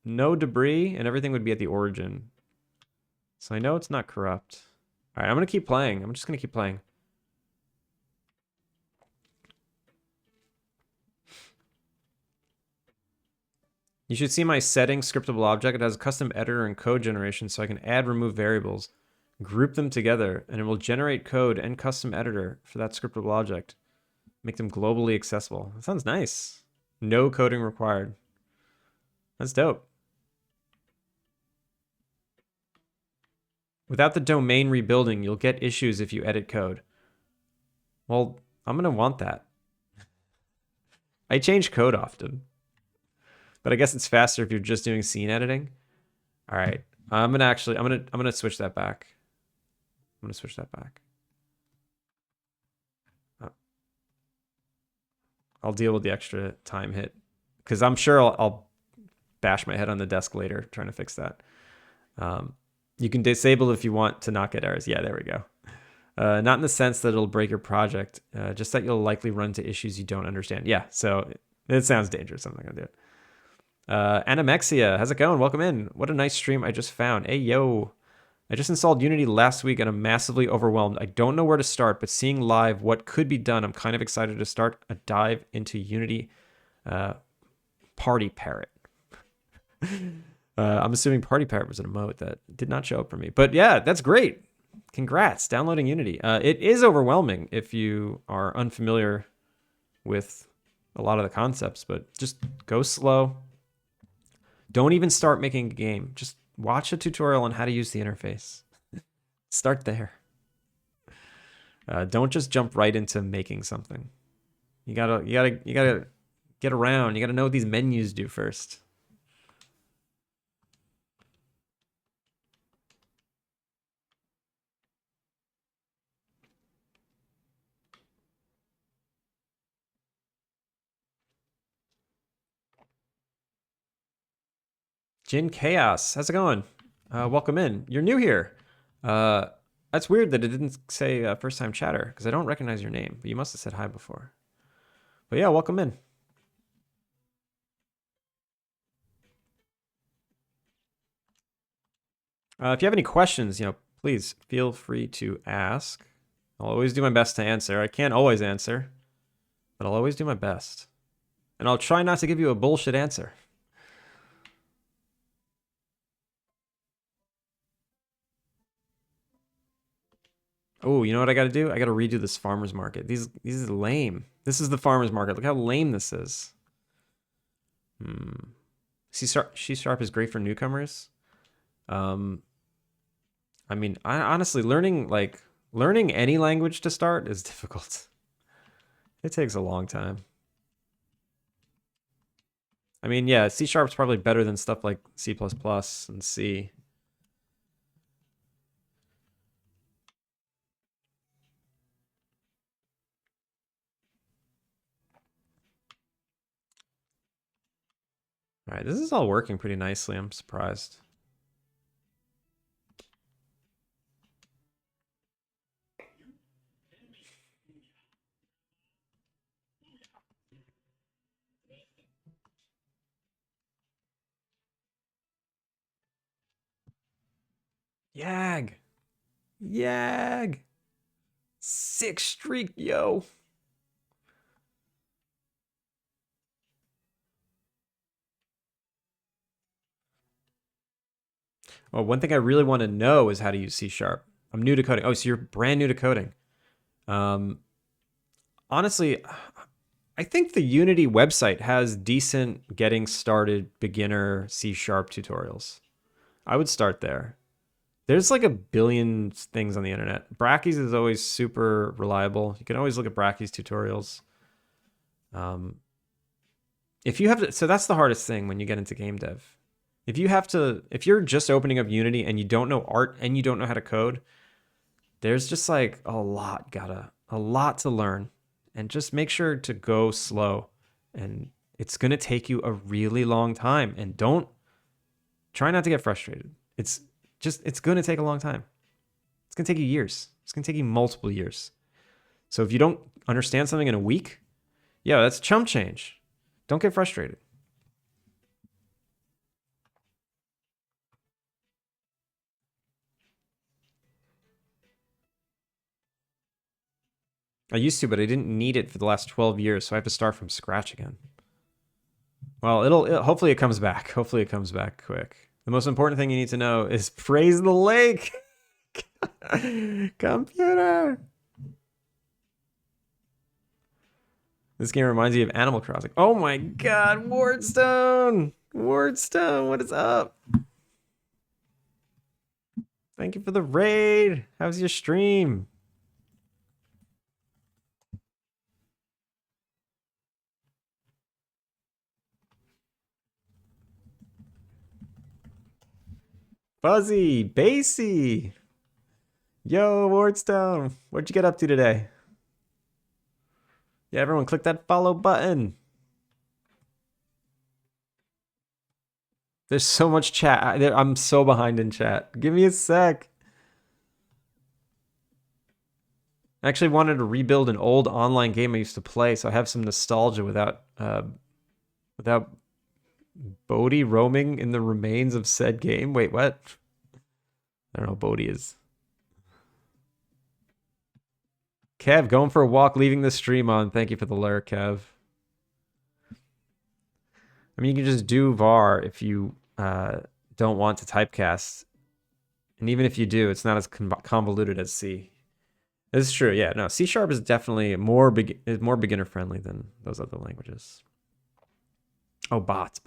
debris and everything would be at the origin. So I know it's not corrupt. All right, I'm going to keep playing. I'm just going to keep playing. You should see my settings scriptable object. It has a custom editor and code generation, so I can add, remove variables, group them together, and it will generate code and custom editor for that scriptable object. Make them globally accessible. That sounds nice. No coding required. That's dope. Without the domain rebuilding, you'll get issues if you edit code. Well, I'm going to want that. I change code often. But I guess it's faster if you're just doing scene editing. All right. I'm going to switch that back. I'm going to switch that back. I'll deal with the extra time hit because I'm sure I'll bash my head on the desk later trying to fix that. You can disable if you want to not get errors. Yeah, there we go. Not in the sense that it'll break your project, just that you'll likely run into issues you don't understand. Yeah, so it sounds dangerous. I'm not going to do it. Animexia, how's it going? Welcome in. What a nice stream I just found. Hey, yo. I just installed Unity last week and I'm massively overwhelmed. I don't know where to start, but seeing live what could be done, I'm kind of excited to start a dive into Unity Party Parrot. I'm assuming Party Parrot was an emote that did not show up for me. But yeah, that's great. Congrats, downloading Unity. It is overwhelming if you are unfamiliar with a lot of the concepts, but just go slow. Don't even start making a game. Just watch a tutorial on how to use the interface. Start there. Don't just jump right into making something. You gotta get around. You gotta know what these menus do first. Jin Chaos, how's it going? Welcome in. You're new here. That's weird that it didn't say first time chatter because I don't recognize your name, but you must have said hi before. But yeah, welcome in. If you have any questions, please feel free to ask. I'll always do my best to answer. I can't always answer, but I'll always do my best. And I'll try not to give you a bullshit answer. Oh, you know what I got to do? I got to redo this farmer's market. These are lame. This is the farmer's market. Look how lame this is. C sharp is great for newcomers. I mean, honestly, learning any language to start is difficult. It takes a long time. I mean, yeah, C sharp's probably better than stuff like C++ and C. All right, this is all working pretty nicely. I'm surprised. Yag. Yag. 6 streak, yo. Well, one thing I really want to know is how to use C sharp. I'm new to coding. Oh, so you're brand new to coding. Honestly, I think the Unity website has decent getting started beginner C sharp tutorials. I would start there. There's like a billion things on the internet. Brackeys is always super reliable. You can always look at Brackeys tutorials. If you have to, so that's the hardest thing when you get into game dev. If you're just opening up Unity and you don't know art and you don't know how to code, there's just like a lot to learn, and just make sure to go slow. And it's gonna take you a really long time. And try not to get frustrated. It's gonna take a long time. It's gonna take you years. It's gonna take you multiple years. So if you don't understand something in a week, yeah, that's chump change. Don't get frustrated. I used to, but I didn't need it for the last 12 years, so I have to start from scratch again. Well, hopefully it comes back. Hopefully it comes back quick. The most important thing you need to know is praise the lake. Computer. This game reminds me of Animal Crossing. Oh my god, Wardstone! Wardstone, what is up? Thank you for the raid. How's your stream? Fuzzy, Basie. Yo, Wardstone. What'd you get up to today? Yeah, everyone click that follow button. There's so much chat. I'm so behind in chat. Give me a sec. I actually wanted to rebuild an old online game I used to play, so I have some nostalgia without Bodhi roaming in the remains of said game. Wait, what? I don't know what Bodhi is. Kev, going for a walk, leaving the stream on. Thank you for the lurk, Kev. I mean, you can just do var if you don't want to typecast. And even if you do, it's not as convoluted as C. This is true. Yeah, no, C# is definitely more beginner friendly than those other languages. Oh, bots.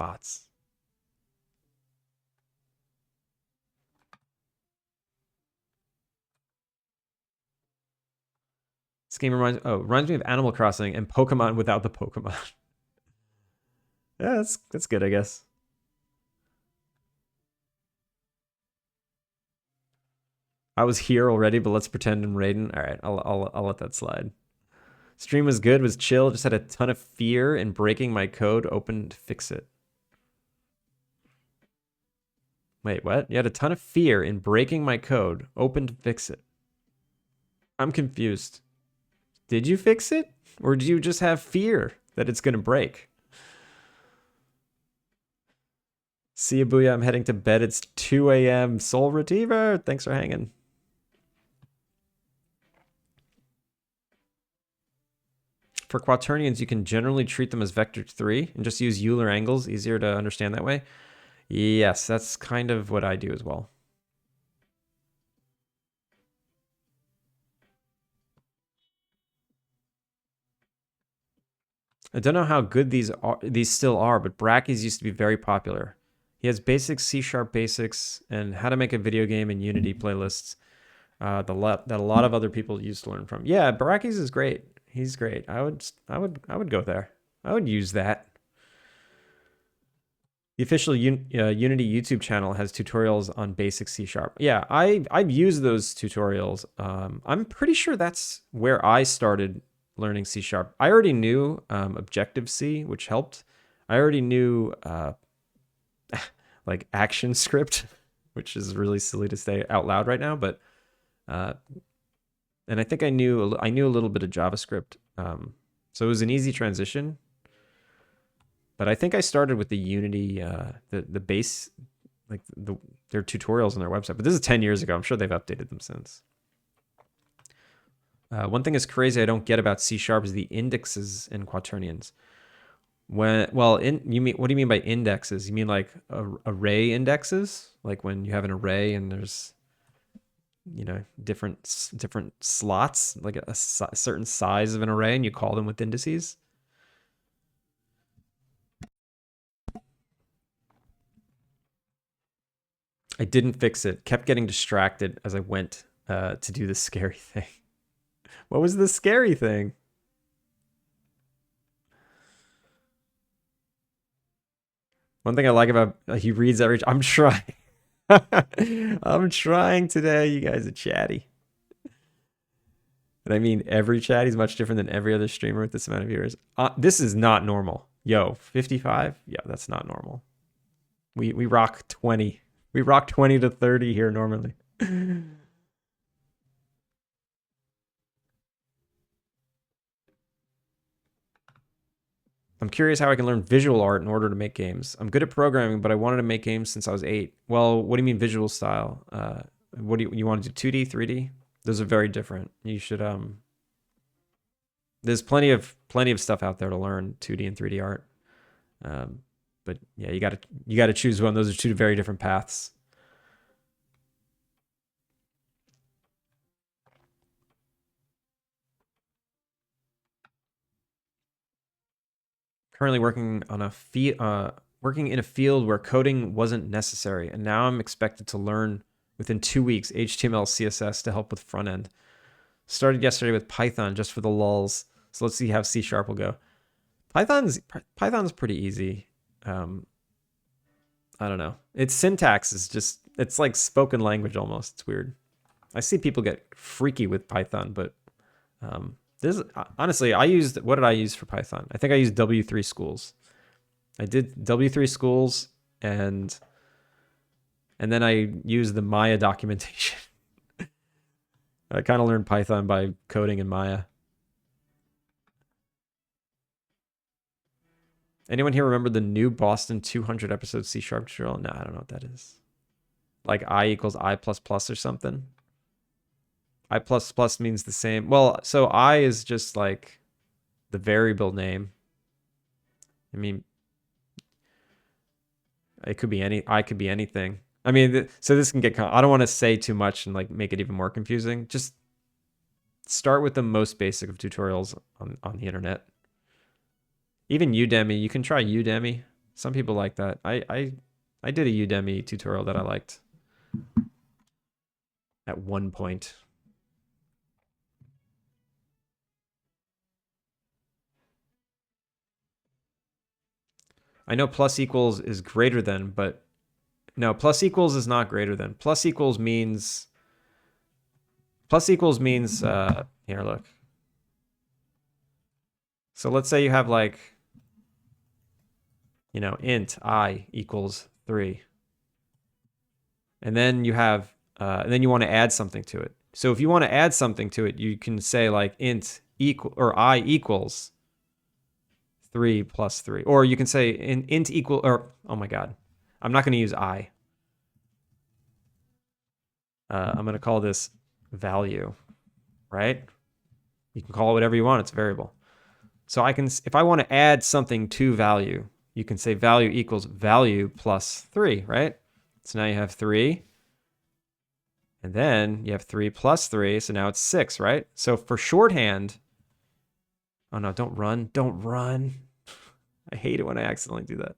This game reminds me of Animal Crossing and Pokemon without the Pokemon. Yeah, that's good, I guess. I was here already, but let's pretend I'm Raiden. All right, I'll let that slide. Stream was good, was chill. Just had a ton of fear in breaking my code. Open to fix it. Wait, what? You had a ton of fear in breaking my code. Open to fix it. I'm confused. Did you fix it? Or do you just have fear that it's going to break? See you, Booyah. I'm heading to bed. It's 2 a.m. Soul Retriever. Thanks for hanging. For quaternions, you can generally treat them as vector 3 and just use Euler angles. Easier to understand that way. Yes, that's kind of what I do as well. I don't know how good these still are, but Brackeys used to be very popular. He has basics, C# basics, and how to make a video game in Unity playlists that a lot of other people used to learn from. Yeah, Brackeys is great. He's great. I would go there. I would use that. The official Unity YouTube channel has tutorials on basic C#. Yeah, I've used those tutorials. I'm pretty sure that's where I started learning C#. I already knew Objective-C, which helped. I already knew like ActionScript, which is really silly to say out loud right now, but and I think I knew a little bit of JavaScript. So it was an easy transition. But I think I started with the Unity, the base, like their tutorials on their website. But this is 10 years ago. I'm sure they've updated them since. One thing is crazy I don't get about C# is the indexes in quaternions. What do you mean by indexes? You mean like array indexes? Like when you have an array and there's, different slots, like a certain size of an array, and you call them with indices? I didn't fix it. Kept getting distracted as I went to do the scary thing. What was the scary thing? One thing I like about he reads every. I'm trying. I'm trying today. You guys are chatty. And I mean, every chat is much different than every other streamer with this amount of viewers. This is not normal. Yo, 55? Yeah, that's not normal. We rock 20. We rock 20 to 30 here normally. I'm curious how I can learn visual art in order to make games. I'm good at programming, but I wanted to make games since I was 8. Well, what do you mean visual style? What do you want to do? 2D, 3D? Those are very different. You should there's plenty of stuff out there to learn 2D and 3D art. But yeah, you got to choose one. Those are two very different paths. Currently working on working in a field where coding wasn't necessary, and now I'm expected to learn within 2 weeks HTML, CSS to help with front end. Started yesterday with Python just for the lulz, so let's see how C# will go. Python's pretty easy. I don't know. Its syntax is just, it's like spoken language almost. It's weird. I see people get freaky with Python, but this honestly, what did I use for Python? I think I used W3 Schools. I did W3 Schools and then I used the Maya documentation. I kind of learned Python by coding in Maya. Anyone here remember the new Boston 200 episode C# tutorial? No, I don't know what that is. Like I equals I plus plus or something. I plus plus means the same. Well, so I is just like the variable name. I mean, It could be I could be anything. I mean, so this can get, I don't want to say too much and like make it even more confusing. Just start with the most basic of tutorials on the internet. Even Udemy, you can try Udemy. Some people like that. I did a Udemy tutorial that I liked at one point. I know plus equals is greater than, but no, plus equals is not greater than. Plus equals means here, look. So let's say you have like, you know, int I equals 3. And then you have, and then you want to add something to it. So if you want to add something to it, you can say like int equal, or I equals 3 plus 3. Or you can say int equal, or, oh my God, I'm not going to use I. I'm going to call this value, right? You can call it whatever you want. It's a variable. So I can, if I want to add something to value, you can say value equals value plus 3, right? So now you have 3. And then you have 3 plus 3. So now it's 6, right? So for shorthand, oh no, don't run. Don't run. I hate it when I accidentally do that.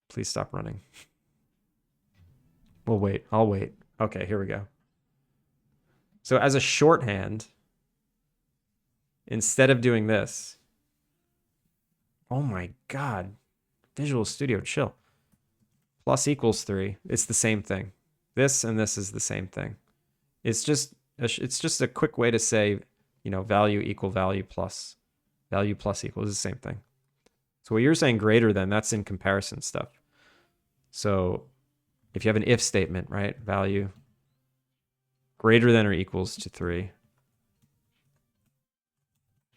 Please stop running. We'll wait. I'll wait. Okay, here we go. So as a shorthand, instead of doing this, oh my God, Visual Studio, chill. Plus equals 3. It's the same thing. This and this is the same thing. It's just a quick way to say, you know, value equal value plus equal is the same thing. So what you're saying greater than, that's in comparison stuff. So if you have an if statement, right? Value greater than or equals to 3.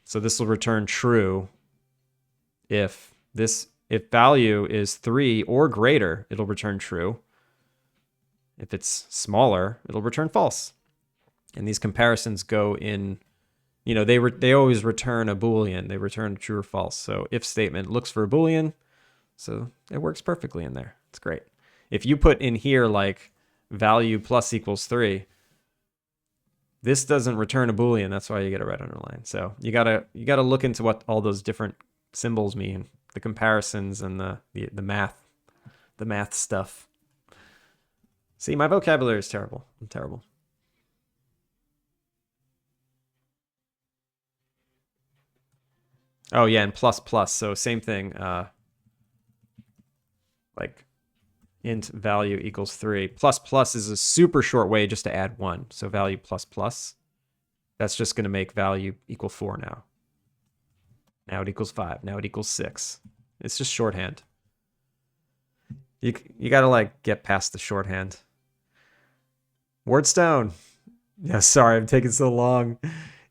So this will return true if value is 3 or greater, it'll return true. If it's smaller, it'll return false. And these comparisons go in, you know, they always return a Boolean. They return true or false. So if statement looks for a Boolean, so it works perfectly in there. It's great. If you put in here like value plus equals 3, this doesn't return a Boolean. That's why you get a red underline. So you gotta look into what all those different symbols mean, the comparisons and the math stuff. See, my vocabulary is terrible. I'm terrible. Oh yeah, and plus plus. So same thing. Like int value equals 3. Plus plus is a super short way just to add 1. So value plus plus. That's just going to make value equal 4 now. Now it equals 5. Now it equals 6. It's just shorthand. You got to like get past the shorthand. Wordstone. Yeah, sorry, I'm taking so long.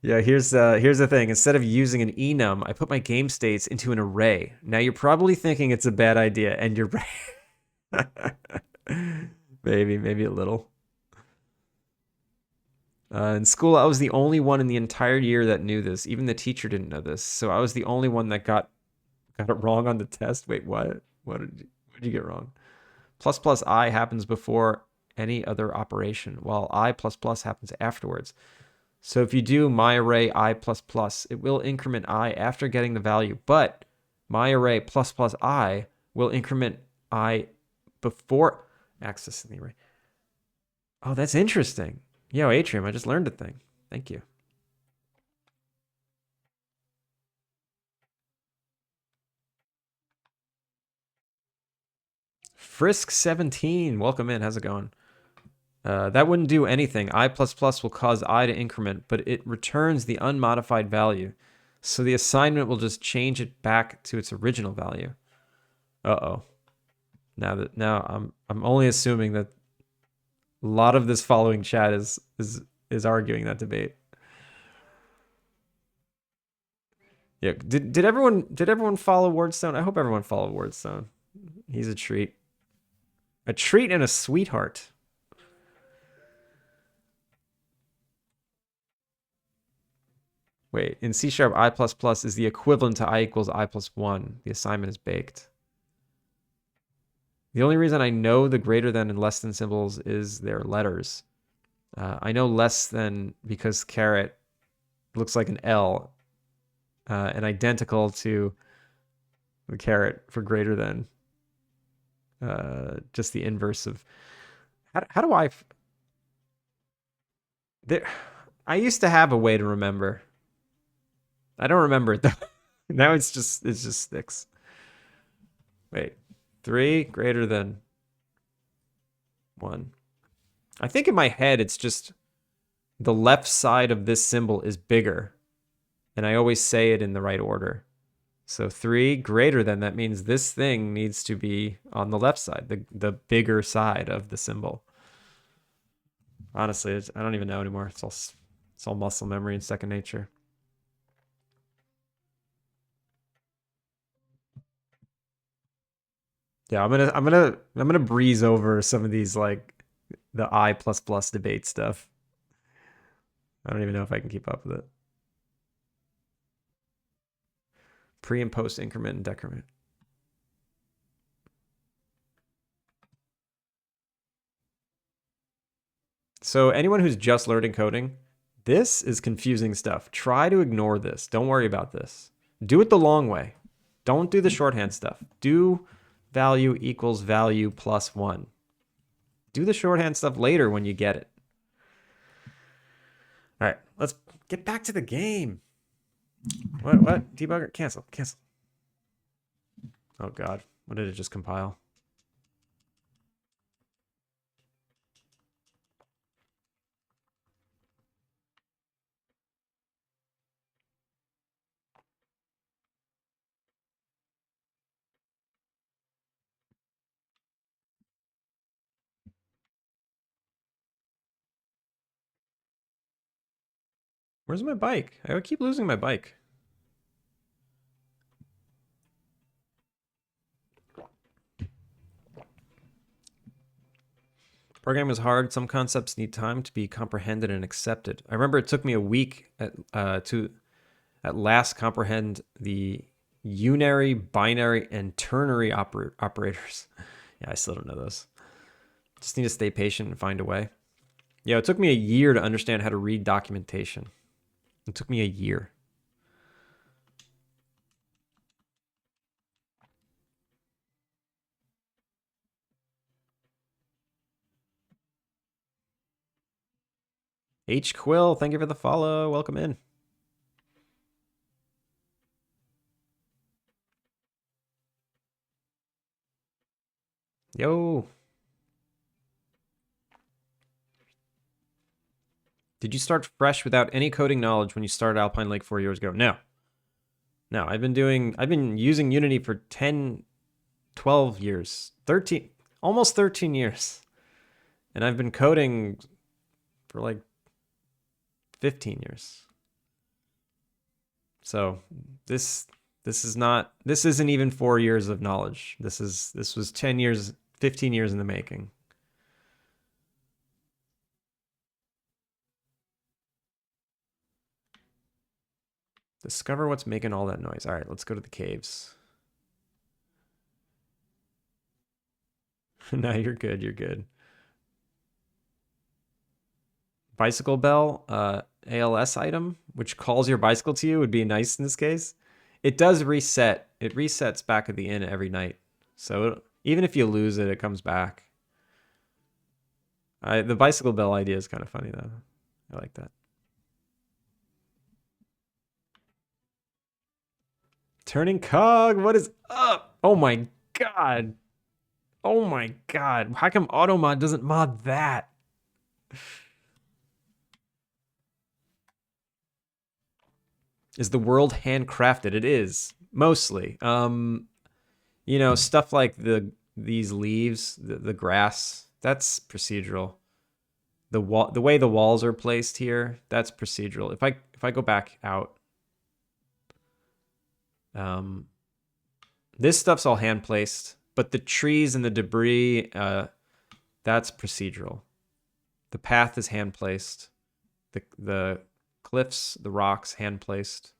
Yeah, here's the thing. Instead of using an enum, I put my game states into an array. Now you're probably thinking it's a bad idea, and you're right. maybe a little. In school, I was the only one in the entire year that knew this. Even the teacher didn't know this. So I was the only one that got it wrong on the test. Wait, what? What did you get wrong? Plus plus I happens before any other operation, while I plus plus happens afterwards. So if you do my array I plus plus, it will increment I after getting the value, but my array plus plus I will increment I before accessing the array. Oh, that's interesting. Yo, Atrium, I just learned a thing. Thank you. Frisk17, welcome in. How's it going? That wouldn't do anything. I++ will cause I to increment, but it returns the unmodified value. So the assignment will just change it back to its original value. Uh-oh. Now I'm only assuming that a lot of this following chat is arguing that debate. Yeah, did everyone follow Wordstone? I hope everyone followed Wordstone. He's a treat. A treat and a sweetheart. Wait, in C# I++ is the equivalent to I equals I plus 1. The assignment is baked. The only reason I know the greater than and less than symbols is their letters. I know less than because caret looks like an L, and identical to the caret for greater than. Just the inverse of... How do I... There, I used to have a way to remember. I don't remember it though. Now it just sticks. Wait, 3 greater than 1. I think in my head it's just the left side of this symbol is bigger, and I always say it in the right order. So 3 greater than, that means this thing needs to be on the left side, the bigger side of the symbol. Honestly, I don't even know anymore. It's all muscle memory and second nature. Yeah, I'm gonna breeze over some of these, like the I++ debate stuff. I don't even know if I can keep up with it. Pre and post increment and decrement. So anyone who's just learning coding, this is confusing stuff. Try to ignore this. Don't worry about this. Do it the long way. Don't do the shorthand stuff. Do value equals value plus 1. Do the shorthand stuff later when you get it. All right, let's get back to the game. What? Debugger? Cancel. Oh, God. What did it just compile? Where's my bike? I keep losing my bike. Programming is hard. Some concepts need time to be comprehended and accepted. I remember it took me a week to at last comprehend the unary, binary, and ternary operators. Yeah, I still don't know those. Just need to stay patient and find a way. Yeah, it took me a year to understand how to read documentation. It took me a year. H Quill, thank you for the follow. Welcome in. Yo. Did you start fresh without any coding knowledge when you started Alpine Lake 4 years ago? No. No, I've been using Unity for 10, 12 years, 13, almost 13 years. And I've been coding for like 15 years. So this isn't even 4 years of knowledge. This was 10 years, 15 years in the making. Discover what's making all that noise. All right, let's go to the caves. No, you're good. You're good. Bicycle bell, ALS item, which calls your bicycle to you, would be nice in this case. It does reset. It resets back at the inn every night. So even if you lose it, it comes back. The bicycle bell idea is kind of funny, though. I like that. Turning cog, what is up? Oh my god. Oh my god. How come AutoMod doesn't mod that? Is the world handcrafted? It is, mostly. You know, stuff like these leaves, the grass, that's procedural. The way the walls are placed here, that's procedural. If I go back out, this stuff's all hand placed, but the trees and the debris, that's procedural. The path is hand placed. The cliffs, the rocks, hand placed,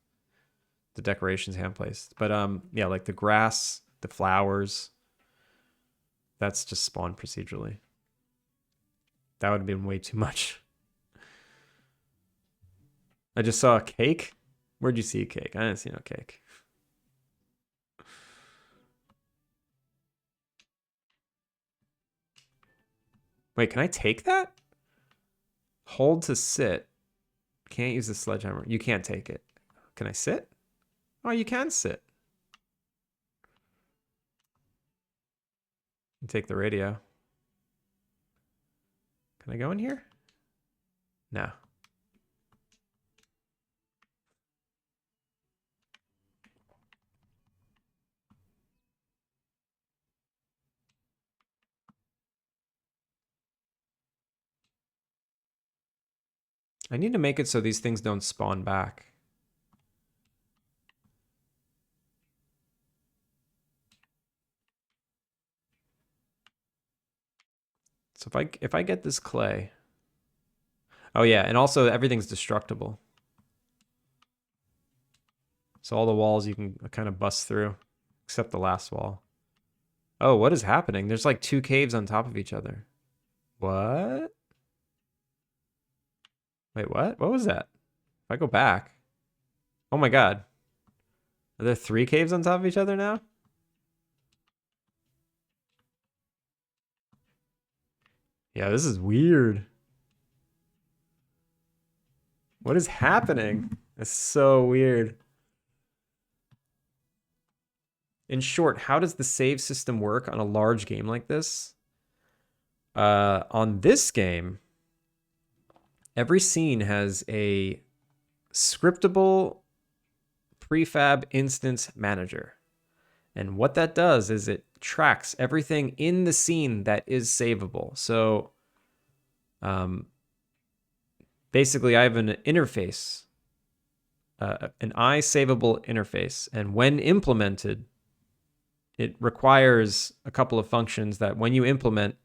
the decorations hand placed. But yeah, like the grass, the flowers, that's just spawned procedurally. That would have been way too much. I just saw a cake. Where'd you see a cake? I didn't see no cake. Wait, can I take that? Hold to sit. Can't use the sledgehammer. You can't take it. Can I sit? Oh, you can sit. You take the radio. Can I go in here? No. I need to make it so these things don't spawn back. So if I get this clay. Oh yeah, and also everything's destructible. So all the walls you can kind of bust through, except the last wall. Oh, what is happening? There's like 2 caves on top of each other. What? Wait, what? What was that? If I go back. Oh my god. Are there 3 caves on top of each other now? Yeah, this is weird. What is happening? It's so weird. In short, how does the save system work on a large game like this? On this game, every scene has a scriptable prefab instance manager. And what that does is it tracks everything in the scene that is savable. So basically, I have an interface, an iSavable interface. And when implemented, it requires a couple of functions that when you implement,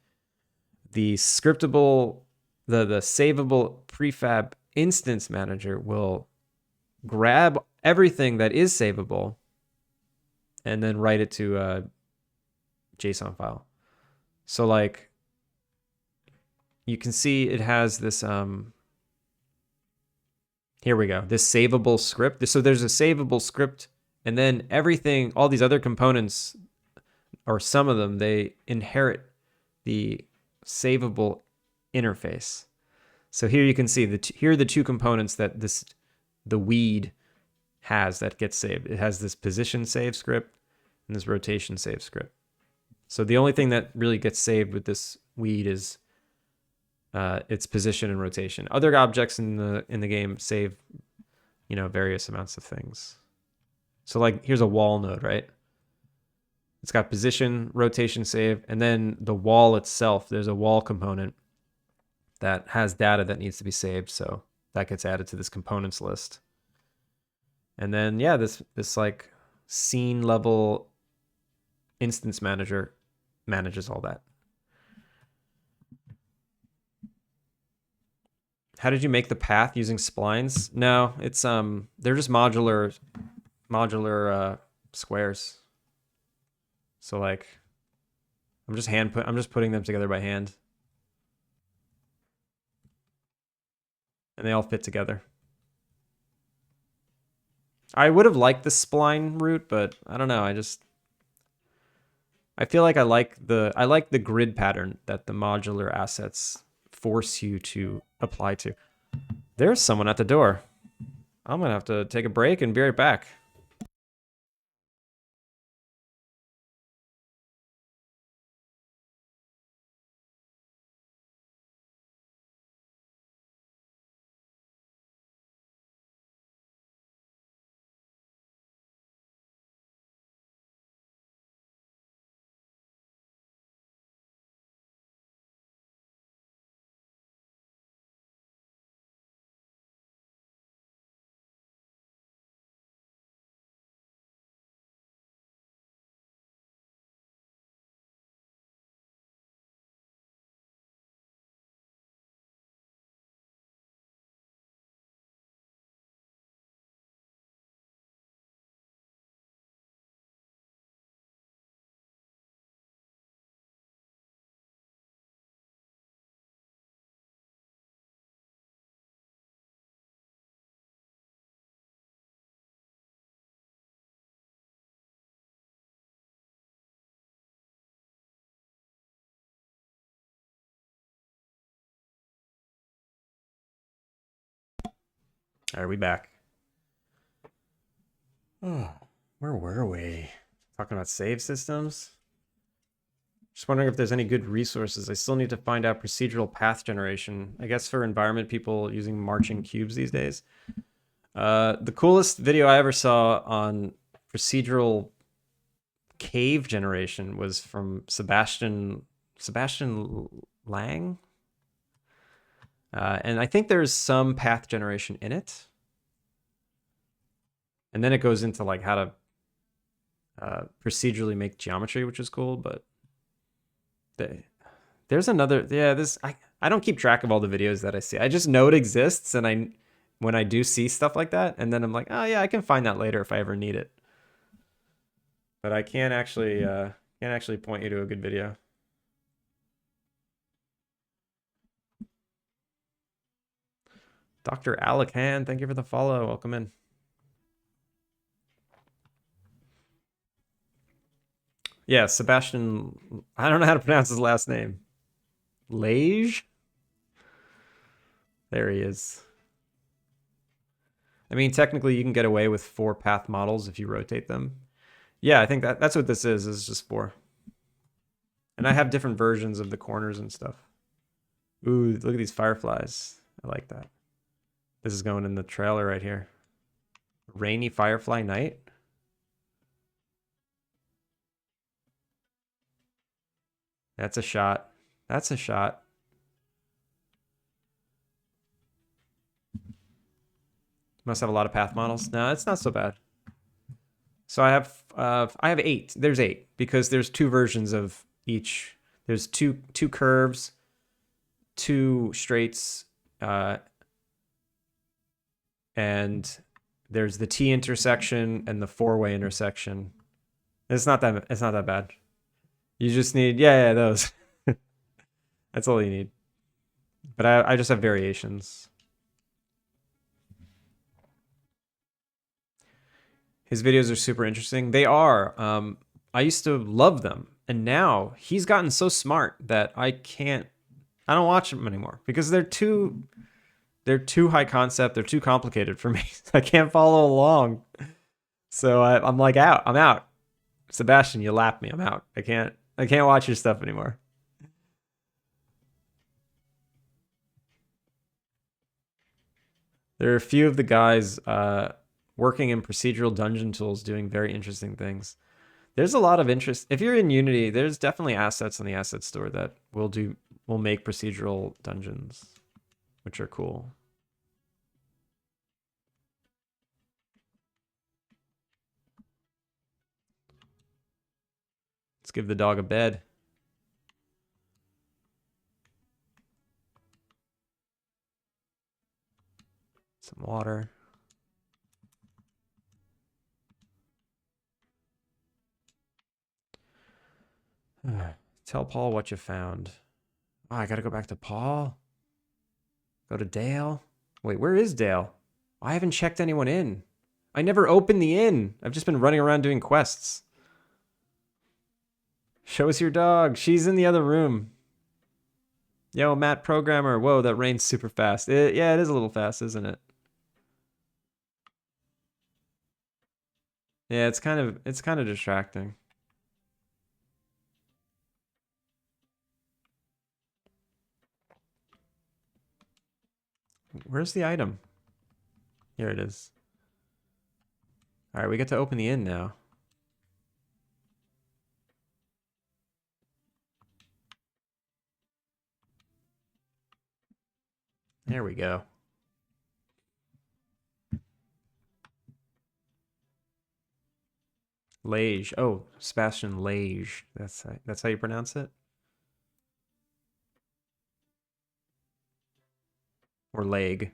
the scriptable, the savable prefab instance manager will grab everything that is savable and then write it to a JSON file. So like you can see it has this here we go, this savable script. So there's a savable script, and then everything, all these other components, or some of them, they inherit the savable interface. So here you can see here are the 2 components that the weed has that gets saved. It has this position save script and this rotation save script. So the only thing that really gets saved with this weed is its position and rotation. Other objects in the game save, you know, various amounts of things. So like here's a wall node, right? It's got position, rotation save, and then the wall itself, there's a wall component that has data that needs to be saved, so that gets added to this components list. And then yeah, this like scene level instance manager manages all that. How did you make the path using splines? No, it's they're just modular squares. So like I'm just putting them together by hand. And they all fit together. I would have liked the spline route, but I don't know. I feel like I like the grid pattern that the modular assets force you to apply to. There's someone at the door. I'm gonna have to take a break and be right back. All right, we back. Oh, where were we? Talking about save systems? Just wondering if there's any good resources. I still need to find out procedural path generation. I guess for environment people using marching cubes these days. The coolest video I ever saw on procedural cave generation was from Sebastian Lang. And I think there's some path generation in it. And then it goes into like how to procedurally make geometry, which is cool. But there's another, yeah, I don't keep track of all the videos that I see. I just know it exists, and when I do see stuff like that, and then I'm like, oh yeah, I can find that later if I ever need it. But I can't actually point you to a good video. Dr. Alakan, thank you for the follow. Welcome in. Yeah, Sebastian, I don't know how to pronounce his last name. Lage? There he is. I mean, technically you can get away with 4 path models if you rotate them. Yeah, I think that's what this is just 4. And I have different versions of the corners and stuff. Ooh, look at these fireflies. I like that. This is going in the trailer right here. Rainy firefly night. That's a shot. That's a shot. Must have a lot of path models. No, it's not so bad. So I have 8. There's 8 because there's 2 versions of each. There's two curves, 2 straights, and there's the T intersection and the 4-way intersection. It's not that bad. You just need those. That's all you need. But I just have variations. His videos are super interesting. They are. I used to love them, and now he's gotten so smart that I don't watch them anymore because they're too high concept. They're too complicated for me. I can't follow along. So I'm like out. I'm out. Sebastian, you lapped me. I'm out. I can't watch your stuff anymore. There are a few of the guys working in procedural dungeon tools doing very interesting things. There's a lot of interest. If you're in Unity, there's definitely assets on the asset store that will make procedural dungeons, which are cool. Let's give the dog a bed. Some water. Tell Paul what you found. Oh, I gotta go back to Paul. Go to Dale. Wait, where is Dale? I haven't checked anyone in. I never opened the inn. I've just been running around doing quests. Show us your dog. She's in the other room. Yo, Matt Programmer. Whoa, that rain's super fast. Yeah, it is a little fast, isn't it? Yeah, it's kind of distracting. Where's the item? Here it is. All right, we get to open the inn now. There we go. Lage. Oh, Sebastian Lage. That's how you pronounce it? Or leg.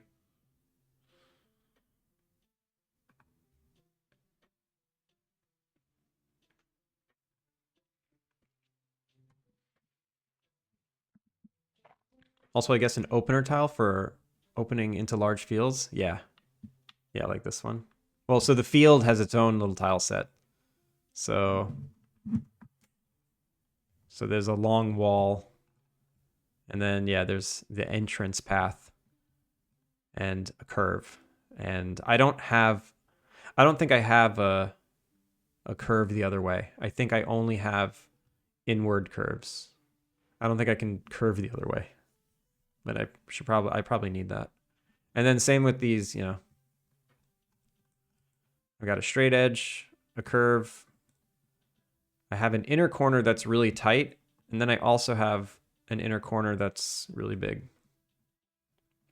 Also, I guess an opener tile for opening into large fields. Yeah. Yeah, like this one. Well, so the field has its own little tile set. So there's a long wall. And then, yeah, there's the entrance path and a curve. And I don't think I have a curve the other way. I think I only have inward curves. I don't think I can curve the other way. But I probably need that. And then same with these, you know. I've got a straight edge, a curve. I have an inner corner that's really tight, and then I also have an inner corner that's really big.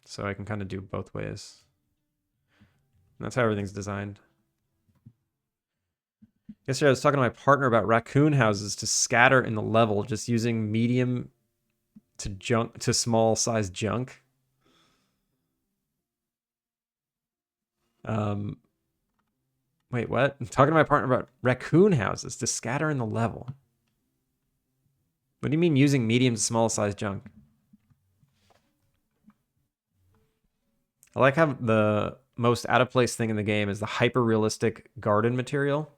So I can kind of do both ways. And that's how everything's designed. Yesterday I was talking to my partner about raccoon houses to scatter in the level, just using medium to small size junk. Wait, what? I'm talking to my partner about raccoon houses to scatter in the level. What do you mean using medium to small size junk? I like how the most out of place thing in the game is the hyper realistic garden material.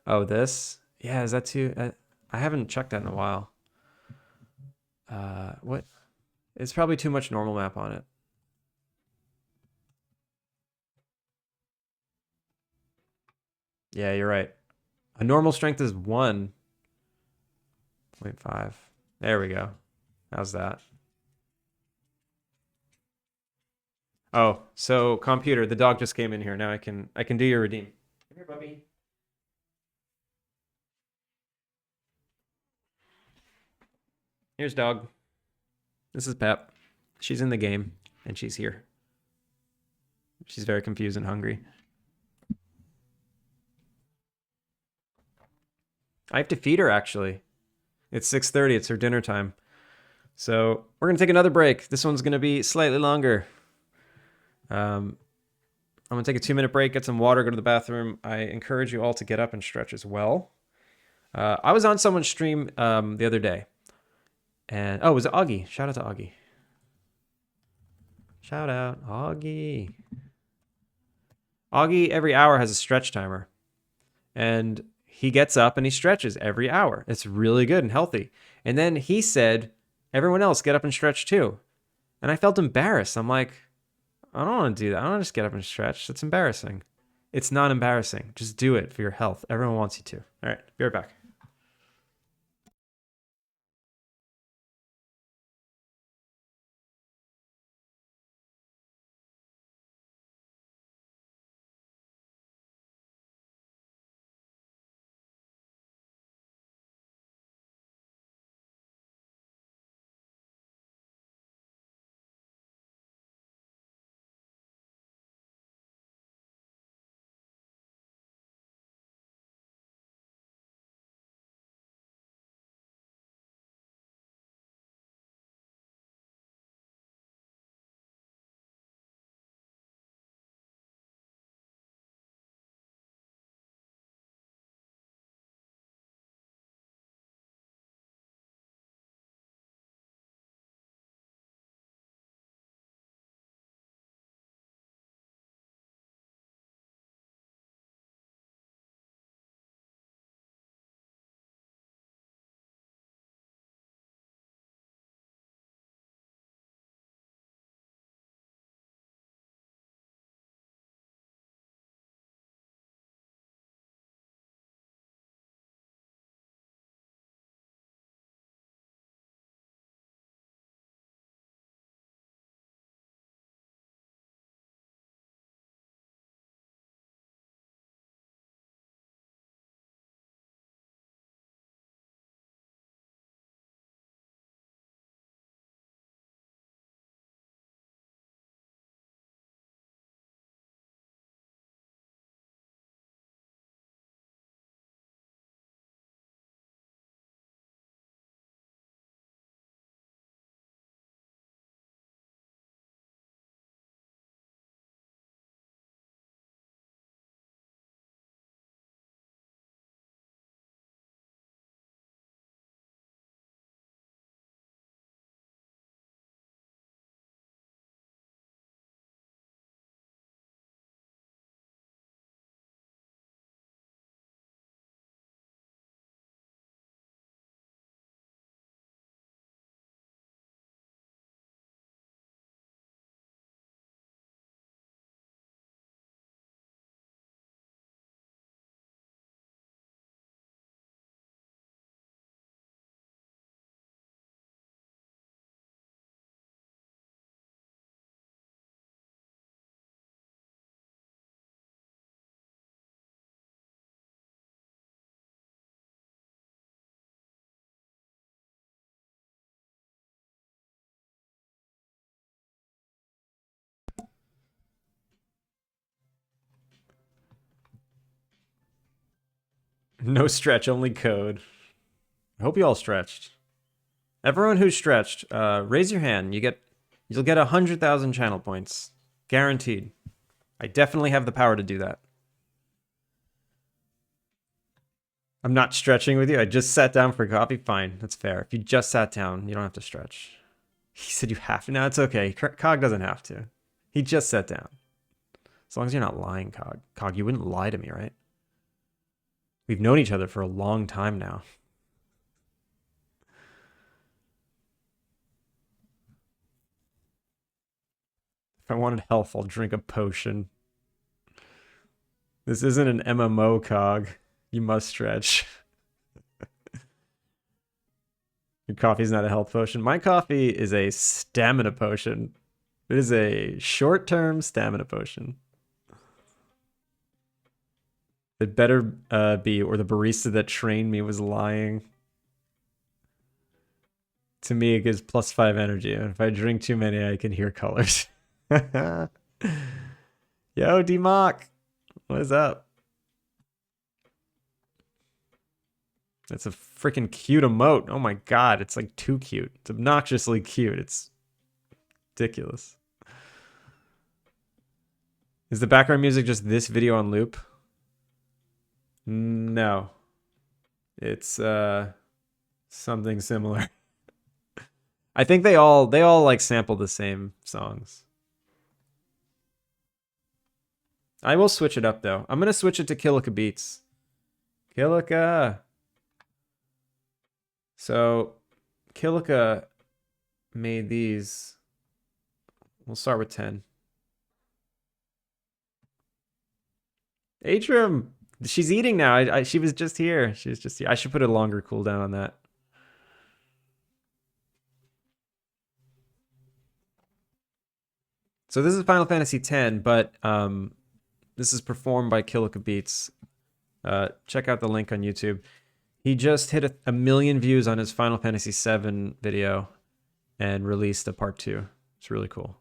Oh, this? Yeah, is that too? I haven't checked that in a while. What? It's probably too much normal map on it. Yeah, you're right. A normal strength is 1.5. There we go. How's that? Oh, so computer, the dog just came in here. Now I can do your redeem. Come here, puppy. Here's dog. This is Pep. She's in the game and she's here. She's very confused and hungry. I have to feed her actually. It's 6:30. It's her dinner time. So we're gonna take another break. This one's gonna be slightly longer. I'm gonna take a 2-minute break, get some water, go to the bathroom. I encourage you all to get up and stretch as well. I was on someone's stream the other day, and oh, it was Augie. Shout out to Augie. Shout out Augie. Augie every hour has a stretch timer, and he gets up and he stretches every hour. It's really good and healthy. And then he said, "Everyone else get up and stretch too." And I felt embarrassed. I'm like, I don't want to do that. I don't want to just get up and stretch. That's embarrassing. It's not embarrassing. Just do it for your health. Everyone wants you to. All right, be right back. No stretch, only code. I hope you all stretched. Everyone who stretched, raise your hand. You'll get 100,000 channel points. Guaranteed. I definitely have the power to do that. I'm not stretching with you. I just sat down for coffee. Fine, that's fair. If you just sat down, you don't have to stretch. He said you have to. No, it's okay. Cog doesn't have to. He just sat down. As long as you're not lying, Cog. Cog, you wouldn't lie to me, right? We've known each other for a long time now. If I wanted health, I'll drink a potion. This isn't an MMO, Cog. You must stretch. Your coffee's not a health potion. My coffee is a stamina potion. It is a short-term stamina potion. It better be, or the barista that trained me was lying. To me, it gives +5 energy, and if I drink too many, I can hear colors. Yo, D-Mock. What is up? That's a freaking cute emote. Oh my god, it's like too cute. It's obnoxiously cute. It's ridiculous. Is the background music just this video on loop? No. It's something similar. I think they all like sample the same songs. I will switch it up though. I'm gonna switch it to Kilika Beats. Kilika. So Kilika made these. We'll start with 10. Atrium. She's eating now. She was just here. She was just here. I should put a longer cooldown on that. So this is Final Fantasy X, but this is performed by Kilika Beats. Check out the link on YouTube. He just hit a million views on his Final Fantasy VII video and released a part 2. It's really cool.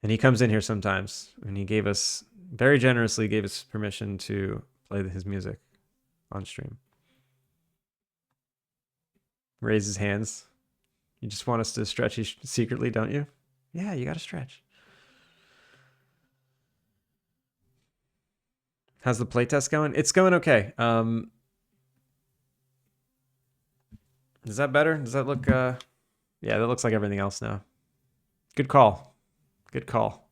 And he comes in here sometimes, and he very generously gave us permission to play his music on stream. Raise his hands. You just want us to stretch secretly, don't you? Yeah, you gotta stretch. How's the playtest going? It's going okay. Is that better? Does that look... Yeah, that looks like everything else now. Good call. Good call.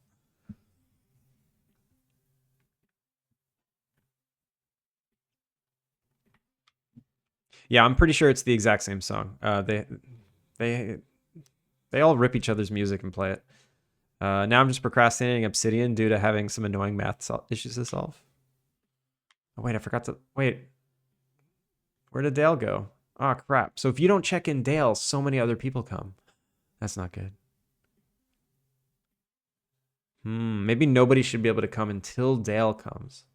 Yeah, I'm pretty sure it's the exact same song. They all rip each other's music and play it. Now I'm just procrastinating Obsidian due to having some annoying math issues to solve. Oh, wait, I forgot to... Wait. Where did Dale go? Oh, crap. So if you don't check in Dale, so many other people come. That's not good. Maybe nobody should be able to come until Dale comes.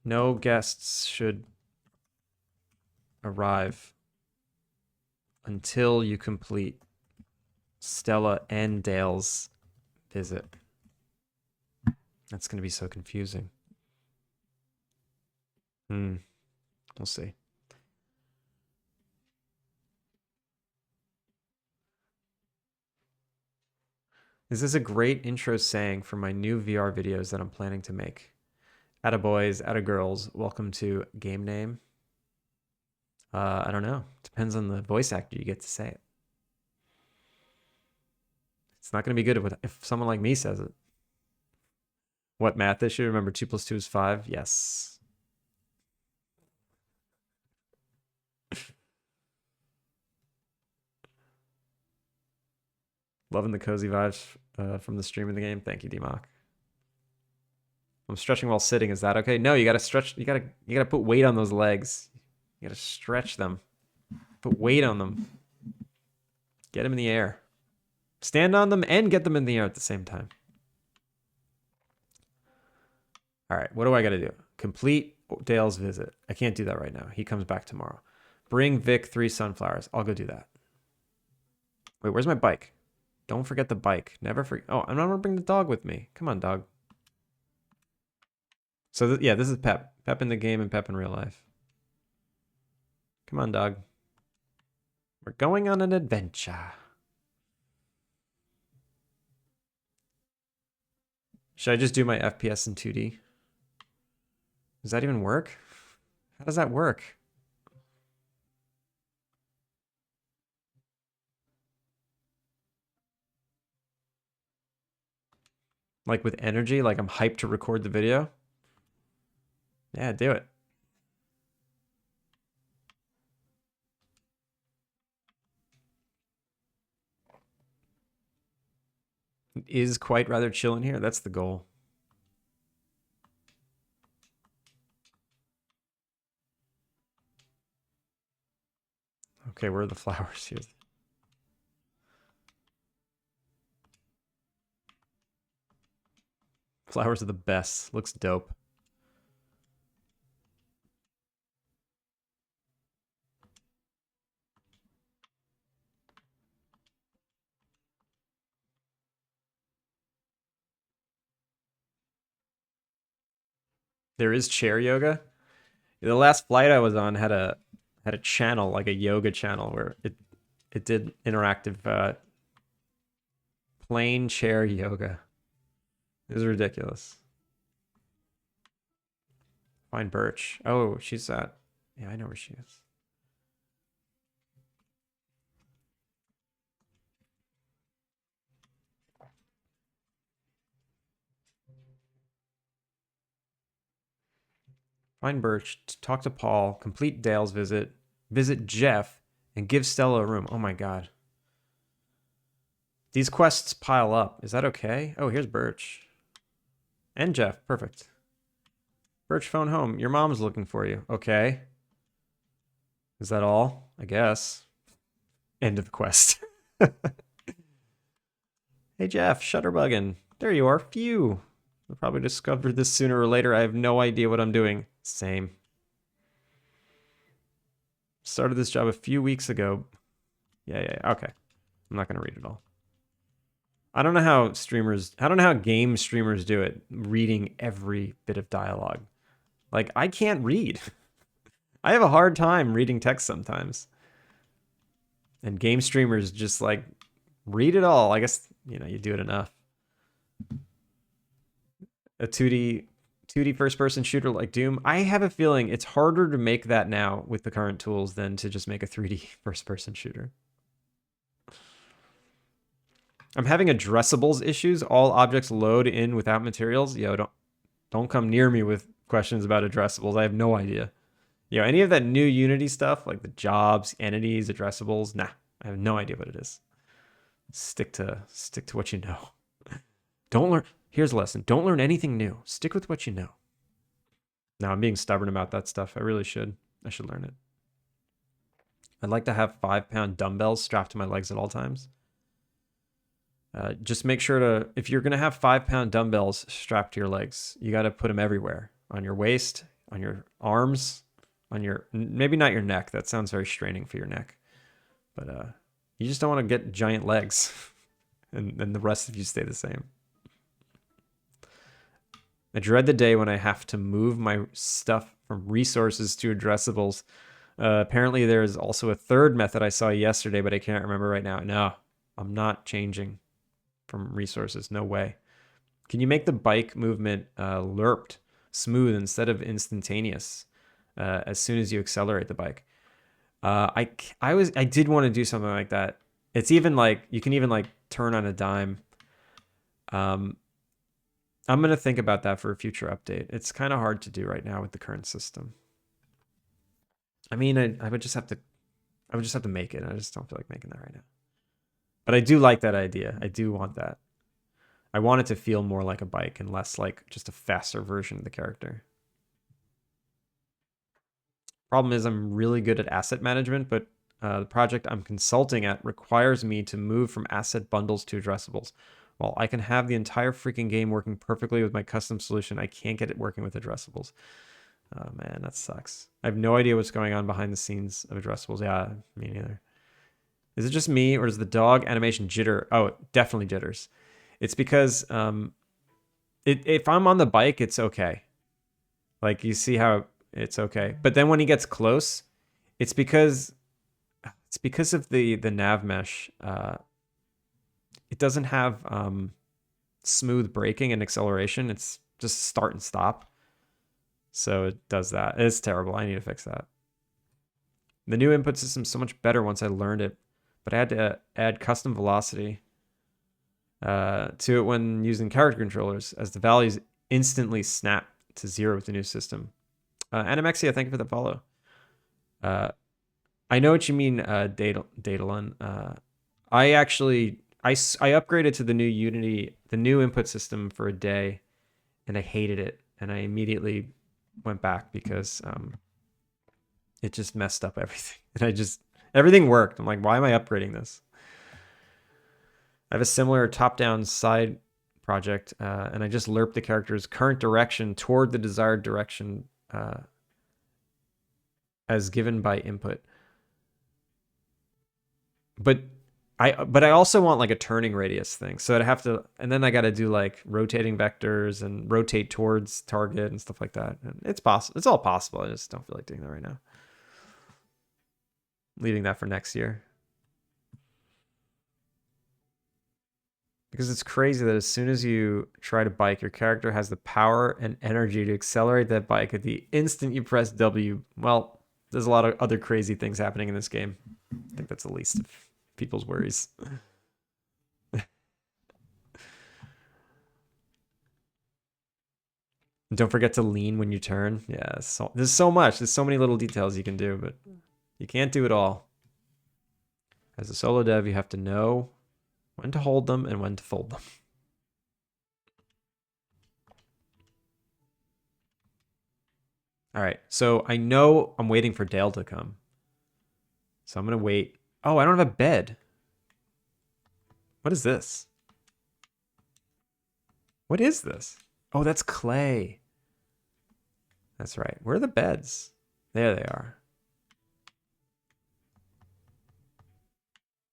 No guests should arrive until you complete Stella and Dale's visit. That's going to be so confusing. We'll see. This is a great intro saying for my new VR videos that I'm planning to make. Atta boys, atta girls, welcome to Game Name. I don't know. Depends on the voice actor you get to say it. It's not going to be good if someone like me says it. What math issue? Remember 2 + 2 is 5? Yes. Loving the cozy vibes from the stream of the game. Thank you, D-Mock. I'm stretching while sitting. Is that okay? No, you gotta stretch. You gotta put weight on those legs. You gotta stretch them. Put weight on them. Get them in the air. Stand on them and get them in the air at the same time. All right, what do I gotta do? Complete Dale's visit. I can't do that right now. He comes back tomorrow. Bring Vic 3 sunflowers. I'll go do that. Wait, where's my bike? Don't forget the bike. Never forget. Oh, I'm not gonna bring the dog with me. Come on, dog. So yeah, this is Pep. Pep in the game and Pep in real life. Come on, dog. We're going on an adventure. Should I just do my FPS in 2D? Does that even work? How does that work? Like with energy, like I'm hyped to record the video? Yeah, do it. It is quite rather chill in here. That's the goal. Okay, where are the flowers here? Flowers are the best. Looks dope. There is chair yoga. The last flight I was on had a channel, like a yoga channel, where it did interactive plain chair yoga. It was ridiculous. Find Birch. Oh, she's at. Yeah, I know where she is. Find Birch. Talk to Paul. Complete Dale's visit. Visit Jeff and give Stella a room. Oh my god. These quests pile up. Is that okay? Oh, here's Birch. And Jeff. Perfect. Birch, phone home. Your mom's looking for you. Okay. Is that all? I guess. End of the quest. Hey, Jeff. Shutterbuggin. There you are. Phew. I'll probably discover this sooner or later. I have no idea what I'm doing. Same. Started this job a few weeks ago. Yeah. Okay. I'm not going to read it all. I don't know how game streamers do it, reading every bit of dialogue. Like, I can't read. I have a hard time reading text sometimes. And game streamers just like read it all. I guess, you do it enough. A 2D first person shooter like Doom. I have a feeling it's harder to make that now with the current tools than to just make a 3D first person shooter. I'm having addressables issues. All objects load in without materials. Yo, don't come near me with questions about addressables. I have no idea. Any of that new Unity stuff, like the jobs, entities, addressables, nah. I have no idea what it is. Stick to what you know. Don't learn. Here's a lesson. Don't learn anything new. Stick with what you know. Now I'm being stubborn about that stuff. I really should. I should learn it. I'd like to have 5-pound dumbbells strapped to my legs at all times. Just make sure to, if you're going to have 5-pound dumbbells strapped to your legs, you got to put them everywhere. On your waist, on your arms, on your, maybe not your neck. That sounds very straining for your neck. But you just don't want to get giant legs. and the rest of you stay the same. I dread the day when I have to move my stuff from resources to addressables. Apparently there's also a third method I saw yesterday, but I can't remember right now. No, I'm not changing from resources. No way. Can you make the bike movement lerped, smooth instead of instantaneous as soon as you accelerate the bike? I did want to do something like that. It's even like you can even like turn on a dime. I'm going to think about that for a future update. It's kind of hard to do right now with the current system. I mean, I would just have to make it. I just don't feel like making that right now. But I do like that idea. I do want that. I want it to feel more like a bike and less like just a faster version of the character. Problem is I'm really good at asset management, but the project I'm consulting at requires me to move from asset bundles to addressables. While I can have the entire freaking game working perfectly with my custom solution, I can't get it working with addressables. Oh man, that sucks. I have no idea what's going on behind the scenes of addressables. Yeah, me neither. Is it just me, or does the dog animation jitter? Oh, it definitely jitters. It's because if I'm on the bike, it's okay. Like you see how it's okay. But then when he gets close, it's because of the nav mesh. It doesn't have smooth braking and acceleration. It's just start and stop. So it does that. It's terrible. I need to fix that. The new input system's so much better once I learned it, but I had to add custom velocity to it when using character controllers, as the values instantly snap to 0 with the new system. Animexia, thank you for the follow. I know what you mean, Datalon. I upgraded to the new Unity, the new input system for a day, and I hated it, and I immediately went back because it just messed up everything. And everything worked. I'm like, why am I upgrading this? I have a similar top-down side project, and I just lerp the character's current direction toward the desired direction as given by input. But I also want like a turning radius thing. So I'd have to, and then I got to do like rotating vectors and rotate towards target and stuff like that. And it's possible. It's all possible. I just don't feel like doing that right now. Leaving that for next year. Because it's crazy that as soon as you try to bike, your character has the power and energy to accelerate that bike at the instant you press W. Well, there's a lot of other crazy things happening in this game. I think that's the least of people's worries. Don't forget to lean when you turn. Yeah, there's so much. There's so many little details you can do, but you can't do it all. As a solo dev, you have to know when to hold them and when to fold them. All right, so I know I'm waiting for Dale to come. So I'm going to wait. Oh, I don't have a bed. What is this? What is this? Oh, that's clay. That's right. Where are the beds? There they are.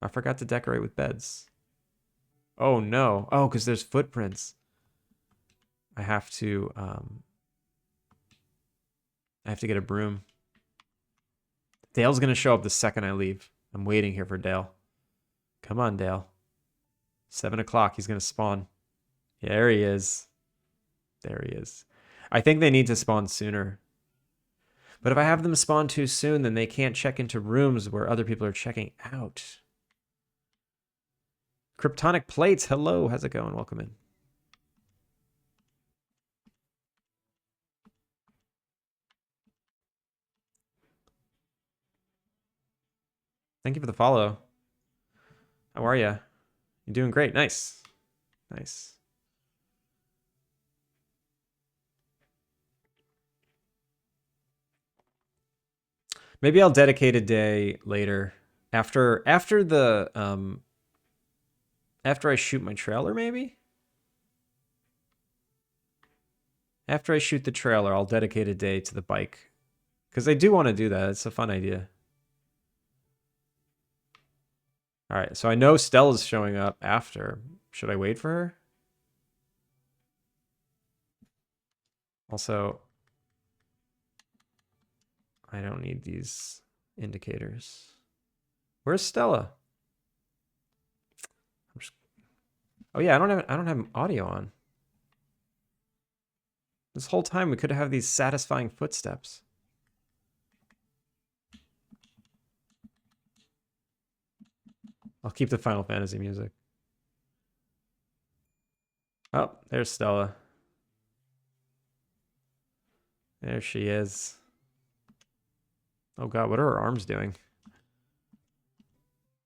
I forgot to decorate with beds. Oh, no. Oh, because there's footprints. I have to get a broom. Dale's going to show up the second I leave. I'm waiting here for Dale. Come on, Dale. 7 o'clock. He's going to spawn. Yeah, there he is. There he is. I think they need to spawn sooner. But if I have them spawn too soon, then they can't check into rooms where other people are checking out. Kryptonic Plates, hello. How's it going? Welcome in. Thank you for the follow. How are you? You're doing great. Nice. Nice. Maybe I'll dedicate a day later after I shoot my trailer, maybe? After I shoot the trailer, I'll dedicate a day to the bike. Because I do want to do that. It's a fun idea. All right, so I know Stella's showing up after. Should I wait for her? Also, I don't need these indicators. Where's Stella? Oh yeah, I don't have audio on. This whole time we could have these satisfying footsteps. I'll keep the Final Fantasy music. Oh, there's Stella. There she is. Oh god, what are her arms doing?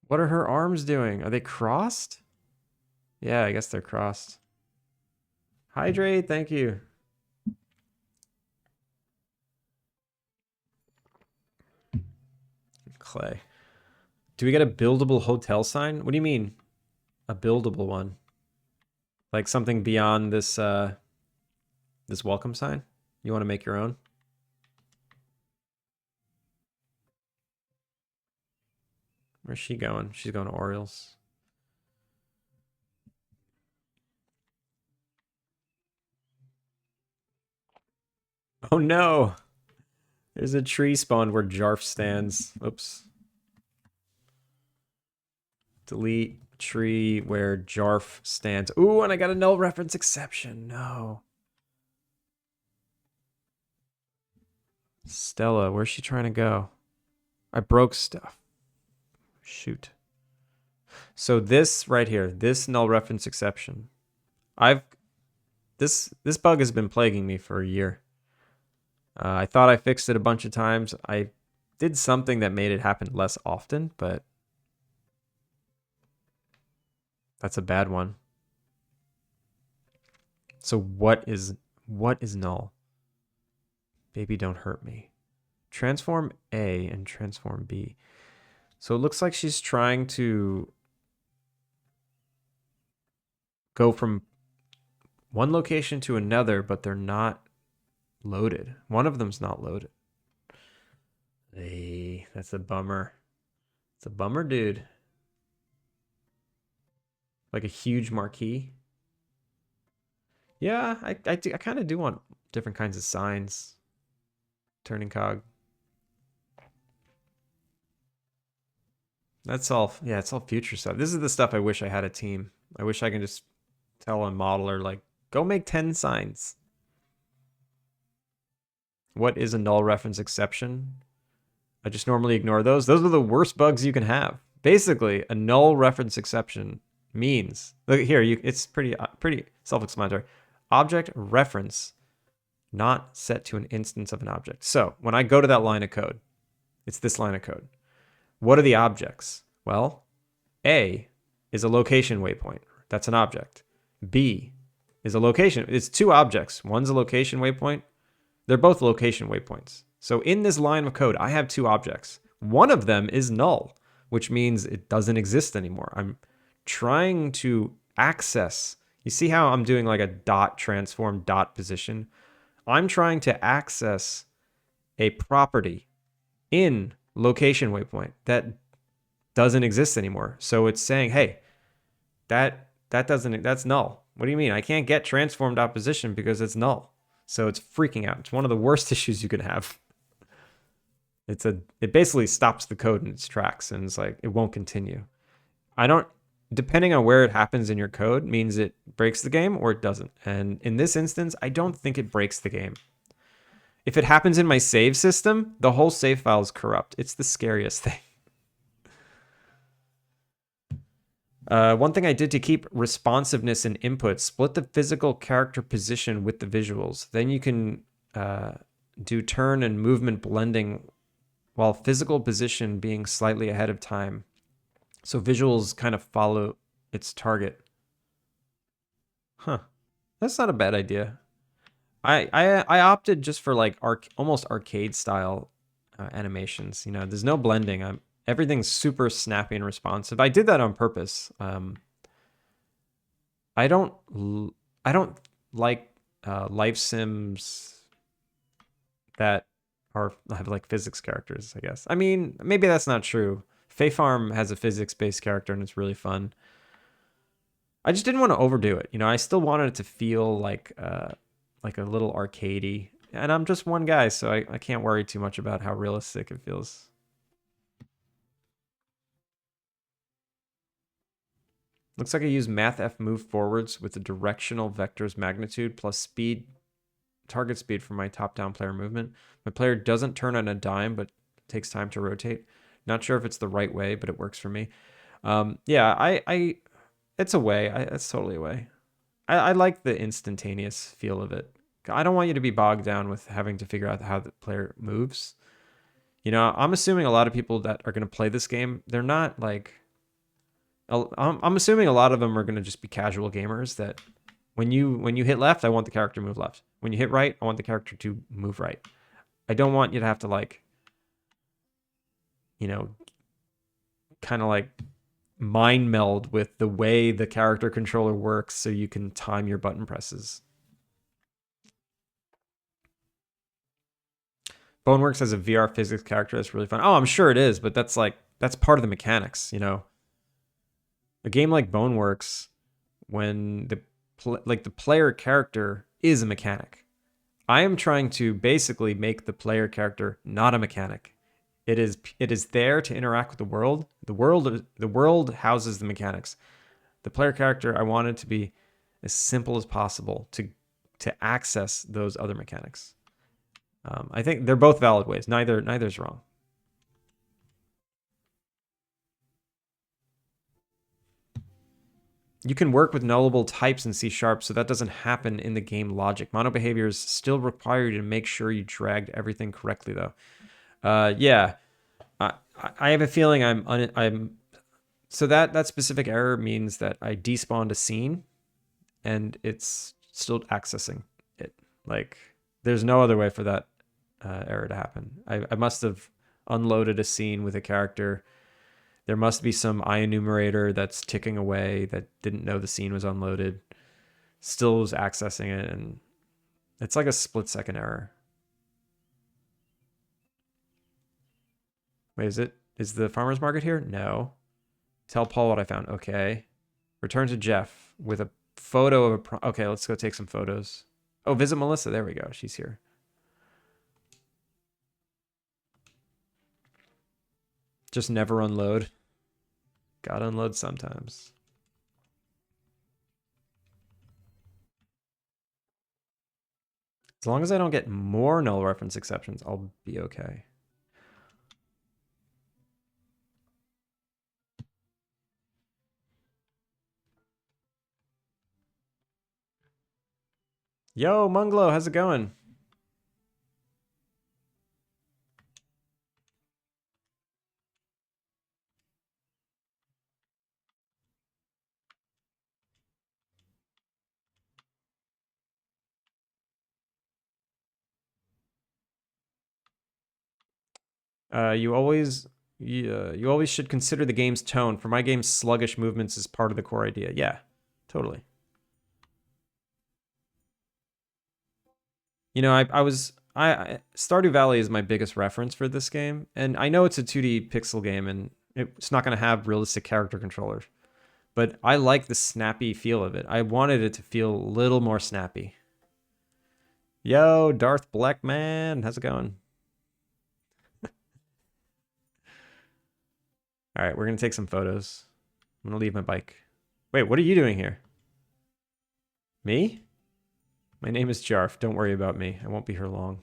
What are her arms doing? Are they crossed? Yeah, I guess they're crossed. Hydrate, thank you. Clay. Do we get a buildable hotel sign? What do you mean? A buildable one? Like something beyond this this welcome sign? You want to make your own? Where's she going? She's going to Orioles. Oh no! There's a tree spawned where Jarf stands. Oops. Delete tree where Jarf stands. Ooh, and I got a null reference exception. No. Stella, where's she trying to go? I broke stuff. Shoot. So this right here, this null reference exception, this bug has been plaguing me for a year. I thought I fixed it a bunch of times. I did something that made it happen less often, but that's a bad one. So what is null? Baby, don't hurt me. Transform A and transform B. So it looks like she's trying to go from one location to another, but they're not loaded. One of them's not loaded. Hey, that's a bummer. It's a bummer, dude. Like a huge marquee. Yeah, I kind of do want different kinds of signs. Turning cog. That's all. Yeah, it's all future stuff. This is the stuff I wish I had a team. I wish I could just tell a modeler, like, go make 10 signs. What is a null reference exception? I just normally ignore those. Those are the worst bugs you can have. Basically, a null reference exception means, look here, it's pretty self-explanatory. Object reference not set to an instance of an object. So when I go to that line of code, it's this line of code. What are the objects? Well, A is a location waypoint. That's an object. B is a location. It's two objects. One's a location waypoint. They're both location waypoints. So in this line of code, I have two objects. One of them is null, which means it doesn't exist anymore. I'm trying to access. You see how I'm doing like a dot transform dot position? I'm trying to access a property in location waypoint that doesn't exist anymore. So it's saying, hey, that's null. What do you mean? I can't get transformed opposition because it's null. So it's freaking out. It's one of the worst issues you can have. It basically stops the code in its tracks and it's like, it won't continue. Depending on where it happens in your code means it breaks the game or it doesn't. And in this instance, I don't think it breaks the game. If it happens in my save system, the whole save file is corrupt. It's the scariest thing. One thing I did to keep responsiveness in input, split the physical character position with the visuals. Then you can do turn and movement blending while physical position being slightly ahead of time. So visuals kind of follow its target. Huh. That's not a bad idea. I opted just for like almost arcade style animations. You know, there's no blending. Everything's super snappy and responsive. I did that on purpose. I don't like life sims that have like physics characters, I guess. I mean, maybe that's not true. Fae Farm has a physics-based character and it's really fun. I just didn't want to overdo it. You know, I still wanted it to feel like a little arcadey. And I'm just one guy, so I can't worry too much about how realistic it feels. Looks like I use mathf move forwards with the directional vector's magnitude plus speed, target speed for my top-down player movement. My player doesn't turn on a dime, but takes time to rotate. Not sure if it's the right way, but it works for me. Yeah, it's a way. It's totally a way. I like the instantaneous feel of it. I don't want you to be bogged down with having to figure out how the player moves. You know, I'm assuming a lot of people that are going to play this game, they're not like... I'm assuming a lot of them are going to just be casual gamers that when you hit left, I want the character to move left. When you hit right, I want the character to move right. I don't want you to have to like, you know, kind of like mind meld with the way the character controller works so you can time your button presses. Boneworks has a VR physics character that's really fun. Oh, I'm sure it is, but that's like That's part of the mechanics, you know. A game like Boneworks, when the player character is a mechanic. I am trying to basically make the player character not a mechanic. It is there to interact with the world. The world houses the mechanics. The player character, I want it to be as simple as possible to access those other mechanics. I think they're both valid ways. Neither's wrong. You can work with nullable types in C#, so that doesn't happen in the game logic. Mono behaviors still require you to make sure you dragged everything correctly, though. Yeah, I have a feeling I'm. So that specific error means that I despawned a scene, and it's still accessing it. Like, there's no other way for that error to happen. I must have unloaded a scene with a character. There must be some IEnumerator that's ticking away that didn't know the scene was unloaded, still was accessing it, and it's like a split-second error. Wait, is the farmer's market here? No. Tell Paul what I found. Okay. Return to Jeff with a photo of a... Okay, let's go take some photos. Oh, visit Melissa. There we go. She's here. Just never unload. Gotta unload sometimes. As long as I don't get more null reference exceptions, I'll be okay. Yo, Munglo, how's it going? You always should consider the game's tone. For my game, sluggish movements is part of the core idea. Yeah, totally. You know, Stardew Valley is my biggest reference for this game, and I know it's a 2D pixel game, and it's not going to have realistic character controllers, but I like the snappy feel of it. I wanted it to feel a little more snappy. Yo, Darth Blackman, how's it going? All right, we're gonna take some photos. I'm gonna leave my bike. Wait, what are you doing here? Me? My name is Jarf. Don't worry about me. I won't be here long.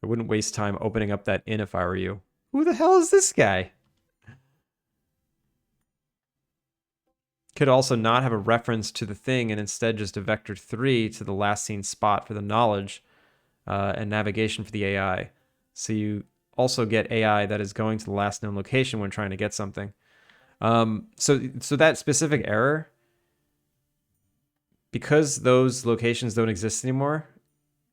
I wouldn't waste time opening up that inn if I were you. Who the hell is this guy? Could also not have a reference to the thing and instead just a vector 3 to the last seen spot for the knowledge and navigation for the AI. So you also get AI that is going to the last known location when trying to get something. So that specific error, because those locations don't exist anymore,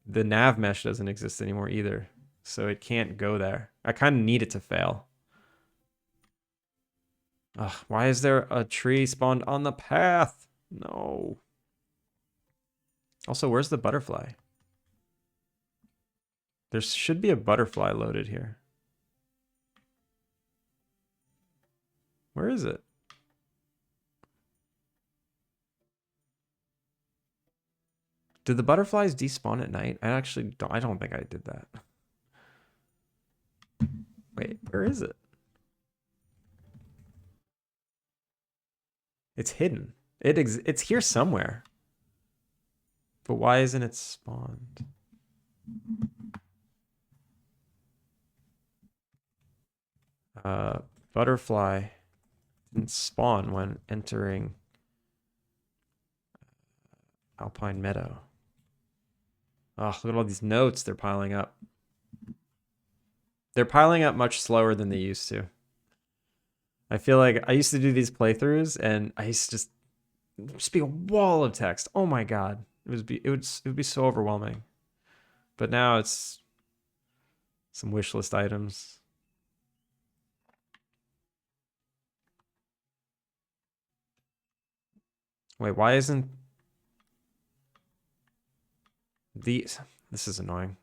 the nav mesh doesn't exist anymore either. So it can't go there. I kind of need it to fail. Ugh, why is there a tree spawned on the path? No. Also, where's the butterfly? There should be a butterfly loaded here. Where is it? Did the butterflies despawn at night? I don't think I did that. Wait, where is it? It's hidden. It's here somewhere. But why isn't it spawned? Butterfly didn't spawn when entering Alpine Meadow. Oh, look at all these notes they're piling up. They're piling up much slower than they used to. I feel like I used to do these playthroughs and I used to just be a wall of text. Oh my god. It would be so overwhelming. But now it's some wish list items. Wait, why isn't these? This is annoying.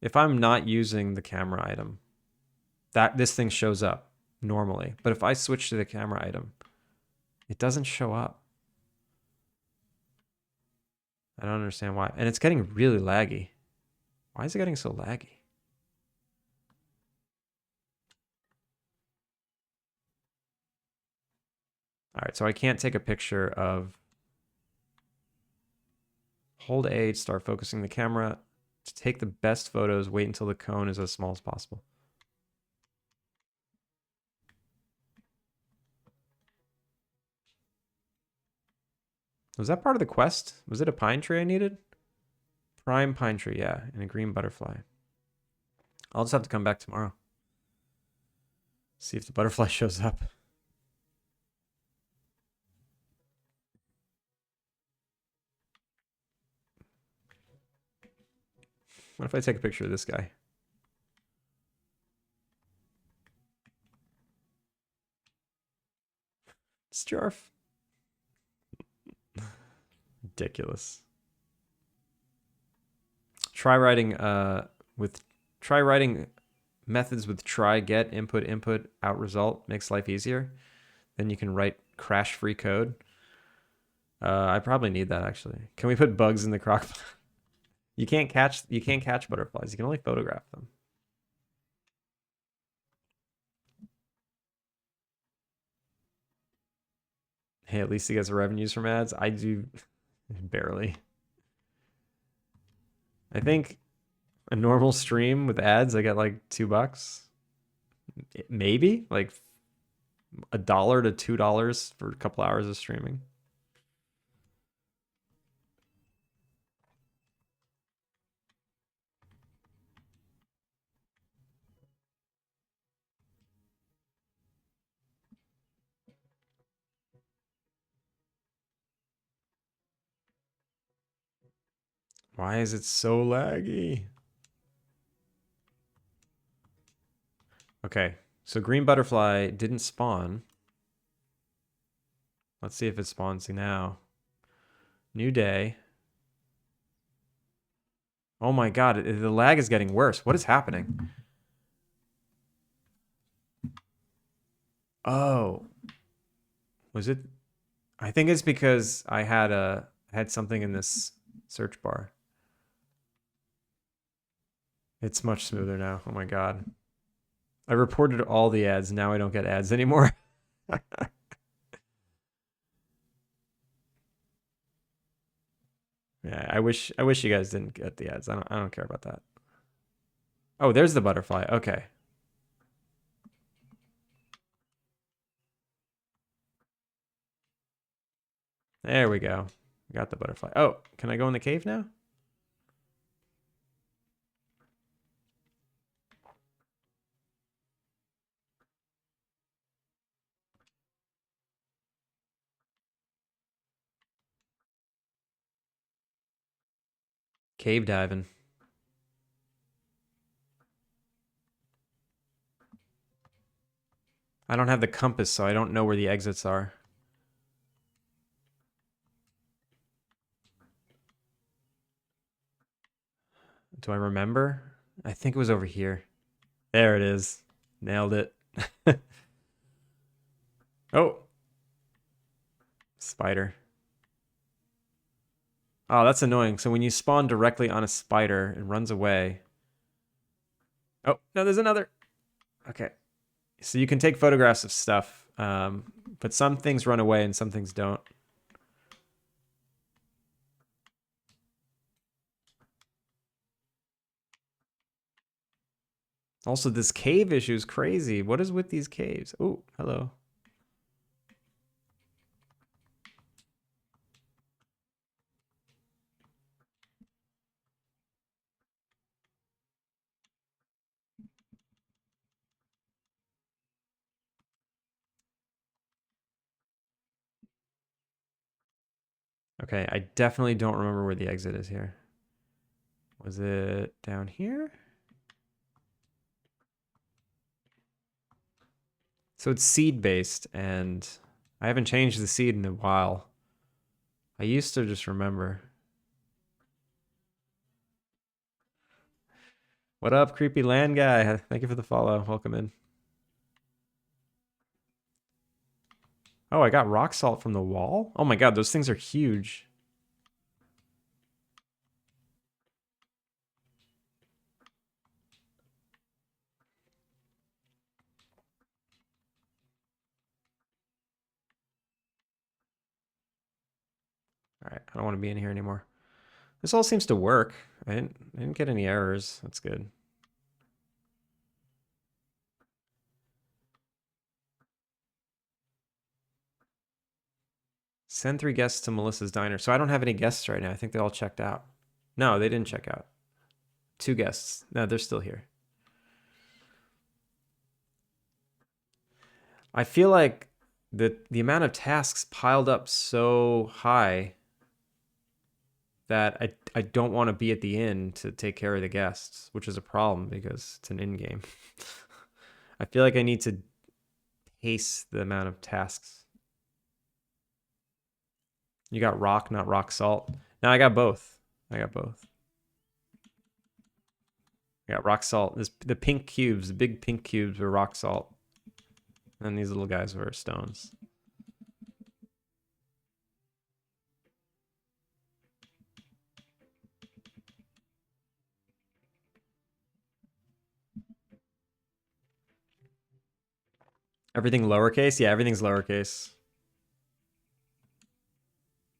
If I'm not using the camera item, this thing shows up normally. But if I switch to the camera item, it doesn't show up. I don't understand why. And it's getting really laggy. Why is it getting so laggy? All right, so I can't take a picture of... Hold A to start focusing the camera. To take the best photos, wait until the cone is as small as possible. Was that part of the quest? Was it a pine tree I needed? Prime pine tree, yeah, and a green butterfly. I'll just have to come back tomorrow. See if the butterfly shows up. What if I take a picture of this guy? It's Jarf. Ridiculous. Try writing methods with try, get, input, out, result makes life easier. Then you can write crash-free code. I probably need that actually. Can we put bugs in the crock pot? You can't catch butterflies. You can only photograph them. Hey, at least he gets revenues from ads. I do barely. I think a normal stream with ads, I get like $2. Maybe like $1 to $2 for a couple hours of streaming. Why is it so laggy? Okay, so green butterfly didn't spawn. Let's see if it spawns now. New day. Oh my god, the lag is getting worse. What is happening? Oh. Was it? I think it's because I had something in this search bar. It's much smoother now. Oh my god. I reported all the ads. Now I don't get ads anymore. Yeah, I wish you guys didn't get the ads. I don't care about that. Oh, there's the butterfly. Okay. There we go. Got the butterfly. Oh, can I go in the cave now? Cave diving. I don't have the compass, so I don't know where the exits are. Do I remember? I think it was over here. There it is. Nailed it. Oh. Spider. Oh, that's annoying. So when you spawn directly on a spider, it runs away. Oh, no, there's another. Okay. So you can take photographs of stuff, but some things run away and some things don't. Also, this cave issue is crazy. What is with these caves? Oh, hello. Okay, I definitely don't remember where the exit is here. Was it down here? So it's seed-based, and I haven't changed the seed in a while. I used to just remember. What up, creepy land guy? Thank you for the follow. Welcome in. Oh, I got rock salt from the wall? Oh my god, those things are huge. All right, I don't want to be in here anymore. This all seems to work. I didn't get any errors. That's good. Send 3 guests to Melissa's diner. So I don't have any guests right now. I think they all checked out. No, they didn't check out. 2 guests. No, they're still here. I feel like the amount of tasks piled up so high that I don't want to be at the inn to take care of the guests, which is a problem because it's an inn game. I feel like I need to pace the amount of tasks. You got rock, not rock salt. No, I got both. I got both. I got rock salt. The pink cubes, the big pink cubes were rock salt. And these little guys were stones. Everything lowercase? Yeah, everything's lowercase.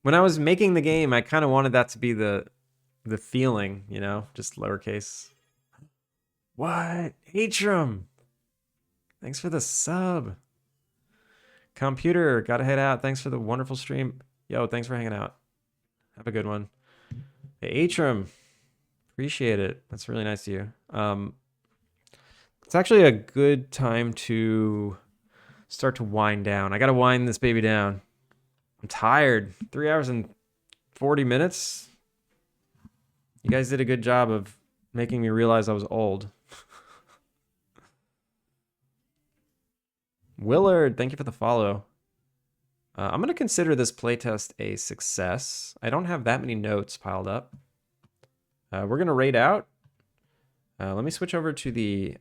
When I was making the game, I kind of wanted that to be the feeling, you know, just lowercase. What? Atrum! Thanks for the sub. Computer, gotta head out. Thanks for the wonderful stream. Yo, thanks for hanging out. Have a good one. Hey, Atrum. Appreciate it. That's really nice of you. It's actually a good time to start to wind down. I gotta wind this baby down. I'm tired. 3 hours and 40 minutes. You guys did a good job of making me realize I was old. Willard, thank you for the follow. I'm going to consider this playtest a success. I don't have that many notes piled up. We're going to raid out. Let me switch over to the...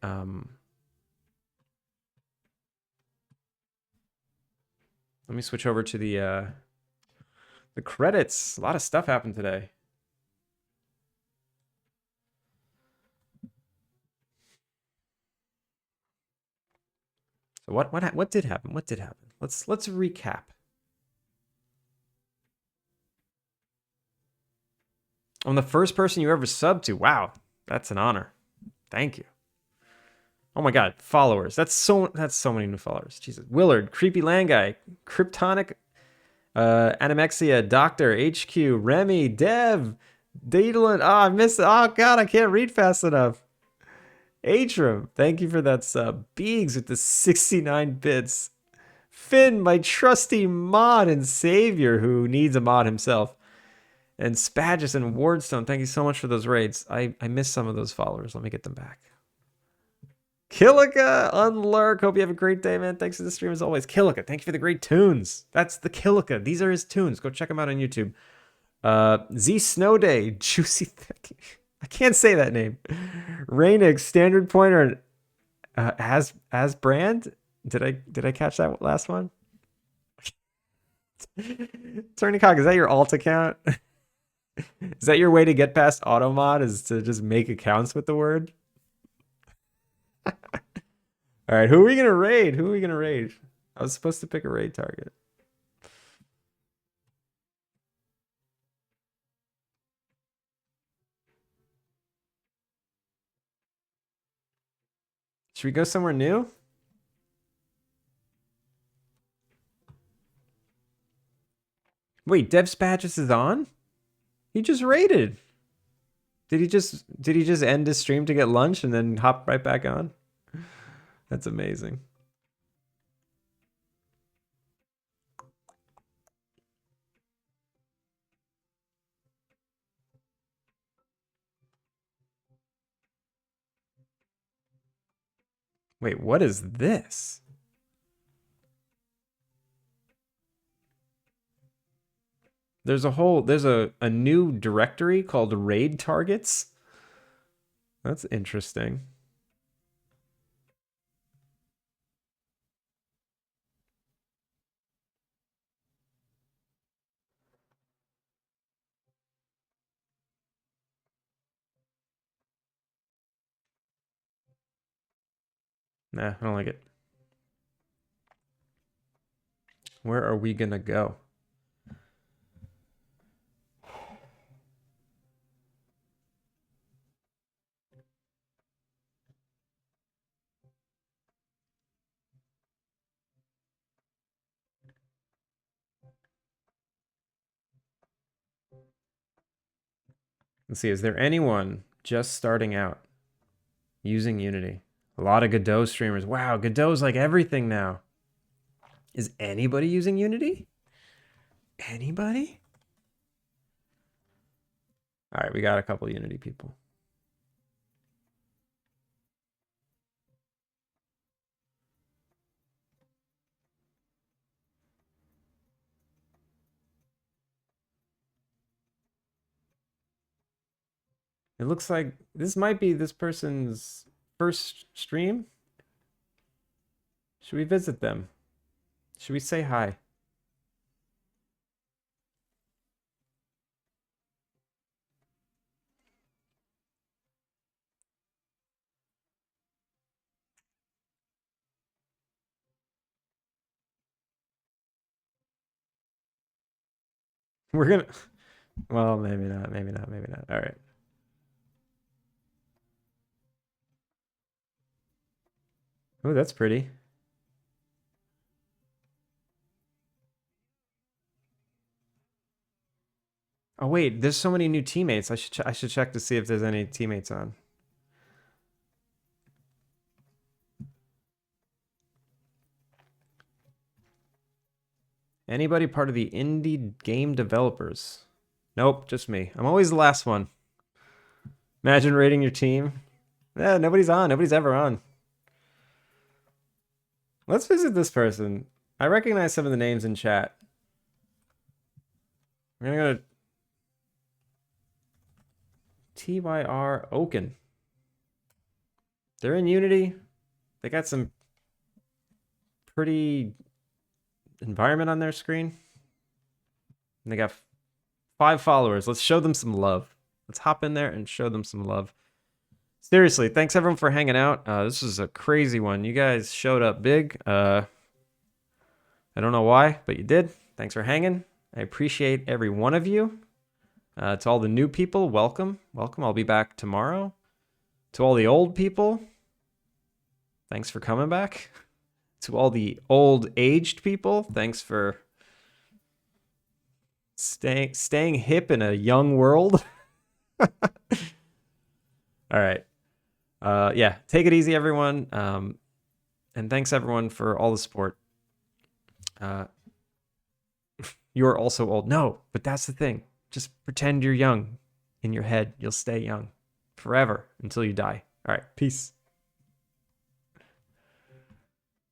let me switch over to the credits. A lot of stuff happened today. So what did happen? What did happen? Let's recap. I'm the first person you ever subbed to. Wow, that's an honor. Thank you. Oh my god, followers. That's so many new followers. Jesus. Willard, Creepy Land Guy, Kryptonic, Animexia, Doctor, HQ, Remy, Dev, Daedalin. Oh, I missed it. Oh god, I can't read fast enough. Atrum, thank you for that sub. Beegs with the 69 bits. Finn, my trusty mod and savior who needs a mod himself. And Spadges and Wardstone, thank you so much for those raids. I missed some of those followers. Let me get them back. Killica, Unlurk, hope you have a great day, man. Thanks for the stream as always. Killica, thank you for the great tunes. That's the Killica. These are his tunes. Go check him out on YouTube. Z Snowday, Juicy I can't say that name. Rainix, Standard Pointer, as brand. Did I catch that last one? Turning Cock, is that your alt account? Is that your way to get past automod? Is to just make accounts with the word? All right, who are we gonna raid? Who are we gonna raid? I was supposed to pick a raid target. Should we go somewhere new? Wait, Dev Spatches is on? He just raided. Did he just end his stream to get lunch and then hop right back on? That's amazing. Wait, what is this? There's a new directory called raid targets. That's interesting. Nah, I don't like it. Where are we gonna go? Let's see, is there anyone just starting out using Unity? A lot of Godot streamers. Wow, Godot's like everything now. Is anybody using Unity? Anybody? All right, we got a couple Unity people. It looks like this might be this person's first stream. Should we visit them? Should we say hi? We're gonna, well, maybe not, maybe not, maybe not. All right. Oh, that's pretty. Oh wait, there's so many new teammates. I should check to see if there's any teammates on. Anybody part of the indie game developers? Nope, just me. I'm always the last one. Imagine rating your team. Yeah, nobody's on. Nobody's ever on. Let's visit this person. I recognize some of the names in chat. We're gonna go to TYR Oaken. They're in Unity. They got some pretty environment on their screen. And they got 5 followers. Let's show them some love. Let's hop in there and show them some love. Seriously, thanks everyone for hanging out. This is a crazy one. You guys showed up big. I don't know why, but you did. Thanks for hanging. I appreciate every one of you. To all the new people, welcome. Welcome. I'll be back tomorrow. To all the old people, thanks for coming back. To all the old aged people, thanks for staying hip in a young world. All right. Yeah, take it easy, everyone. And thanks everyone for all the support. You're also old. No, but that's the thing. Just pretend you're young in your head. You'll stay young forever until you die. All right, peace.